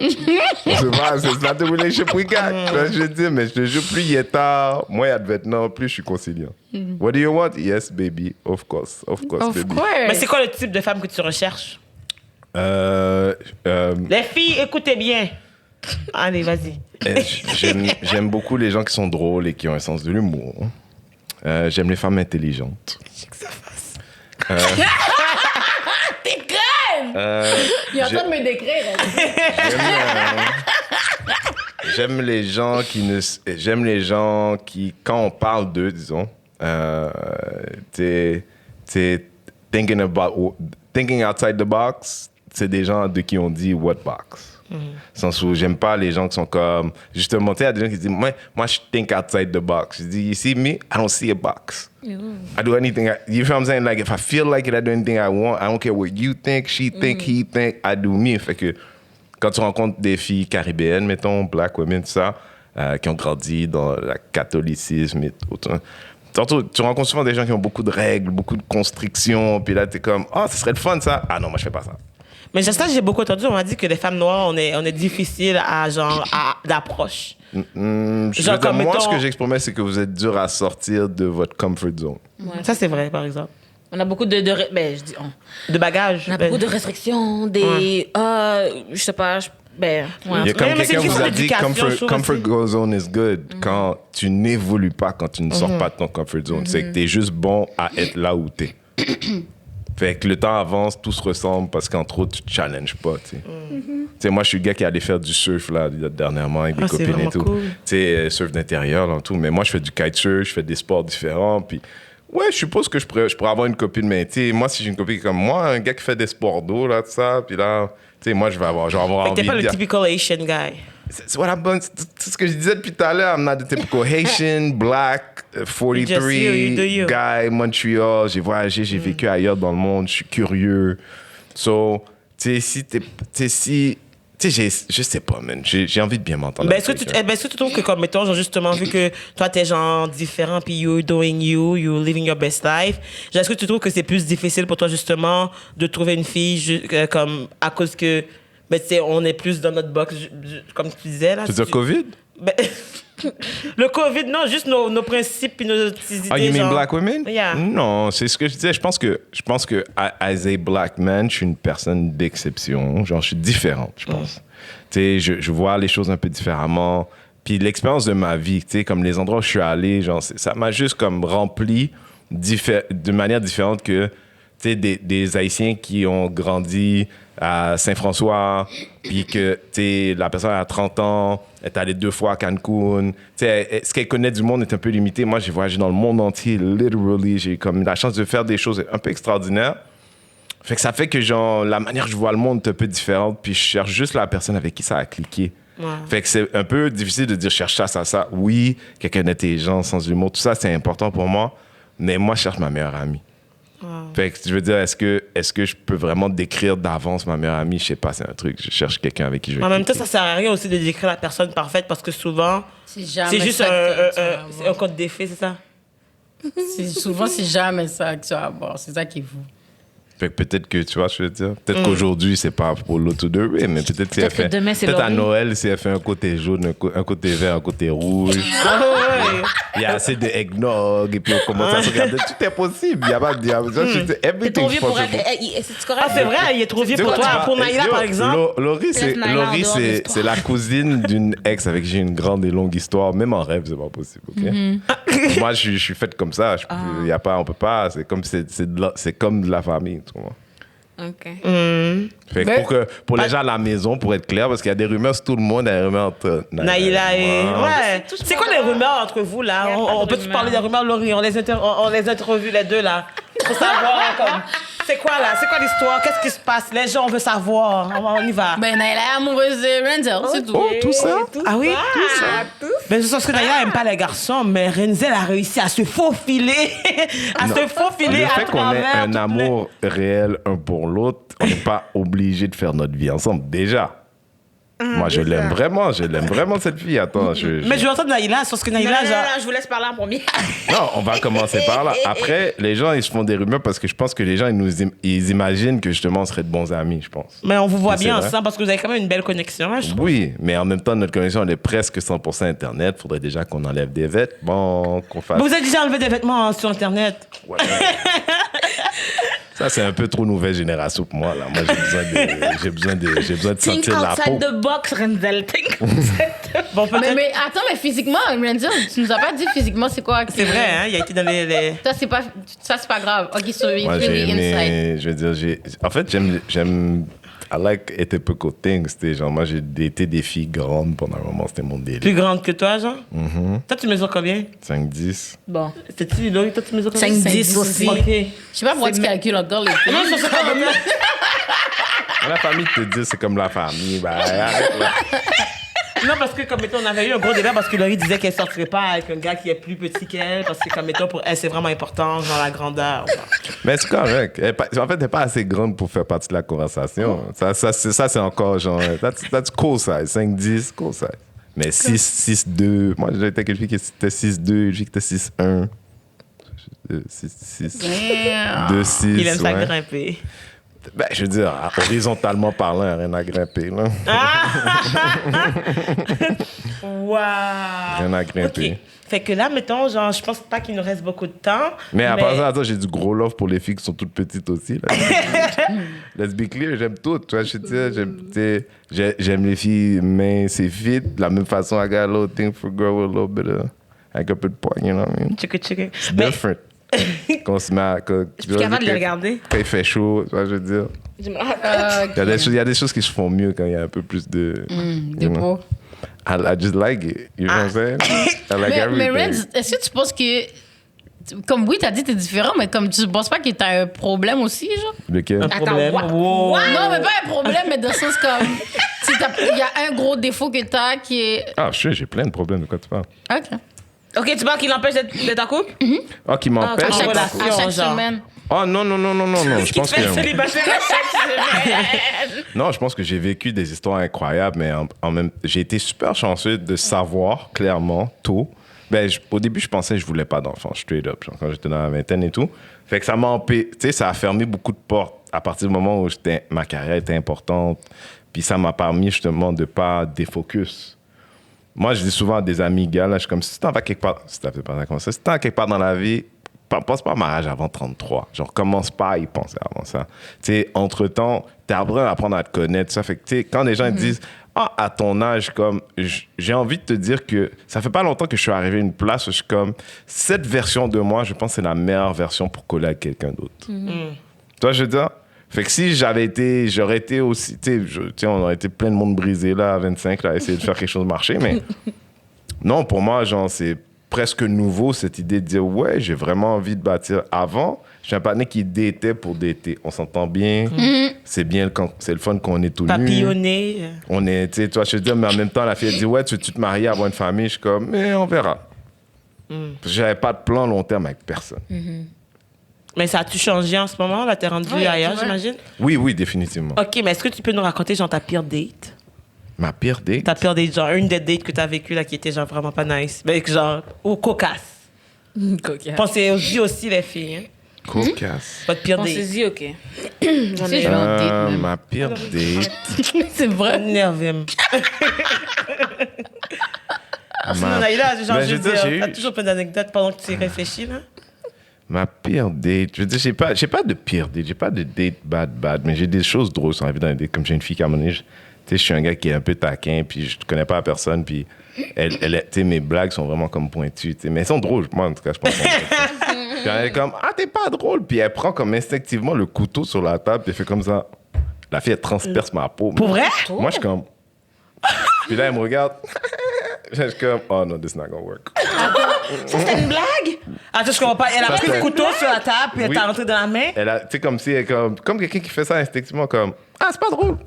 On se voit, c'est not the relationship we got. Tu vois, je dis, mais je te jure, plus il est tard, moins il y a de vêtements, plus je suis conciliant. What do you want? Yes, baby. Of course, Of baby. course. Mais c'est quoi le type de femme que tu recherches? Les filles, écoutez bien. Allez, vas-y. J'aime beaucoup les gens qui sont drôles et qui ont un sens de l'humour. J'aime les femmes intelligentes. T'es conne! Il est en train de me décrire. J'aime les gens j'aime les gens qui, quand on parle d'eux, disons, t'es thinking outside the box, c'est des gens de qui on dit what box. Sens où j'aime pas les gens qui sont comme, justement, tu sais, il y a des gens qui disent, moi, je think outside the box. Je dis, you see me? I don't see a box. I do anything, you feel what I'm saying? Like, if I feel like it, I do anything I want. I don't care what you think, she think, he think, I do me. Fait que quand tu rencontres des filles caribéennes, mettons, black women, tout ça, qui ont grandi dans le catholicisme et tout, tantôt, tu rencontres souvent des gens qui ont beaucoup de règles, beaucoup de constrictions, puis là, t'es comme, oh, ça serait le fun, ça. Ah non, moi, je fais pas ça. Mais ça, j'ai beaucoup entendu, on m'a dit que les femmes noires, on est difficile à d'approche. Je veux dire, moi, ce que j'exprimais, c'est que vous êtes dur à sortir de votre comfort zone. Ouais. Ça, c'est vrai, par exemple. On a beaucoup de bagages. On a beaucoup de restrictions, je sais pas, Il y a comme quelqu'un vous a dit comfort zone is good quand tu n'évolues pas, quand tu ne sors pas de ton comfort zone. C'est que tu es juste bon à être là où tu es. Fait que le temps avance, tout se ressemble parce qu'entre autres, tu te challenges pas, tu sais. Tu sais, moi, je suis le gars qui allait faire du surf, là, dernièrement, avec des copines et tout. Cool. Tu sais, surf d'intérieur, là, tout. Mais moi, je fais du kitesurf, je fais des sports différents, puis... Ouais, je suppose que je pourrais avoir une copine, mais tu sais, moi, si j'ai une copine comme moi, un gars qui fait des sports d'eau, là, tout ça, puis là, tu sais, moi, je vais avoir envie de t'es pas le dire... typical Asian guy. C'est ce que je disais depuis tout à l'heure. I'm not the typical Haitian, black, 43 you. guy, Montreal. J'ai voyagé, j'ai vécu ailleurs dans le monde. Je suis curieux. So, tu sais, je sais pas, man. J'ai envie de bien m'entendre. Est-ce que tu trouves que, comme, mettons, genre, justement, vu que toi, t'es genre différent, puis you're doing you're living your best life, est-ce que tu trouves que c'est plus difficile pour toi, justement, de trouver une fille, comme, à cause que, mais tu sais, on est plus dans notre box, comme tu disais, là. Tu veux dire COVID? Ben, le COVID, non, juste nos principes puis nos petites idées. Oh, you mean genre... black women? Yeah. Non, c'est ce que je disais. Je pense que as a black man, je suis une personne d'exception. Genre, je suis différente, je pense. Tu sais, je vois les choses un peu différemment. Puis l'expérience de ma vie, tu sais, comme les endroits où je suis allé, genre, ça m'a juste comme rempli de manière différente que, tu sais, des Haïtiens qui ont grandi à Saint-François, puis que, tu sais, la personne a 30 ans, est allée 2 fois à Cancun. Tu sais, ce qu'elle connaît du monde est un peu limité. Moi, j'ai voyagé dans le monde entier, literally. J'ai comme la chance de faire des choses un peu extraordinaires. Fait que ça fait que, genre, la manière que je vois le monde est un peu différente, puis je cherche juste la personne avec qui ça a cliqué. Ouais. Fait que c'est un peu difficile de dire je cherche ça. Oui, quelqu'un d'intelligent, sans humour, tout ça, c'est important pour moi. Mais moi, je cherche ma meilleure amie. Wow. Fait que je veux dire, est-ce que je peux vraiment décrire d'avance ma meilleure amie? Je sais pas, c'est un truc. Je cherche quelqu'un avec qui je vais. En même temps, ça sert à rien aussi de décrire la personne parfaite parce que souvent, c'est juste un conte d'effet, c'est ça? Souvent, c'est jamais ça que tu vas avoir. C'est ça qui est fou. Fait que peut-être que, tu vois, je veux dire, peut-être qu'aujourd'hui, c'est pas pour l'auto de Ray, mais peut-être si elle fait. Peut-être à Noël, si elle fait un côté jaune, un côté vert, un côté rouge. Il y a assez de eggnog, et puis on commence à se regarder. Tout est possible. Il n'y a pas de diable. T'es trop vieux pour être. C'est correct. Ah, c'est vrai, il est trop vieux pour toi. Pour Naïla, par exemple. Laurie, c'est la cousine d'une ex avec qui j'ai une grande et longue histoire. Même en rêve, c'est pas possible, OK? Moi, je suis faite comme ça. On peut pas. C'est comme de la famille. OK. Fait que pour les gens à la maison, pour être clair, parce qu'il y a des rumeurs sur tout le monde, il y a des rumeurs entre Naïla et... Ouais. C'est quoi les rumeurs entre vous, là? On peut-tu parler des rumeurs, Laurie? On les a revus les deux, là. faut savoir, comme... C'est quoi, là? C'est quoi l'histoire? Qu'est-ce qui se passe? Les gens veulent savoir. On y va. Ben, Naila est amoureuse de Renzel, c'est tout. Oh, tout ça? Ah oui? Mais je pense que Naila n'aime pas les garçons, mais Renzel a réussi à se faufiler. Le fait qu'on ait un amour réel un pour l'autre, on n'est pas obligé de faire notre vie ensemble. Déjà. Moi, je l'aime vraiment cette fille. Attends, Mais je veux entendre Naila, parce que Naila, genre... je vous laisse parler en premier. Non, on va commencer par là. Après, les gens, ils se font des rumeurs parce que je pense que les gens, ils imaginent que justement, on serait de bons amis, je pense. Mais on vous voit C'est bien vrai. ensemble parce que vous avez quand même une belle connexion, hein, je trouve. Oui, mais en même temps, notre connexion, elle est presque 100% Internet. Faudrait déjà qu'on enlève des vêtements, qu'on fasse... Vous avez déjà enlevé des vêtements sur Internet? Ouais. Ça, c'est un peu trop nouvelle génération pour moi, là. Moi, j'ai besoin de Think sentir la peau. outside the box, Renzel. Think outside the Bon, peut-être... Mais attends, mais physiquement, Renzel, tu nous as pas dit physiquement c'est quoi? C'est vrai, hein, il a été dans les... Ça, c'est pas grave. OK, so it's Moi, j'ai really inside. aimé, je veux dire, en fait, j'aime, I like atypical things, c'était genre, moi, j'ai daté des filles grandes pendant un moment, c'était mon délire. Plus grande que toi, genre? Mm-hmm. Toi, tu mesures combien? 5-10. Bon. C'est-tu, Laurie, toi, tu mesures combien? 5'10" aussi. OK. Je sais pas pourquoi tu calcules encore les Non, je sais pas combien. La famille te dit, c'est comme la famille, bah, arrête, là. Non, parce que, comme mettons, on avait eu un gros débat parce que Laurie disait qu'elle sortirait pas avec un gars qui est plus petit qu'elle parce que, comme mettons, pour elle, c'est vraiment important, genre la grandeur. Mais c'est correct. En fait, elle n'est pas assez grande pour faire partie de la conversation. Ça c'est encore genre, that's cool size. 5'10", cool size. Mais 6'2", moi, j'étais avec une fille qui était 6'2", une fille qui était 6'1". 6'6". 2'6". Il aime ça ouais. grimper. Ben, je veux dire, horizontalement parlant, il n'y a rien à grimper, là. Waouh! Rien à grimper. OK. Fait que là, mettons, genre, je pense pas qu'il nous reste beaucoup de temps. Mais à part ça, attends, j'ai du gros love pour les filles qui sont toutes petites aussi. Là. Let's be clear, j'aime toutes. Tu vois, j'aime les filles minces et fit. De la même façon, I got a little thing for girl with a little bit of... Avec un peu de poigne, you know what I mean? Check. C'est different. Quand on se met... Je suis capable de les regarder. Quand il fait chaud, tu vois, je veux dire. Il y a des choses qui se font mieux quand il y a un peu plus de... de you know. peau. I just like it. You know what I'm saying? I like Mais everything. Renz, est-ce que tu penses que... Comme oui, t'as dit que t'es différent, mais comme tu penses pas que t'as un problème aussi, genre? Lequel? Un problème. what? Wow. Non, mais pas un problème, mais dans le sens comme... Il y a un gros défaut que t'as qui est... Ah, je sais, j'ai plein de problèmes. De quoi tu parles? OK. OK, tu penses qu'il empêche d'être en couple? Ah, qui m'empêche? À chaque, relation, à chaque genre. semaine. Oh non. Je pense que... célibataire à chaque semaine. Non, je pense que j'ai vécu des histoires incroyables, mais en même j'ai été super chanceux de savoir clairement tôt. Ben, au début, je pensais que je voulais pas d'enfant, straight up, genre, quand j'étais dans la vingtaine et tout. Fait que ça m'a empêché, tu sais, ça a fermé beaucoup de portes à partir du moment où ma carrière était importante. Puis ça m'a permis justement de pas défocus. Moi, je dis souvent à des amis gars, là, je suis comme, si t'en vas quelque part, si t'as fait pas ça comme ça, si t'en vas quelque part dans la vie, pense pas au mariage avant 33. Genre, commence pas à y penser avant ça. Tu sais, entre-temps, t'apprends à apprendre à te connaître. Ça fait que, tu sais, quand les gens disent, à ton âge, comme, j'ai envie de te dire que ça fait pas longtemps que je suis arrivé à une place où je suis comme, cette version de moi, je pense que c'est la meilleure version pour coller à quelqu'un d'autre. Toi, je veux dire, fait que si j'aurais été aussi, tu sais, on aurait été plein de monde brisé là, à 25, là, à essayer de faire quelque chose marcher, mais non, pour moi, genre, c'est presque nouveau, cette idée de dire, ouais, j'ai vraiment envie de bâtir. Avant, j'ai un partenaire qui datait pour dater. On s'entend bien, c'est bien, c'est le fun qu'on est tout nus. Papillonné. On est, tu sais, toi, je te dis, mais en même temps, la fille, elle dit, ouais, tu veux te marier, avoir une famille? Je suis comme, mais on verra. Parce que j'avais pas de plan long terme avec personne. Mais ça a-tu changé en ce moment? Là, t'es rendu Oui, ailleurs, tu vois. j'imagine? Oui, définitivement. OK, mais est-ce que tu peux nous raconter, genre, ta pire date? Ma pire date? Ta pire date, genre, une des dates que t'as vécues, là, qui était, genre, vraiment pas nice. Mais, genre, ou cocasse. Cocasse. Pensez aussi, les filles, hein. Cocasse. Votre pire date. Pensez-y, OK. Tu sais, je vais en date, même. Ma pire date. C'est vrai. Énervé. Sinon, Naïla, genre, Ben, je veux je veux dire, dire, j'ai t'as eu- toujours plein d'anecdotes pendant que tu y réfléchis, là? Ma pire date. Je veux dire, j'ai pas de pire date. J'ai pas de date bad. Mais j'ai des choses drôles sur la vie dans les dates. Comme j'ai une fille qui a amené, tu sais, je suis un gars qui est un peu taquin, puis je ne connais pas la personne, puis tu sais, mes blagues sont vraiment comme pointues, tu sais. Mais elles sont drôles, moi, en tout cas, je pense. Puis elle est comme, t'es pas drôle. Puis elle prend comme instinctivement le couteau sur la table, puis elle fait comme ça. La fille, elle transperce ma peau. Pour vrai? Moi, je suis comme. Puis là, elle me regarde. Je suis comme, oh non, this is not gonna work. Ça, c'était une blague? Attends, je comprends pas. Elle a pris le couteau sur la table, puis elle Oui. t'a rentré dans la main. Elle a, tu sais, comme si elle, comme quelqu'un qui fait ça instinctivement, comme, ah, c'est pas drôle.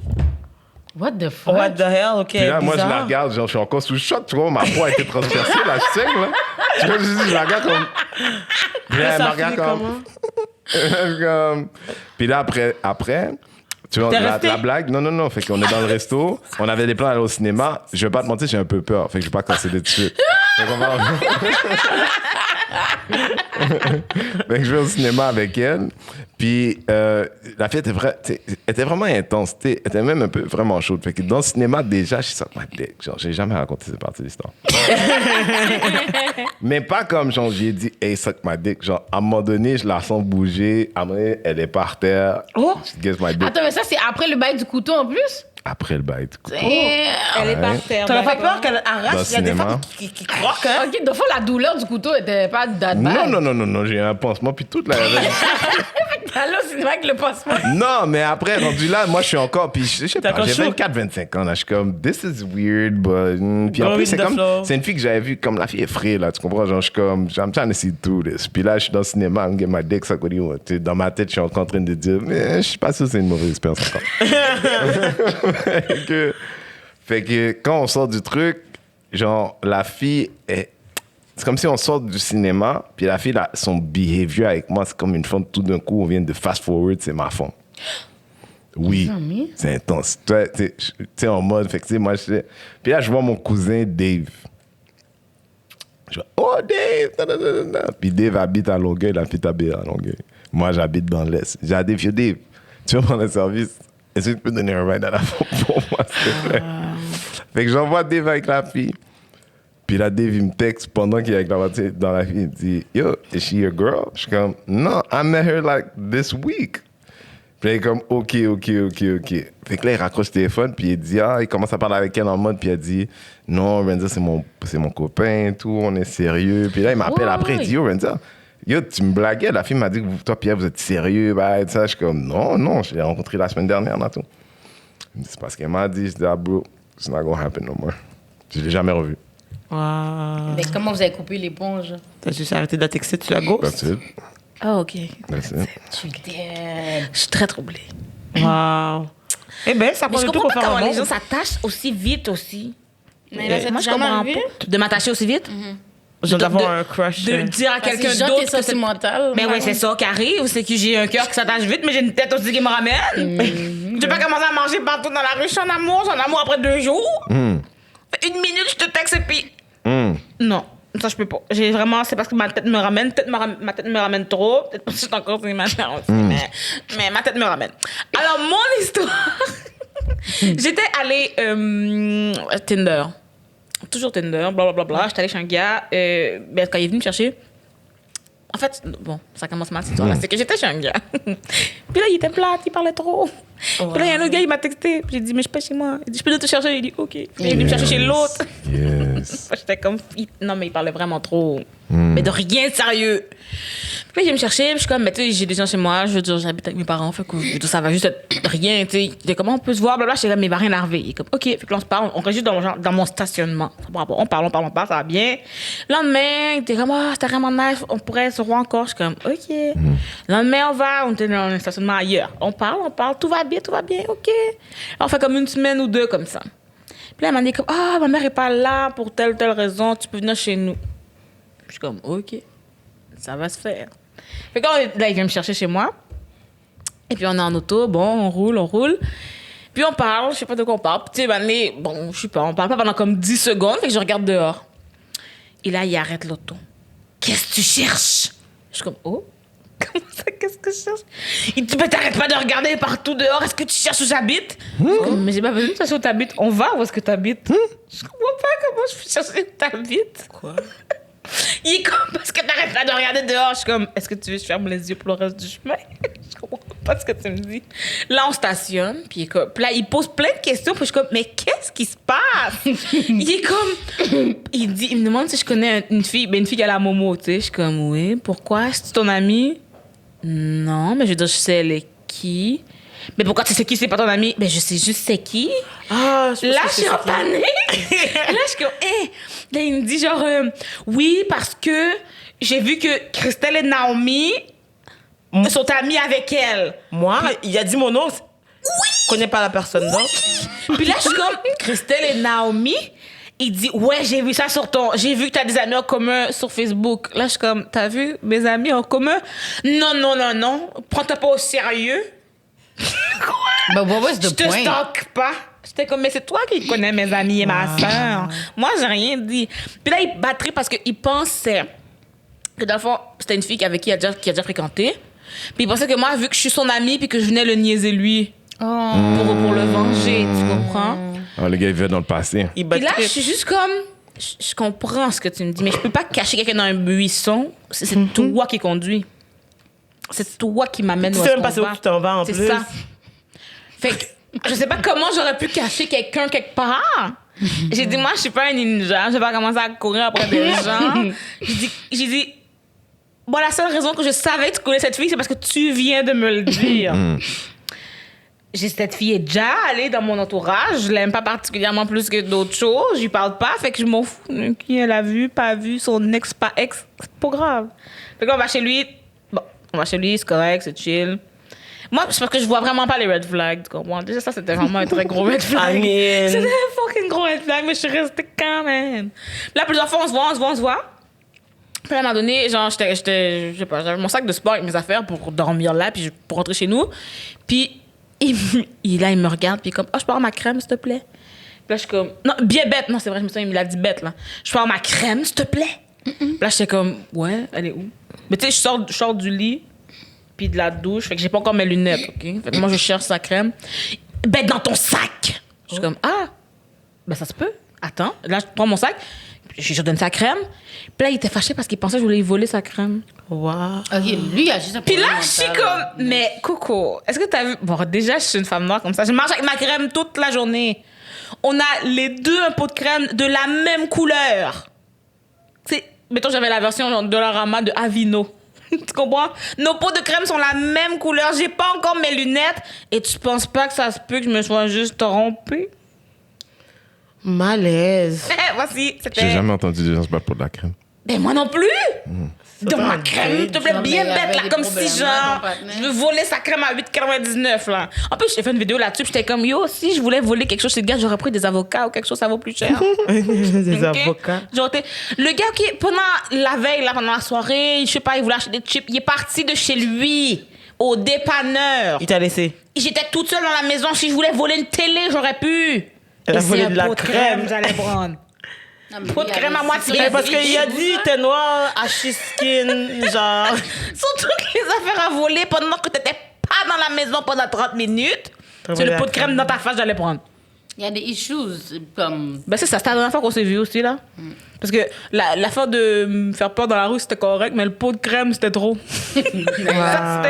What the fuck? What the hell, ok. Puis là, moi, je la bizarre. regarde, genre, je suis encore sous le choc, tu vois, ma peau a été transpercée, là, je saigne, là. Tu vois, je la regarde comme. Puis là, elle me regarde comme. Puis là, après, tu vois, T'es resté? la blague, non, fait qu'on est dans le resto, on avait des plans à aller au cinéma, je vais pas te mentir, j'ai un peu peur, fait que je vais pas casser des dessus. Fait qu'on va. Fait que je vais au cinéma avec elle. Puis la fille était vraiment intense. Elle était même un peu vraiment chaude. Fait que dans le cinéma, déjà, je suis sorti ma dick. Genre, j'ai jamais raconté cette partie de l'histoire. Mais pas comme, genre, j'ai dit, hey, suck my dick. Genre, à un moment donné, je la sens bouger. À un moment donné, elle est par terre. Oh! She gets my dick. Attends, mais ça, c'est après le bail du couteau en plus? Après le bail, du coup. Damn. Elle est par terre. T'aurais pas d'accord. peur qu'elle Dans arrache? le Il y a des cinéma. femmes qui croquent, hein? Ok, donc fois, la douleur du couteau était pas that bad. Non, j'ai un pansement. Puis toute la. Allô, c'est vrai que le pansement. Non, mais après, rendu là, moi, je suis encore. Puis, je sais T'es pas, encore j'ai chaud? 24-25 ans. Là, je suis comme, this is weird, but. Puis en Go plus, with c'est the comme. flow. C'est une fille que j'avais vue, comme la fille est frée, là. Tu comprends? Genre, je suis comme, I'm trying to see through this. Puis là, je suis dans le cinéma, I'm getting my dick sucked, what do you want? Tu sais, dans ma tête, je suis encore en train de dire, mais je suis pas sûr que c'est une mauvaise expérience encore. Fait que quand on sort du truc, genre, la fille est. C'est comme si on sort du cinéma, puis la fille, là, son behavior avec moi, c'est comme une femme, tout d'un coup, on vient de fast-forward, c'est ma femme. Oui, c'est intense. Tu sais, en mode, fait que, tu sais, moi, je. Puis là, je vois mon cousin Dave. Je vois, oh, Dave! Puis Dave habite à Longueuil, la fille habite à Longueuil. Moi, j'habite dans l'Est. J'ai dit, Dave, Dave, tu veux prendre un service? Est-ce que tu peux donner un ride à la femme pour moi, s'il te plaît? Fait que j'envoie Dave avec la fille. Puis là, Dave, il me texte pendant qu'il est avec la voiture dans la fille. Il me dit, yo, is she your girl? Je suis comme, non, I met her like this week. Puis là, il est comme, OK. Fait que là, il raccroche le téléphone, puis il dit, il commence à parler avec elle en mode, puis il dit, non, Renza, c'est mon copain, tout, on est sérieux. Puis là, il m'appelle après, il dit, yo, Renza, yo, tu me blaguais, la fille m'a dit que toi, Pierre, vous êtes sérieux, bah, et ça. Je suis comme, non, je l'ai rencontré la semaine dernière, là, tout. C'est parce qu'elle m'a dit, je dis, bro, it's not gonna happen no more. Je l'ai jamais revu. Wow. Mais comment vous avez coupé l'éponge? T'as juste arrêté de la texter, tu la ghost? That's it. Ah, OK. That's it. Je suis dead. Je suis très troublée. Wow. Eh bien, ça Mais prend je le tout comprends pour pas faire un comment les bon. gens s'attachent aussi vite aussi. Mais là, Moi, je jamais comprends arrivé? pas. De m'attacher aussi vite? Genre d'avoir un crush. De dire à Parce que quelqu'un les gens qui d'autre sont que c'est... sentimentaux. Mais ouais, c'est ça qui arrive, c'est que j'ai un cœur qui s'attache vite, mais j'ai une tête aussi qui me ramène. Je vais pas commencer à manger partout dans la rue. Je suis en amour après 2 jours. Fait 1 minute, je te texte et puis... Non, ça je peux pas. J'ai vraiment, c'est parce que ma tête me ramène. Ma tête me ramène trop. Peut-être parce que je suis encore célibataire aussi, mais ma tête me ramène. Alors, mon histoire... J'étais allée Tinder. Toujours Tinder, blablabla. J'étais allée chez un gars. Ben, quand il est venu me chercher... En fait, bon, ça commence mal cette histoire-là. C'est que j'étais chez un gars. Puis là, il était plate, il parlait trop. Puis là, il y a un autre gars, il m'a texté. Puis j'ai dit, mais je suis pas chez moi. Il dit, je peux te chercher. Il dit, OK. Puis il est venu me chercher chez l'autre. Yes. J'étais comme, non, mais il parlait vraiment trop. Mais de rien de sérieux. Puis là, il vient me chercher. Puis je suis comme, mais tu sais, j'ai des gens chez moi. Je veux dire, j'habite avec mes parents. Fait que je veux dire, ça va juste être rien, tu sais. Il dit, comment on peut se voir? Blablabla. J'étais comme, mais il va rien arriver. Il est comme, OK. Fait que là, on se parle. On reste juste dans mon stationnement. On parle, ça va bien. Le lendemain, il était comme, c'était vraiment nice. On pourrait se voir encore. Je suis comme, OK. Le lendemain, on était dans un stationnement ailleurs. On parle. Tout va bien, OK. On fait comme 1 semaine ou 2 comme ça. Puis là, elle m'a dit comme, ma mère est pas là pour telle ou telle raison. Tu peux venir chez nous. Je suis comme, OK. Ça va se faire. Fait que là, il vient me chercher chez moi. Et puis, on est en auto. Bon, on roule. Puis, on parle. Je sais pas de quoi on parle. Puis, tu sais, bon, je sais pas. On parle pas pendant comme 10 secondes. Fait que je regarde dehors. Et là, il arrête l'auto. Qu'est-ce que tu cherches? Je suis comme, oh. Comment ça, qu'est-ce que je cherche? Il dit, mais t'arrêtes pas de regarder partout dehors. Est-ce que tu cherches où j'habite? Mais j'ai pas besoin de chercher où t'habites. On va où est-ce que t'habites? Je comprends pas comment je peux chercher où t'habites. Quoi? Il est comme, parce que t'arrêtes pas de regarder dehors. Je suis comme, est-ce que tu veux que je ferme les yeux pour le reste du chemin? Je comprends pas ce que tu me dis. Là, on stationne, puis là, il pose plein de questions, puis je suis comme, mais qu'est-ce qui se passe? Il est comme, il me demande si je connais une fille qui a la Momo, tu sais. Je suis comme, oui, pourquoi? C'est ton amie? Non, mais je veux dire, je sais elle est qui? Mais pourquoi tu sais qui, c'est pas ton ami? Ben, je sais juste c'est qui. Ah, je Là, pense je que suis en panique. Là, je suis comme, Là, il me dit genre, oui, parce que j'ai vu que Christelle et Naomi sont amies avec elle. Moi, il a dit mon nom. Je connais pas la personne, donc. Puis là, je suis comme, Christelle et Naomi, il dit, ouais, j'ai vu ça sur ton... J'ai vu que t'as des amis en commun sur Facebook. Là, je suis comme, t'as vu mes amis en commun? Non. Prends-toi pas au sérieux. But what was Je the te point? stocke pas. J'étais comme, mais c'est toi qui connais mes amis et ma sœur. Moi, j'ai rien dit. Puis là, il battrait parce qu'il pensait que, dans le fond, c'était une fille avec qui il a déjà fréquenté. Puis il pensait que moi, vu que je suis son amie, puis que je venais le niaiser lui pour le venger, tu comprends? Ah, le gars, il vit dans le passé. Il Puis là, battrait. je suis juste comme... Je comprends ce que tu me dis, mais je peux pas cacher quelqu'un dans un buisson. C'est toi qui conduis. C'est toi qui m'amène Tu où sais est-ce même pas qu'on où tu t'en vas en C'est plus. ça. Fait que je sais pas comment j'aurais pu cacher quelqu'un quelque part. J'ai dit, moi, je suis pas un ninja. Je vais pas commencer à courir après des gens. J'ai dit, bon, la seule raison que je savais que tu connais cette fille, c'est parce que tu viens de me le dire. Cette fille est déjà allée dans mon entourage. Je l'aime pas particulièrement plus que d'autres choses. Je lui parle pas, fait que je m'en fous de qui elle a vu, pas vu, son ex, pas ex. C'est pas grave. Fait qu'on va chez lui. Bon, on va chez lui, c'est correct, c'est chill. Moi, c'est parce que je vois vraiment pas les red flags, tu comprends? Déjà, ça, c'était vraiment un très gros red flag. I mean- C'était un fucking gros red flag, mais je suis restée quand même. Là, plusieurs fois, on se voit. Puis à un moment donné, genre, je sais pas, j'avais mon sac de sport avec mes affaires pour dormir là, puis pour rentrer chez nous. Puis il me regarde, puis il est comme, oh, je peux avoir ma crème, s'il te plaît? Puis là, je suis comme, non, bien bête. Non, c'est vrai, je me souviens, il me l'a dit bête, là. Je peux avoir ma crème, s'il te plaît? Puis là, j'étais comme, ouais, elle est où? Mais tu sais, je sors du lit, puis de la douche, fait que j'ai pas encore mes lunettes, OK? Fait que moi, je cherche sa crème. Ben, dans ton sac! Je suis comme, ah, ben, ça se peut. Attends. Là, je prends mon sac, je donne sa crème. Puis là, il était fâché parce qu'il pensait que je voulais lui voler sa crème. Wow. OK, lui, il a juste un Puis problème là, je suis mental, là. comme, mais Coco, est-ce que t'as vu? Bon, déjà, je suis une femme noire comme ça. Je marche avec ma crème toute la journée. On a les deux un pot de crème de la même couleur. Mettons, j'avais la version Dollarama de Avino. Tu comprends? Nos pots de crème sont la même couleur. J'ai pas encore mes lunettes. Et tu penses pas que ça se peut que je me sois juste trompée? Malaise. Voici, c'était... J'ai jamais entendu des gens se battre pour de la crème. Ben moi non plus! Dans ma un crème, s'il te plaît, Non, mais bien il y avait bête, là, des comme problèmes, si, là, genre, ton partenaire. je veux voler sa crème à 8,99, là. En plus, j'ai fait une vidéo là-dessus, puis j'étais comme, yo, si je voulais voler quelque chose chez le gars, j'aurais pris des avocats ou quelque chose, ça vaut plus cher. Des Ok? avocats. Genre, le gars qui, pendant la veille, là, pendant la soirée, je sais pas, il voulait acheter des chips, il est parti de chez lui, au dépanneur. Il t'a laissé. J'étais toute seule dans la maison, si je voulais voler une télé, j'aurais pu. Elle a Et volé c'est de un la pot crème. j'allais prendre. Non, mais Pot de lui, il crème à avait- moitié. Mais parce Il qu'il a dit, dit, t'es noir, ashy skin, genre. Sont toutes les affaires à voler pendant que t'étais pas dans la maison pendant 30 minutes. T'as C'est volé le la pot de crème dans ta face, j'allais prendre. Il y a des issues comme... Ben c'est ça, c'était la dernière fois qu'on s'est vu aussi, là. Parce que l'affaire de me faire peur dans la rue, c'était correct, mais le pot de crème, c'était trop. Ça,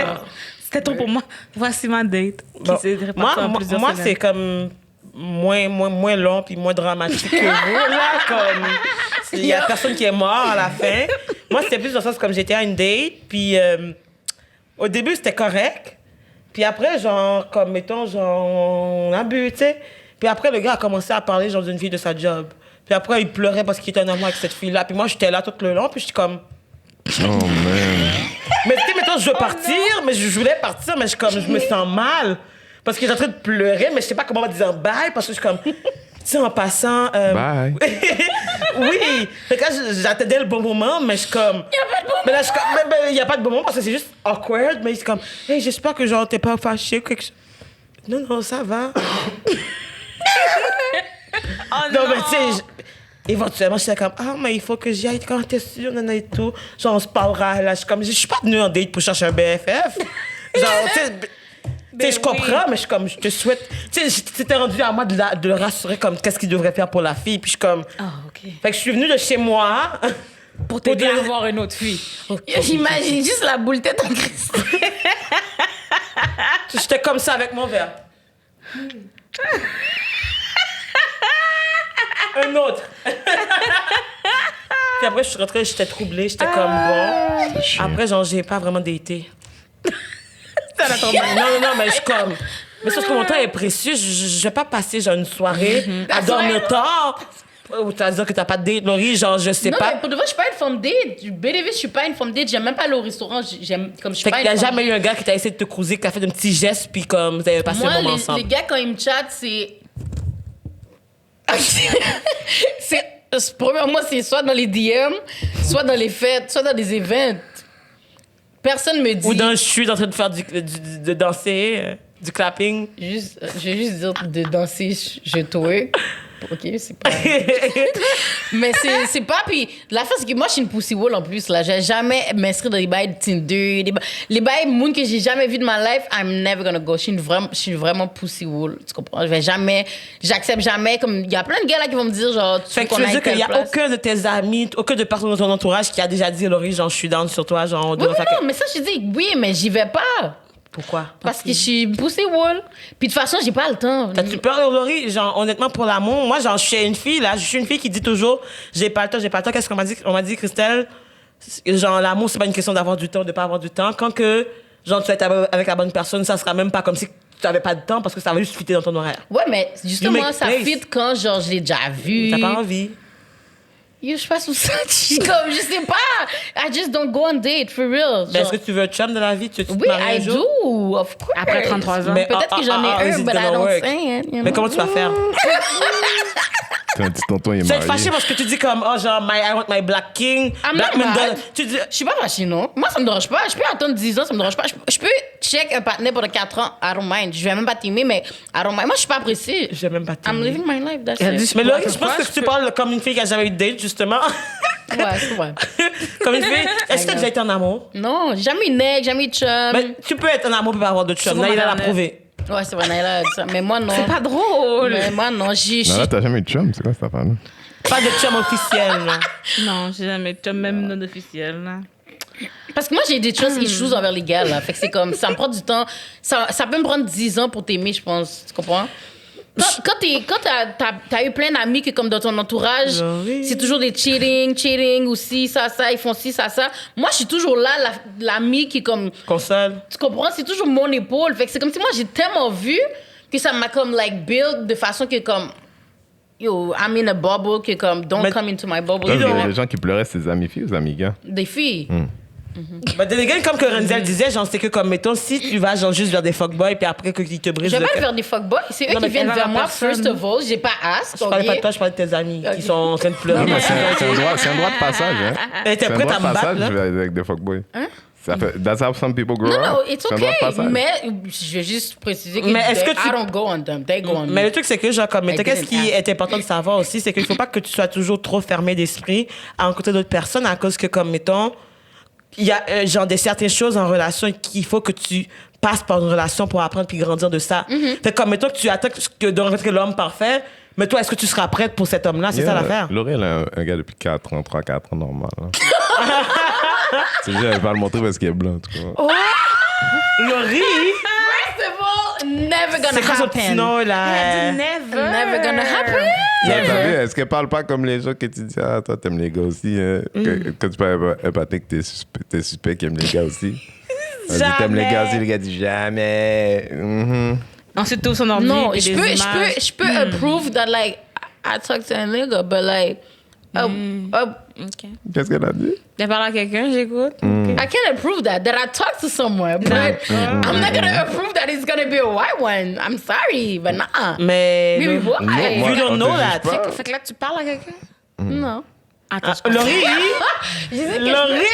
c'était trop pour moi. Voici ma date. Qui Bon, s'est répartie en plusieurs moi semaines. c'est comme moins long puis moins dramatique que vous, là. Comme, il y a personne qui est mort à la fin. Moi, c'était plus dans le sens comme j'étais à une date, puis au début, c'était correct. Puis après, genre, comme, mettons, genre, on a bu, tu sais. Puis après, le gars a commencé à parler, genre, d'une fille de sa job. Puis après, il pleurait parce qu'il était en amour avec cette fille-là. Puis moi, j'étais là tout le long, puis j'étais comme... Oh, man. Mais tu sais, mettons, je veux partir, mais je voulais partir, mais je me sens mal. Parce qu'il est en train de pleurer, mais je sais pas comment on va dire bye, parce que je suis comme... Tu sais, en passant... Bye. Oui! Fait que là, j'attendais le bon moment, mais je suis comme... Il y a pas de bon moment! Mais là, je suis comme... Mais il y a pas de bon moment, parce que c'est juste awkward, mais c'est comme... Hey, j'espère que genre, t'es pas fâché ou quelque chose... Non, ça va. Oh Non, mais tu sais... Éventuellement, j'étais comme, ah, mais il faut que j'y aille quand t'es sûr, nana et tout. Genre, on se parlera. Là, je suis pas venue en date pour chercher un BFF. Genre, tu sais, je comprends, mais je suis comme, je te souhaite. Tu sais, c'était rendu à moi de le rassurer, comme, qu'est-ce qu'il devrait faire pour la fille. Puis je suis comme. Ah, OK. Fait que je suis venue de chez moi. Pour t'aider dire- à voir une autre fille. J'imagine juste la boule tête en Christ. J'étais comme ça avec mon verre. Un autre. Puis après, je suis rentrée, j'étais troublée, j'étais comme bon. Après, genre, j'ai pas vraiment daté. Non, mais je suis comme. Mais sauf que mon temps est précieux, je vais pas passer genre une soirée à dormir tard Tu vas dire que t'as pas de date, Laurie, genre, je sais Non, pas. mais pour de vrai, je suis pas une femme date. BDV, je suis pas une femme date. J'aime même pas aller au restaurant. J'aime, comme je suis Fait pas qu'il y a une femme jamais eu date. un gars qui t'a essayé de te cruiser, qui a fait un petit geste, puis comme vous avez passé Moi, un moment les ensemble. gars, quand ils me chattent, c'est. Premièrement, c'est soit dans les DM, soit dans les fêtes, soit dans des événements. Personne me dit. Ou dans je suis en train de faire de danser, du clapping. Je vais juste dire de danser, je twerk. Ok, c'est pas. Mais c'est pas. Puis la fin, c'est que moi, je suis une pussy wall en plus. Là, j'ai jamais m'inscrit dans les bails de Tinder. Les bails moun que j'ai jamais vu de ma life, I'm never gonna go. Je suis vraiment pussy wall. Tu comprends? Je vais jamais. J'accepte jamais. Comme il y a plein de gars là qui vont me dire, genre, Fait que tu veux dire qu'il y a aucun de tes amis, aucun de personnes dans ton entourage qui a déjà dit, Laurie, genre, je suis down sur toi, genre, on Oui, devrait faire non, mais ça, je dis, oui, mais j'y vais pas. Pourquoi? Parce que je suis pussy wall. Puis de toute façon, j'ai pas le temps. T'as-tu peur, Laurie? Genre, honnêtement, pour l'amour, moi, genre, je suis une fille, là, je suis une fille qui dit toujours, j'ai pas le temps, j'ai pas le temps. Qu'est-ce qu'on m'a dit? On m'a dit, Christelle, genre, l'amour, c'est pas une question d'avoir du temps ou de pas avoir du temps. Quand que, genre, tu vas être avec la bonne personne, ça sera même pas comme si tu avais pas de temps parce que ça va juste fitter dans ton horaire. Ouais, mais justement, make ça space. fit quand, genre, je l'ai déjà vu. T'as pas envie? Yo, je suis pas sous ça. Comme, je sais pas. I just don't go on date, for real. Mais est-ce Genre, que tu veux un chum de la vie? Tu veux te oui, marier I un jour? do, of course. Après 33 ans. Mais, Peut-être que j'en ai is un, it but I gonna don't work? say it. You Mais know? comment tu vas faire? T'es un petit tonton, il est Tu vas être marié. fâché parce que tu dis comme, oh, genre, I want my black king. I'm Black not man mad. does- Tu dis, Je suis pas fâchée, non? Moi, ça me dérange pas. Je peux attendre 10 ans, ça me dérange pas. Je peux check un partenaire pendant 4 ans, I don't mind. Je vais même pas t'aimer, mais I don't mind. Moi, je suis pas pressée. je vais même pas I'm t'aimer. living my life, that's Elle it. dit, Mais Pourquoi Laurie, je pense que tu parles comme une fille qui a jamais eu de date, justement. Ouais, c'est vrai. Comme une fille. Est-ce que tu as déjà été en amour? Non, jamais eu de nec, jamais eu de chum. Mais tu peux être en amour et pas avoir de chum. Sur Là, il a Internet. prouvé. Ouais, c'est vrai, Naila a dit ça. Mais moi, non. C'est pas drôle. Mais moi, non. Non, là, t'as jamais eu de chum, c'est quoi cette affaire-là? Pas de chum officiel, là. Non, j'ai jamais été même non officiel. Là. Parce que moi, j'ai des trust issues envers les gars, là. Fait que c'est comme, ça me prend du temps. Ça peut me prendre 10 ans pour t'aimer, je pense. Tu comprends? Quand t'as eu plein d'amis que, comme dans ton entourage, Oui. c'est toujours des cheating, ou ci, ça, ils font ci, ça. Moi, je suis toujours là, l'ami qui est comme, Console. tu comprends? C'est toujours mon épaule. Fait que c'est comme si moi, j'ai tellement vu que ça m'a comme, like, build de façon que, comme, yo, I'm in a bubble, que, comme, don't Mais- come into my bubble. Là, il y don't- avait des gens qui pleuraient, c'est des amis filles ou des amis gars? Des filles. Mais then again, comme que Renzel disait, genre, c'est que comme, mettons, si tu vas genre juste vers des fuckboys, puis après qu'ils te brisent Je vais le pas cœur. vers des fuckboys. C'est eux Non, qui mais viennent vers vers la moi, personne. first of all. J'ai pas ask. Je parlais pas de ok? toi, je parlais de tes amis qui sont en train de pleurer. Non, mais c'est un droit de passage, hein? Elle était C'est un prête droit à de me battre, passage, là. je vais avec des fuckboys. Ça fait, that's how some people grow Non, non, up. it's C'est un droit de okay. passage. Mais je vais juste préciser que, Mais est-ce que tu- I don't go on them. They go on Mais me. le truc, c'est que, genre, comme, I qu'est-ce qui didn't est important de savoir aussi, c'est qu'il faut pas que tu sois toujours trop fermé d'esprit à rencontrer d'autres personnes à cause que, comme, mettons, il y a, genre, des certaines choses en relation qu'il faut que tu passes par une relation pour apprendre puis grandir de ça. Fait comme, mettons que tu attends de rencontrer l'homme parfait, mais toi, est-ce que tu seras prête pour cet homme-là? C'est ça l'affaire. Laurie, elle a un gars depuis 4 ans, 3-4 ans, normal. Hein. C'est juste, elle veut pas le montrer parce qu'il est blanc, tu vois. Laurie, First of all, never gonna c'est quoi son petit happen. nom, là? Never. Never gonna happen. T'as vu, est-ce qu'elle parle pas comme les gens que tu dis, ah, toi, t'aimes les gars aussi, hein? Quand tu parles un patin que t'es suspect qu'il aime les gars aussi. Elle dit, t'aimes les gars aussi, les gars disent jamais. Mhm. Ensuite, tout son ordi. Non, puis je des peux images. approve that, like, I talk to a nigga, but, like, OK. Qu'est-ce qu'elle a dit? T'as parlé à quelqu'un, j'écoute. I can't approve that I talk to someone, but I'm not gonna approve that it's gonna be a white one. I'm sorry, but nah. Mais. Maybe Laurie- why? You don't on te know juge that. pas. Fait que là, tu parles à quelqu'un? Non. Attends, Ah, Laurie, Je disais que Laurie,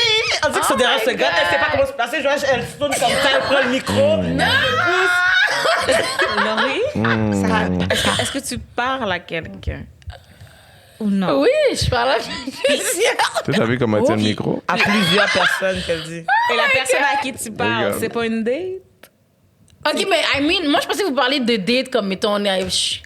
on dit que c'est Oh derrière my ce gars, elle sait pas God. comment se placer, je vois, elle se tourne comme ça, elle prend le micro. Laurie, est-ce que tu parles à quelqu'un? Ou non? Oui, je parle à plusieurs. Tu as vu comment elle tient le micro? À plusieurs personnes qu'elle dit. Et la personne à qui tu parles, Regarde. c'est pas une date? OK, mais moi, je pensais que vous parliez de date comme, mettons,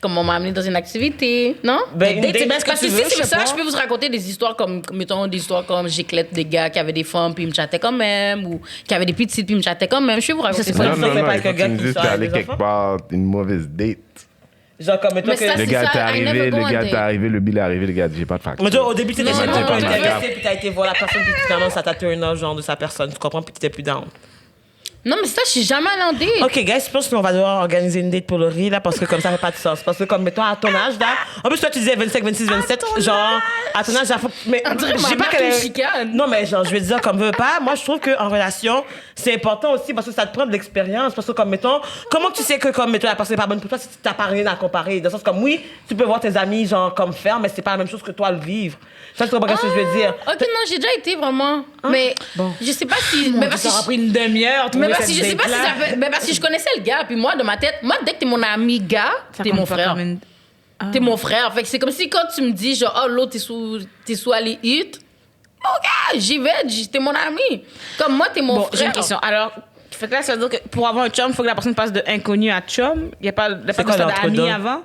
comme on m'a amené dans une activité, non? Ben, une Date, date, c'est bien ce que parce que tu si veux, c'est je sais ça, pas. je peux vous raconter des histoires comme, mettons, des histoires comme j'éclate des gars qui avaient des femmes puis ils me chattaient quand même, ou qui avaient des petites puis ils me chattaient quand même. Je peux vous raconter c'est ça. pas- Non, ça non, fait non, pas il avec un faut que gars tu me qui dises sort t'es avec allé des quelque enfants. part, une mauvaise date. Genre, comme mettons Mais que. ça, Le c'est gars ça, t'est I arrivé, never go le on gars date. t'est arrivé, le bill est arrivé, le gars dit, j'ai pas de facture. Mais toi, au début, t'étais Non, super non, intéressé, non, puis t'as été voir la personne, puis finalement, ça t'a turn off, genre, de sa personne, tu comprends, puis t'étais plus down. Non, mais ça, je suis jamais allée en date. Ok, guys, je pense qu'on va devoir organiser une date pour Laurie, là, parce que comme ça fait pas de sens. Parce que comme, mettons, à ton âge, là, en plus, toi, tu disais 25, 26, 27, genre, à ton âge, là, faut... mais On dirait je ma sais pas mère quelle qui est... chicane. Non, mais genre, je vais te dire, comme veut pas, moi, je trouve qu'en relation, c'est important aussi parce que ça te prend de l'expérience. Parce que, comme, mettons, comment tu sais que, comme, mettons, la personne n'est pas bonne pour toi si tu n'as pas rien à comparer? Dans le sens, comme, oui, tu peux voir tes amis, genre, comme faire, mais c'est pas la même chose que toi le vivre. Ça, c'est pas ce que je veux dire. Ok, non, j'ai déjà été vraiment. Mais je sais pas si. Mais parce que ça aura pris une demi-heure. Mais parce que je sais pas si ça fait. Mais parce que je connaissais le gars, puis moi, dans ma tête, moi, dès que t'es mon ami gars, t'es mon frère. T'es mon frère. Fait que c'est comme si quand tu me dis, genre, oh, l'autre, t'es sous aller hit. Ok, j'y vais, t'es mon ami. Comme moi, t'es mon frère. J'ai une question. Alors, fait que là, ça veut dire que pour avoir un chum, il faut que la personne passe de inconnu à chum. Il n'y a pas de d'ami avant.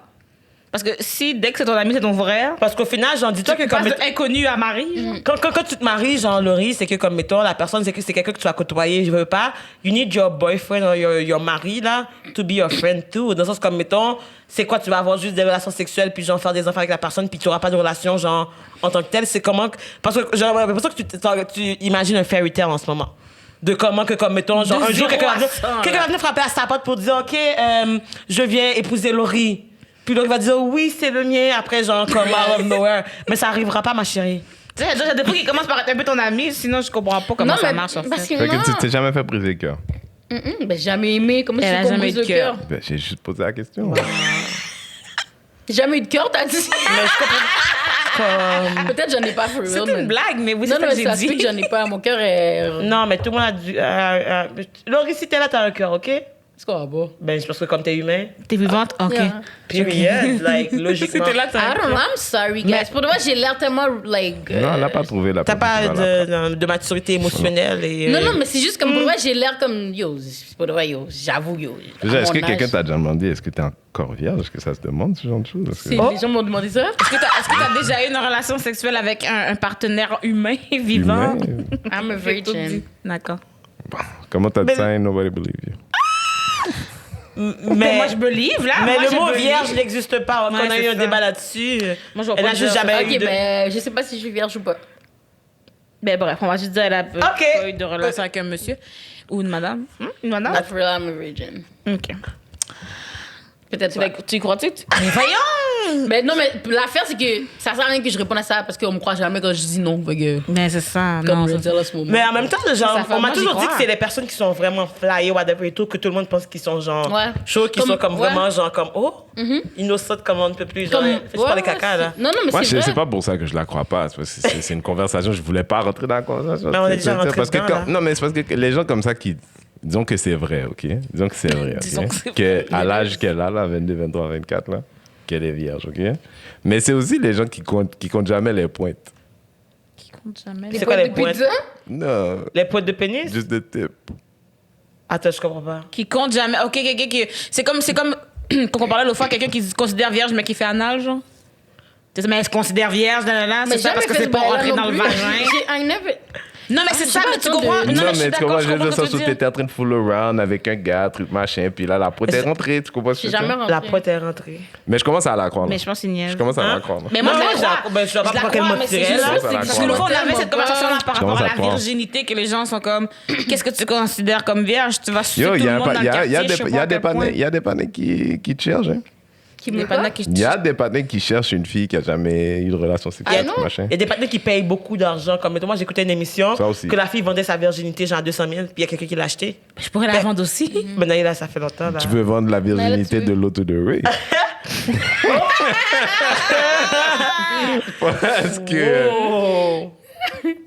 Parce que si, dès que c'est ton ami, c'est ton frère. Parce qu'au final, genre, dis-toi que comme. Inconnu à mari. Quand tu te maries, genre, Laurie, c'est que, comme, mettons, la personne, c'est que c'est quelqu'un que tu vas côtoyer, je veux pas. You need your boyfriend or your mari, là, to be your friend too. Dans le sens, comme, mettons, c'est quoi, tu vas avoir juste des relations sexuelles, puis, genre, faire des enfants avec la personne, puis tu n'auras pas de relation, genre, en tant que telle. C'est comment. Parce que, genre, j'ai l'impression que tu imagines un fairy tale en ce moment. De comment que, comme, mettons, genre, un jour, quelqu'un va venir frapper à sa porte pour dire, OK, je viens épouser Laurie. Puis Laurie va dire, oui, c'est le mien. Après, genre, comme out of nowhere. Mais ça arrivera pas, ma chérie. Tu sais, il y a des fois qui commencent par être un peu ton ami, sinon je comprends pas comment ça marche, en parce fait. que Fait que non. tu t'es jamais fait briser le cœur. Ben, jamais aimé. Comment Elle a tu sais jamais qu'on eu de cœur. Ben, j'ai juste posé la question. Jamais eu de cœur, t'as dit. Mais je comprends. Comme... Peut-être j'en ai pas for real. C'est une blague, mais oui, Non, c'est non, ça mais que ça se j'ai peut que dit. j'en ai pas. Mon cœur est. Non, mais tout le monde a dû. Laurie, si t'es là, t'as un cœur, OK? C'est quoi, bas? Ben, je pense que comme t'es humain. T'es vivante? OK. Yeah. Period. Like, logiquement. C'était là, I don't know, I'm sorry, guys. Pour de vrai, j'ai l'air tellement, like... Non, elle n'a pas trouvé la T'as pas personne. de maturité émotionnelle et. Non, non, mais c'est juste comme, pour de vrai, j'ai l'air comme, yo, c'est pour de vrai, yo, j'avoue, yo. Déjà, à est-ce que mon quelqu'un âge. t'a déjà demandé, est-ce que t'es encore vierge? Est-ce que ça se demande, ce genre de choses? Parce que- Les gens m'ont demandé ça. Est-ce que t'as déjà eu une relation sexuelle avec un partenaire humain, vivant? Humain? I'm a virgin. D'accord. Comment t'as dit Mais- ça? Ain't nobody believe you. Mais moi, je me livre, là. Mais Moi, le je mot me vierge livre. n'existe pas. Ouais, On a eu c'est un ça. débat là-dessus. Moi, je vois Elle pas a de juste dire jamais eu Ok, de. ben, je sais pas si je suis vierge ou pas. Ben bref, on va juste dire qu'elle a Ok. pas eu de relation avec un monsieur ou une madame. Une madame? Not for real, I'm a virgin. OK. Peut-être pas. Tu y crois-tu? Mais voyons! Mais non, mais l'affaire, c'est que ça sert à rien que je réponde à ça parce qu'on me croit jamais quand je dis non. Fait que, Mais c'est ça. comme Non, je c'est veux dire à ce moment. Mais en même temps, genre, Ça fait- on m'a moi, j'y toujours dit crois. que c'est les personnes qui sont vraiment fly, whatever et tout, que tout le monde pense qu'ils sont genre Ouais. chauds, qui Comme- sont comme ouais. vraiment genre comme oh, innocentes comme on ne peut plus. Genre, fais pas les caca là. Non, non, mais Moi, c'est vrai. c'est pas pour ça que je la crois pas. C'est parce que c'est une conversation. Je voulais pas rentrer dans la conversation. Mais on est déjà rentré parce que dedans, quand- là. Non, mais c'est parce que les gens comme ça qui. Disons que c'est vrai, OK? Disons que c'est vrai, OK? Disons que c'est Que vrai. à l'âge qu'elle a, là, 22, 23, 24, là, qu'elle est vierge, OK? Mais c'est aussi les gens qui comptent jamais les pointes. Qui compte jamais. Les C'est quoi pointes les de pointes? pizza? Non, Les potes de pénis? juste de type. Attends, je comprends pas. Qui compte jamais. OK, c'est comme quand on parlait l'autre fois, quelqu'un qui se considère vierge mais qui fait anal, genre. Tu sais, mais elle se considère vierge, nanana, c'est ça parce que c'est pas rentré dans le vagin. I never... Non, mais c'est j'ai ça, pas mais tu le temps de- comprends? Non, je suis mais tu d'accord, comprends, je je veux comprends dire ce ça, que tu où veux dire. t'étais en train de fool around avec un gars, truc machin, puis là, la pote est rentrée, tu comprends ce que J'ai je veux jamais dire? rentré. La pote est rentrée. Mais je commence à la croire. là. Mais je pense qu'il niaise. Je commence à Hein? la croire. là. Mais moi, Non, je la moi, je la- crois. ben, je vois pas Je la pourquoi qu'elle crois, mais c'est mentirait, juste là. Je commence à la une croire. fois, on avait cette Tellement conversation-là pas. par Je rapport commence à à la croire. virginité, que les gens sont comme, qu'est-ce que tu considères comme vierge? Tu vas sucer Yo, tout il y le a monde dans le quartier, il y a des panneaux qui te cherchent. hein. Qui Il y me a pas de quoi? qui Il y a des panneaux qui cherchent une fille qui a jamais eu de relation sexuelle, Ah non? truc machin. Il y a des partenaires qui payent beaucoup d'argent. Comme mettons, moi, j'écoutais une émission Ça aussi. que la fille vendait sa virginité genre à 200 000, puis il y a quelqu'un qui l'a acheté. Je pourrais la vendre aussi. Maintenant, là, ça fait longtemps. Là. Tu veux vendre la là, virginité tu de veux- l'auto de Ray? Parce que... Oh!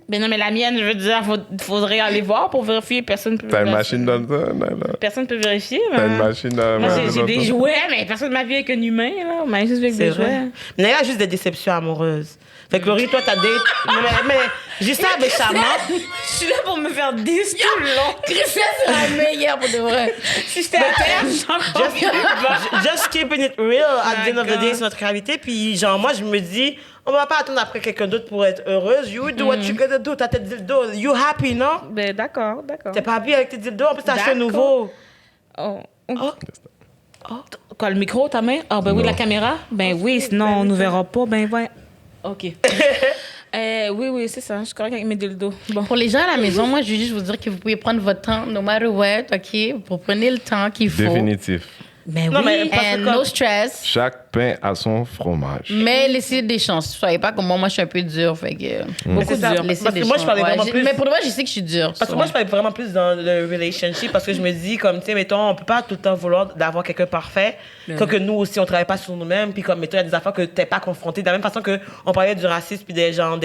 Mais non, mais la mienne, je veux dire, faudrait aller voir pour vérifier. Personne peut T'as une vérifier. machine dans le temps, là, là. Personne peut vérifier. T'as une mais- machine dans Moi, dans j'ai le des temps. jouets, mais personne ne m'a vu avec un humain, là. Mais juste avec C'est des vrai. jouets. Mais il y a juste des déceptions amoureuses. Fait que Laurie, toi, t'as date. mais j'ai ça méchamment. Je suis là pour me faire 10 tout le long. Christelle, c'est la meilleure pour de vrai. Si j'étais à terre, Just keeping it real at the end of the day, D'accord. c'est notre réalité. Puis, genre, moi, je me dis, on va pas attendre après quelqu'un d'autre pour être heureuse. You do what you gotta do. T'as tes dildos. You happy, non? Ben, d'accord. T'es pas happy avec tes dildos? En plus, t'as acheté un D'accord. nouveau. Oh. Oh. Quoi, le micro, ta main? Ah, ben oui, Non. la caméra? Ben oui, sinon on nous verra pas. Ben ouais. OK. Oui, c'est ça. Je suis correcte avec mes dildos. Bon. Pour les gens à la maison, moi, je veux juste vous dire que vous pouvez prendre votre temps, no matter what, OK? Vous prenez le temps qu'il faut. Définitif. Ben Non, oui. mais parce que And comme- no stress. Chaque pain a son fromage. Mais laissez des chances. Soyez pas comme moi, je suis un peu dure. Fait que. Mais c'est ça, Laissez parce des que moi, je chances. parlais vraiment plus... Mais pour moi, je sais que je suis dure. Parce que moi, je parlais vraiment plus dans le relationship parce que je me dis, comme, tu sais, mettons, on peut pas tout le temps vouloir d'avoir quelqu'un parfait. Comme que nous aussi, on travaille pas sur nous-mêmes. Puis, comme, mettons, il y a des affaires que t'es pas confronté. De la même façon qu'on parlait du racisme puis des gens,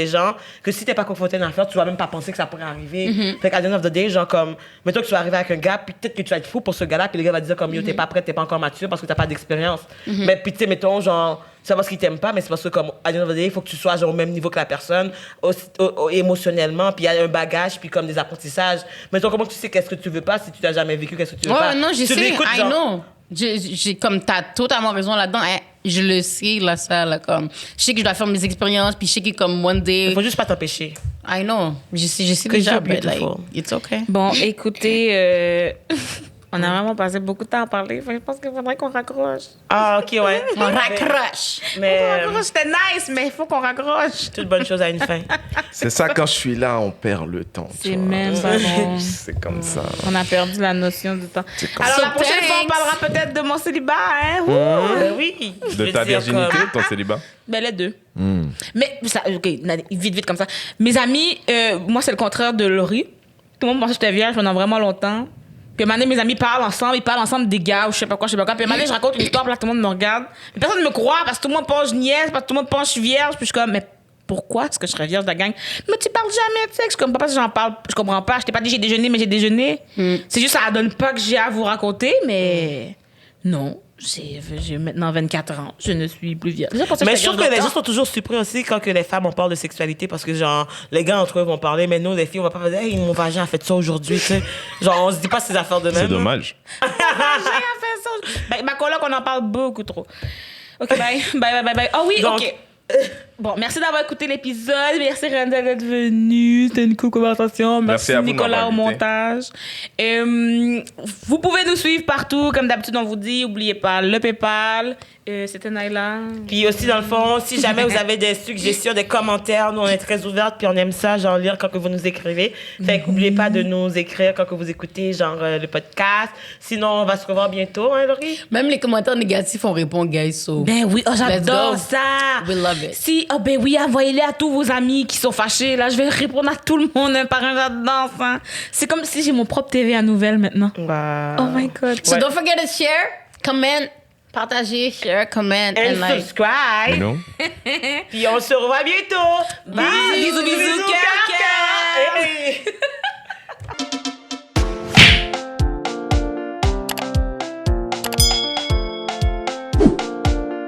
que si t'es pas confronté à une affaire, tu vas même pas penser que ça pourrait arriver. Fait qu'à the end of the day, genre, comme, mettons que tu vas arriver avec un gars, puis peut-être que tu vas être fou pour ce gars-là, puis le gars va te dire, comme, yo, t'es pas prête, t'es pas encore mature parce que t'as pas d'expérience. Mais puis, tu sais, mettons, genre, c'est parce qu'il t'aime pas, mais c'est parce que, comme, à the end of the day, il faut que tu sois genre, au même niveau que la personne, émotionnellement, puis il y a un bagage, puis comme des apprentissages. Mettons, comment tu sais qu'est-ce que tu veux pas si tu n'as jamais vécu, qu'est-ce que tu veux pas? Ouais, non, je Tu sais. l'écoutes, I genre, know. J'ai comme t'as totalement raison là-dedans. Hein, je le sais, là, ça, là, comme. Je sais que je dois faire mes expériences, puis je sais que, comme, one day. Il faut juste pas t'empêcher. I know. Je sais Que déjà, you're but, like, beautiful. it's okay. Bon, écoutez, on a vraiment passé beaucoup de temps à parler. Fait que je pense qu'il faudrait qu'on raccroche. Ah, ok, ouais. On raccroche. Mais C'était nice, mais il faut qu'on raccroche. toute bonne chose a une fin. C'est ça, quand je suis là, on perd le temps. tu C'est vois. même pas bon. C'est comme ça. On a perdu la notion du temps. C'est comme Alors, ça. la prochaine fois, on Thanks. parlera peut-être de mon célibat, hein? Ben oui. Je De veux ta dire, virginité, comme- ton célibat? Ben, les deux. Mais, ça, OK, vite comme ça. Mes amis, moi, c'est le contraire de Laurie. Tout le monde pensait que j'étais vierge pendant vraiment longtemps. Puis, un moment donné, mes amis parlent ensemble des gars ou je sais pas quoi. Puis, un moment donné, je raconte une histoire, puis là, tout le monde me regarde. Mais personne ne me croit parce que tout le monde pense que je niaise, parce que tout le monde pense que je suis vierge. Puis, je suis comme, mais pourquoi est-ce que je serais vierge de la gang? Mais tu parles jamais de sexe. Je suis comme, pas parce que j'en parle, je comprends pas. Je t'ai pas dit j'ai déjeuné, mais j'ai déjeuné. C'est juste, ça donne pas que j'ai à vous raconter, mais non. J'ai maintenant 24 ans. Je ne suis plus vierge. Mais je trouve que les gens sont toujours surpris aussi quand que les femmes on parle de sexualité parce que genre les gars entre eux vont parler mais nous les filles on va pas dire hey mon vagin a fait ça aujourd'hui tu sais genre on se dit pas ces affaires de même. C'est dommage. Ben, ma coloc, on en parle beaucoup trop. OK, bye. Oh oui, Donc- OK. Bon, merci d'avoir écouté l'épisode. Merci, Randa, d'être venue. C'était une cool conversation. Merci à vous de Nicolas, au m'avoir invité. montage. Vous pouvez nous suivre partout. Comme d'habitude, on vous dit, n'oubliez pas le PayPal. C'était Naila. Puis aussi dans le fond si jamais vous avez des suggestions des commentaires nous on est très ouvertes puis on aime ça genre lire quand que vous nous écrivez. Fait qu'oubliez pas de nous écrire quand que vous écoutez genre le podcast. Sinon on va se revoir bientôt hein Laurie. Même les commentaires négatifs, on répond, guys. So. Ben oui, oh, Let's j'adore go. ça. We love it. Si, oh ben oui, envoyez-les à tous vos amis qui sont fâchés. Là, je vais répondre à tout le monde un par un, j'adore ça. C'est comme si j'ai mon propre TV à nouvelles maintenant. Wow. Oh my God. So Ouais. don't forget to share, comment, partager, share, comment, And and like. subscribe. You know? Puis on se revoit bientôt. Bye. Bisous, bisous.